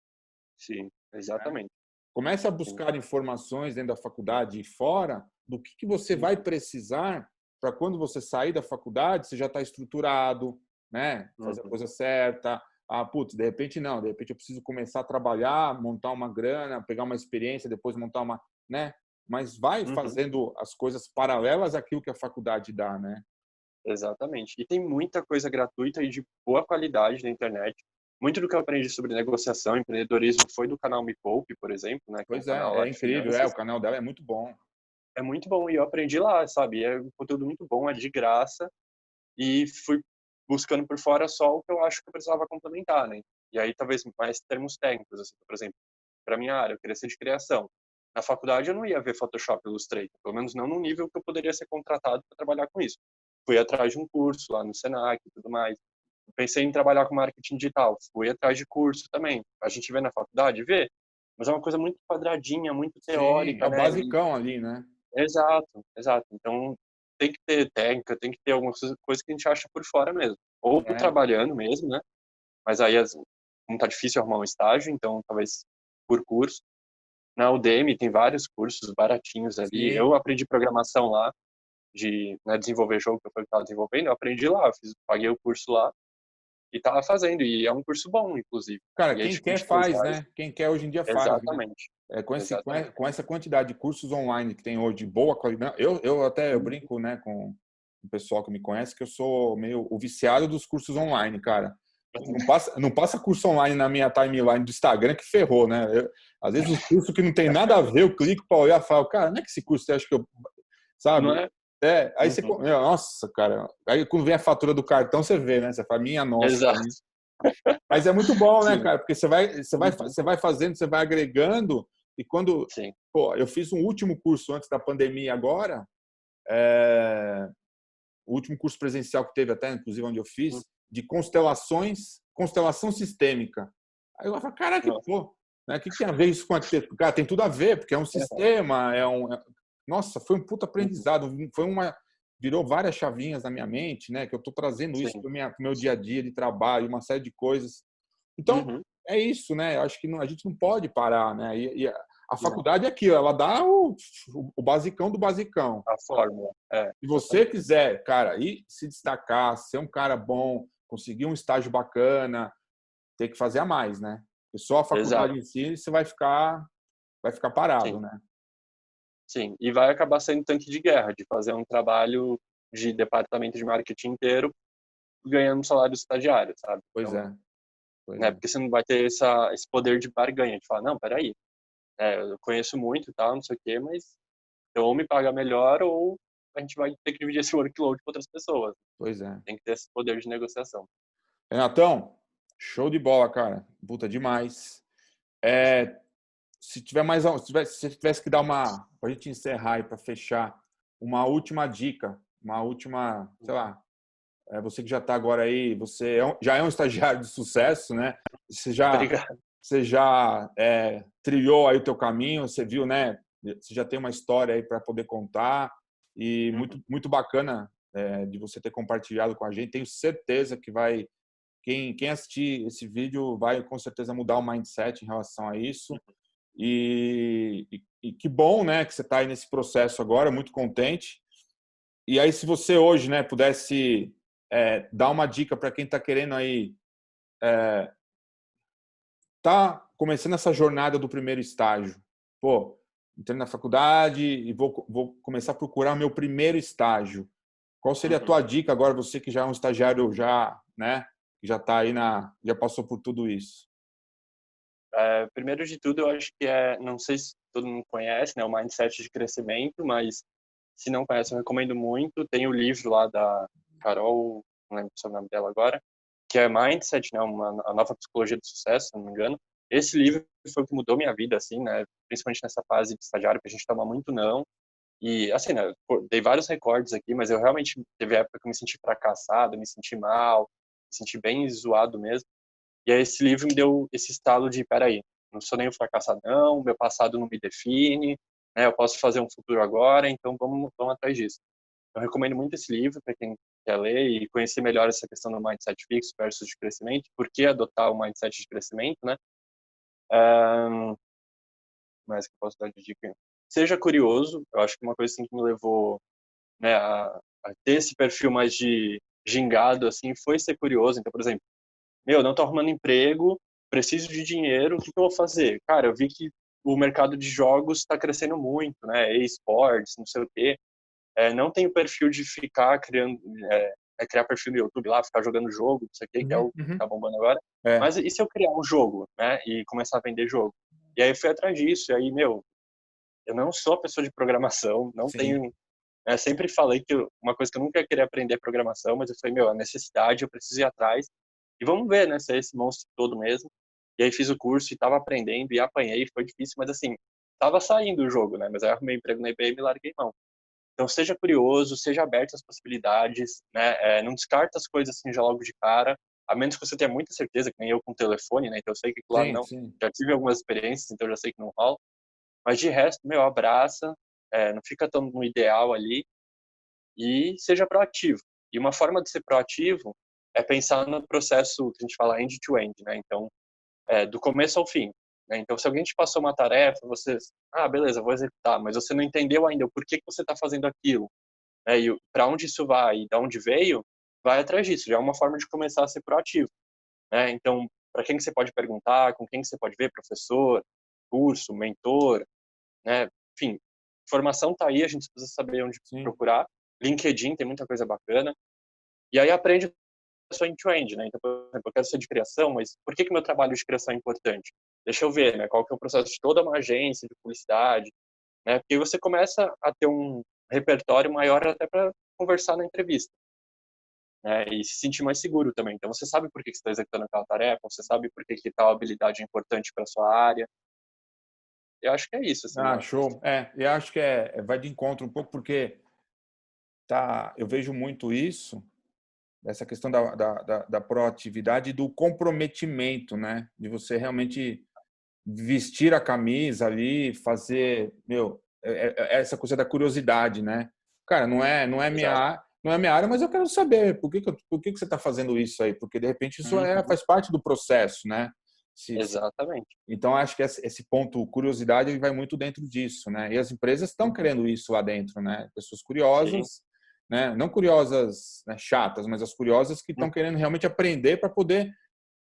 sim, exatamente. Comece a Sim. buscar informações dentro da faculdade e fora do que você vai Uhum. precisar para quando você sair da faculdade, você já está estruturado, né? Fazer a Uhum. coisa certa. Putz, de repente não, de repente eu preciso começar a trabalhar, montar uma grana, pegar uma experiência, depois montar uma, né? Mas vai Uhum. fazendo as coisas paralelas àquilo que a faculdade dá, né? Exatamente. E tem muita coisa gratuita e de boa qualidade na internet. muito do que eu aprendi sobre negociação, empreendedorismo foi do canal Me Poupe, por exemplo, né, que é um Pois canal é, lá é de incrível. O finanças. canal dela é muito bom. É muito bom e eu aprendi lá, sabe? É um conteúdo muito bom, é de graça e fui buscando por fora só o que eu acho que eu precisava complementar, né? E aí talvez mais termos técnicos, assim, por exemplo, para minha área, eu queria ser de criação. Na faculdade eu não ia ver Photoshop e Illustrator, pelo menos não no nível que eu poderia ser contratado para trabalhar com isso. Fui atrás de um curso lá no Senac e tudo mais. Pensei em trabalhar com marketing digital, fui atrás de curso também. A gente vê na faculdade, vê, mas é uma coisa muito quadradinha, muito Sim, é teórica, o né? basicão ali, né? Exato, exato. Então, tem que ter técnica, tem que ter algumas coisas que a gente acha por fora mesmo. Ou É, trabalhando mesmo, né? Mas aí não tá difícil arrumar um estágio, então talvez por curso. Na Udemy tem vários cursos baratinhos ali. sim. Eu aprendi programação lá, de né, desenvolver jogo que eu estava desenvolvendo. Eu aprendi lá, paguei o curso lá e tava fazendo. E é um curso bom, inclusive. Cara, E é quem de quer 22 faz, reais. né? Quem quer hoje em dia faz, né? Exatamente, Com exatamente. com essa quantidade de cursos online que tem hoje, de boa qualidade. Eu Uhum. brinco, né, com o pessoal que me conhece, que eu sou meio o viciado dos cursos online, cara. Não passa curso online na minha timeline do Instagram que ferrou, né? Às vezes os cursos que não tem nada a ver, eu clico para olhar e falo, cara, não é que esse curso você acha que eu. Não Sabe? é? Aí você. Uhum. Nossa, cara. Aí quando vem a fatura do cartão, você vê, né? Você fala, minha nossa. Exato. Mas é muito bom, né, Sim. cara? Porque Uhum. você vai fazendo, você vai agregando. E quando. Sim. Pô, eu fiz um último curso antes da pandemia agora, o último curso presencial que teve até, inclusive, onde eu Uhum. fiz, de constelação sistêmica. Aí eu falei, caraca, Nossa. pô, né? O que tem a ver isso com arquitetura? Cara, tem tudo a ver, porque é um Uhum. sistema, Nossa, foi um puta Uhum. aprendizado, virou várias chavinhas na minha mente, né? Que eu estou trazendo isso Sim. para o meu dia a dia de trabalho, uma série de coisas. Então, Uhum. é isso, né? Eu acho que a gente não pode parar, né? E a Não. faculdade é aquilo, ela dá o basicão do basicão. A fórmula. É, Se você exatamente. quiser, cara, ir se destacar, ser um cara bom, conseguir um estágio bacana, tem que fazer a mais, né? Porque só a Exato. faculdade em si você vai ficar parado, Sim. né? Sim. E vai acabar sendo tanque de guerra, de fazer um trabalho de departamento de marketing inteiro ganhando um salário estagiário, sabe? Pois Então, é, pois né, é. porque você não vai ter esse poder de barganha, de falar, não, peraí, eu conheço muito e tal, não sei o quê, mas então, ou me paga melhor ou a gente vai ter que dividir esse workload com outras pessoas. Pois é. Tem que ter esse poder de negociação. Renatão, show de bola, cara. Puta demais. É, se tiver mais, se você tivesse que dar para a gente encerrar e para fechar, uma última dica, uma última, sei lá, você que já está agora aí, já é um estagiário de sucesso, né? Você já, Obrigado. você já trilhou aí o teu caminho, você viu, né? Você já tem uma história aí para poder contar e Uhum. muito bacana de você ter compartilhado com a gente. Tenho certeza que quem assistir esse vídeo vai com certeza mudar o mindset em relação a isso. E que bom, né, que você está aí nesse processo agora, muito contente. E aí, se você hoje, né, pudesse dar uma dica para quem está querendo aí, tá começando essa jornada do primeiro estágio. Pô, entrei na faculdade e vou começar a procurar meu primeiro estágio. Qual seria a Uhum. tua dica agora, você que já é um estagiário né, que já está aí já passou por tudo isso? Primeiro de tudo, eu acho que não sei se todo mundo conhece, né, o Mindset de Crescimento, mas se não conhece, eu recomendo muito. Tem o livro lá da Carol, não lembro o nome dela agora, que é Mindset, né, a nova psicologia do sucesso, se não me engano. Esse livro foi o que mudou minha vida, assim, né, principalmente nessa fase de estagiário, que a gente toma muito não. E, assim, né, dei vários recordes aqui, mas eu realmente teve época que eu me senti fracassado, me senti mal, me senti bem zoado mesmo. E aí esse livro me deu esse estalo de, peraí, não sou nem um fracassadão, meu passado não me define, né, eu posso fazer um futuro agora, então vamos atrás disso. Eu recomendo muito esse livro para quem quer ler e conhecer melhor essa questão do mindset fixo versus de crescimento, por que adotar o mindset de crescimento, né? Mas que eu posso dar de dica? Seja curioso, eu acho que uma coisa assim que me levou, né, a ter esse perfil mais de gingado, assim, foi ser curioso. Então, por exemplo, não tô arrumando emprego, preciso de dinheiro, o que eu vou fazer? Cara, eu vi que o mercado de jogos está crescendo muito, né? E-sports, não sei o quê. Não tenho perfil de ficar criando, criar perfil no YouTube lá, ficar jogando jogo, não sei o que é o que tá bombando agora. É, Mas e se eu criar um jogo, né, e começar a vender jogo? E aí eu fui atrás disso, e aí, meu, eu não sou pessoa de programação, não sim, tenho, sempre falei que uma coisa que eu nunca ia querer aprender é programação, mas eu falei, meu, a necessidade, eu preciso ir atrás, e vamos ver, né, se é esse monstro todo mesmo. E aí fiz o curso e tava aprendendo, e apanhei, foi difícil, mas assim, tava saindo o jogo, né, mas aí eu arrumei emprego na IBM e larguei mão. Então, seja curioso, seja aberto às possibilidades, né? Não descarta as coisas assim já logo de cara, a menos que você tenha muita certeza, que nem eu com o telefone, né? Então, eu sei que lá sim, não. sim. Já tive algumas experiências, então já sei que não rola. Mas de resto, meu, abraça, não fica tão no ideal ali e seja proativo. E uma forma de ser proativo é pensar no processo que a gente fala end-to-end, né? Então, do começo ao fim. Né? Então, se alguém te passou uma tarefa, você, beleza, vou executar, mas você não entendeu ainda o porquê que você está fazendo aquilo, né, e para onde isso vai e de onde veio, vai atrás disso. Já é uma forma de começar a ser proativo. Né? Então, para quem que você pode perguntar, com quem que você pode ver, professor, curso, mentor, né? Enfim, informação tá aí, a gente precisa saber onde Sim. procurar. LinkedIn tem muita coisa bacana. E aí aprende a sua end-to-end, né? Então, por exemplo, eu quero ser de criação, mas por que que meu trabalho de criação é importante? Deixa eu ver, né? Qual que é o processo de toda uma agência de publicidade, né? Porque aí você começa a ter um repertório maior até para conversar na entrevista, né? E se sentir mais seguro também. Então você sabe por que que você está executando aquela tarefa, você sabe por que que tal habilidade é importante para sua área. Eu acho que é isso, assim, Ah, né? show. Eu acho que vai de encontro um pouco, porque eu vejo muito isso, essa questão da proatividade e do comprometimento, né? De você realmente vestir a camisa ali, fazer, essa coisa da curiosidade, né? Cara, Exato. não é minha área, mas eu quero saber por que que você está fazendo isso aí? Porque de repente isso Uhum. faz parte do processo, né? Exatamente. Então acho que esse ponto curiosidade ele vai muito dentro disso, né? E as empresas estão Uhum. querendo isso lá dentro, né? Pessoas Sim. curiosas, né? Não curiosas, né, chatas, mas as curiosas que estão Uhum. querendo realmente aprender para poder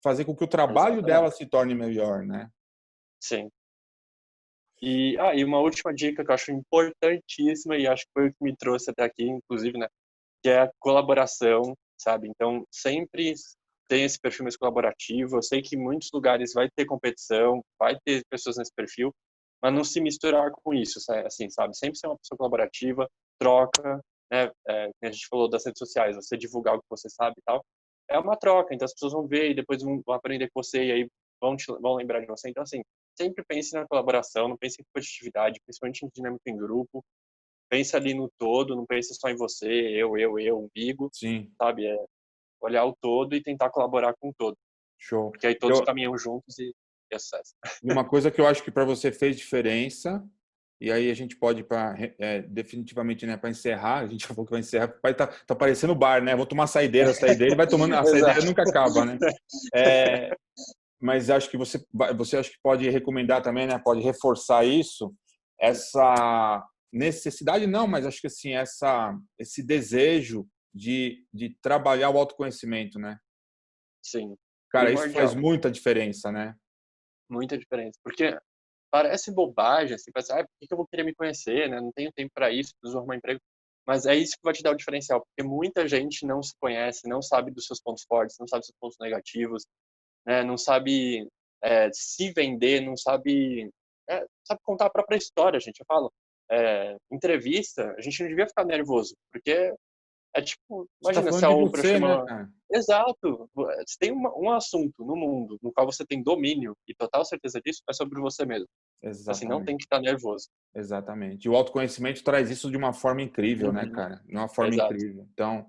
fazer com que o trabalho dela Exatamente. se torne melhor, né? Sim. E uma última dica que eu acho importantíssima e acho que foi o que me trouxe até aqui, inclusive, né? Que é a colaboração, sabe? Então, sempre tem esse perfil mais colaborativo. Eu sei que em muitos lugares vai ter competição, vai ter pessoas nesse perfil, mas não se misturar com isso, assim, sabe? Sempre ser uma pessoa colaborativa, troca, né? A gente falou das redes sociais, você divulgar o que você sabe e tal. É uma troca, então as pessoas vão ver e depois vão aprender com você e aí vão lembrar de você. Então, assim, sempre pense na colaboração, não pense em competitividade, principalmente em dinâmica em grupo. Pensa ali no todo, não pensa só em você, umbigo, Sim, sabe? Olhar o todo e tentar colaborar com o todo. show. Porque aí todos Eu, caminham juntos e é sucesso. e uma coisa que eu acho que para você fez diferença, e aí a gente pode para definitivamente, né, para encerrar, a gente já falou que vai encerrar, vai tá parecendo bar, né? Vou tomar saideira, vai tomando, a saideira Exato. nunca acaba, né? É, mas acho que você acho que pode recomendar também, né? Pode reforçar isso, essa necessidade não, mas acho que assim esse desejo de trabalhar o autoconhecimento, né? Sim, Cara, isso faz primordial. muita diferença, né? Muita diferença. Porque parece bobagem, assim, parece, por que que eu vou querer me conhecer, né? Não tenho tempo para isso, preciso arrumar emprego. Mas é isso que vai te dar o diferencial, porque muita gente não se conhece, não sabe dos seus pontos fortes, não sabe dos seus pontos negativos, né? Não sabe se vender, não sabe, sabe contar a própria história, gente. Eu falo, entrevista, a gente não devia ficar nervoso, porque é tipo, Você está imagina se falando a de Oprah você, né, chama. cara? Exato. Se tem um assunto no mundo no qual você tem domínio e total certeza disso, é sobre você mesmo. Assim, não tem Exatamente. que estar nervoso. Exatamente. E o autoconhecimento traz isso de uma forma incrível, né, Uhum. cara? De uma forma Exato. incrível. Então,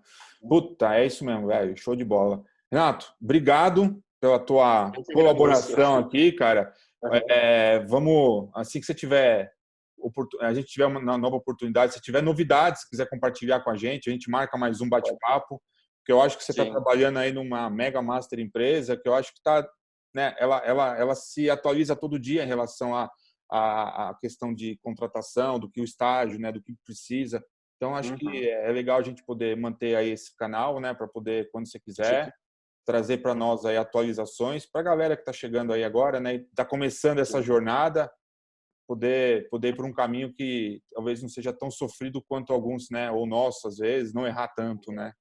puta, é isso mesmo, velho. Show de bola. Renato, obrigado pela tua Eu que agradeço. colaboração aqui, cara. Aham. Vamos, assim que você tiver, a gente tiver uma nova oportunidade, se tiver novidades, se quiser compartilhar com a gente marca mais um Pode. bate-papo, porque eu acho que você está Sim. trabalhando aí numa mega master empresa, que eu acho que está, né, ela se atualiza todo dia em relação a questão de contratação, do que o estágio, né, do que precisa. Então, acho Uhum. que é legal a gente poder manter aí esse canal, né, para poder, quando você quiser, Sim. trazer para Uhum. nós aí atualizações, para a galera que está chegando aí agora, né, está começando essa Sim. jornada, poder ir por um caminho que talvez não seja tão sofrido quanto alguns, né, ou nosso, às vezes, não errar tanto, né.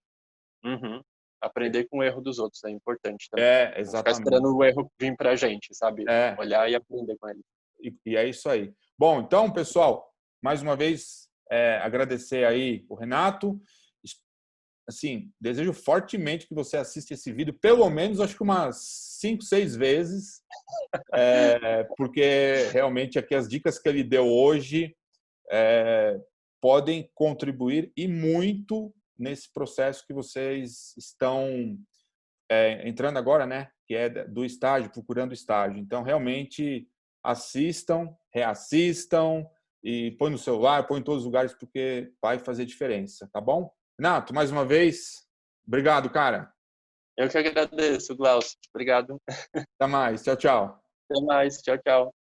Uhum. Aprender com o erro dos outros é importante também. Não ficar Exatamente. esperando o erro vir pra gente, sabe? É, Olhar e aprender com ele. e é isso aí. Bom, então, pessoal, mais uma vez, agradecer aí o Renato. Assim, desejo fortemente que você assista esse vídeo, pelo menos, acho que umas 5, 6 vezes, porque realmente aqui as dicas que ele deu hoje podem contribuir e muito nesse processo que vocês estão entrando agora, né? Que é do estágio, procurando estágio. Então, realmente, assistam, reassistam e põe no celular, põe em todos os lugares, porque vai fazer diferença, tá bom? Renato, mais uma vez, obrigado, cara. Eu que agradeço, Glaucio. Obrigado. Até mais. Tchau, tchau. Até mais. Tchau, tchau.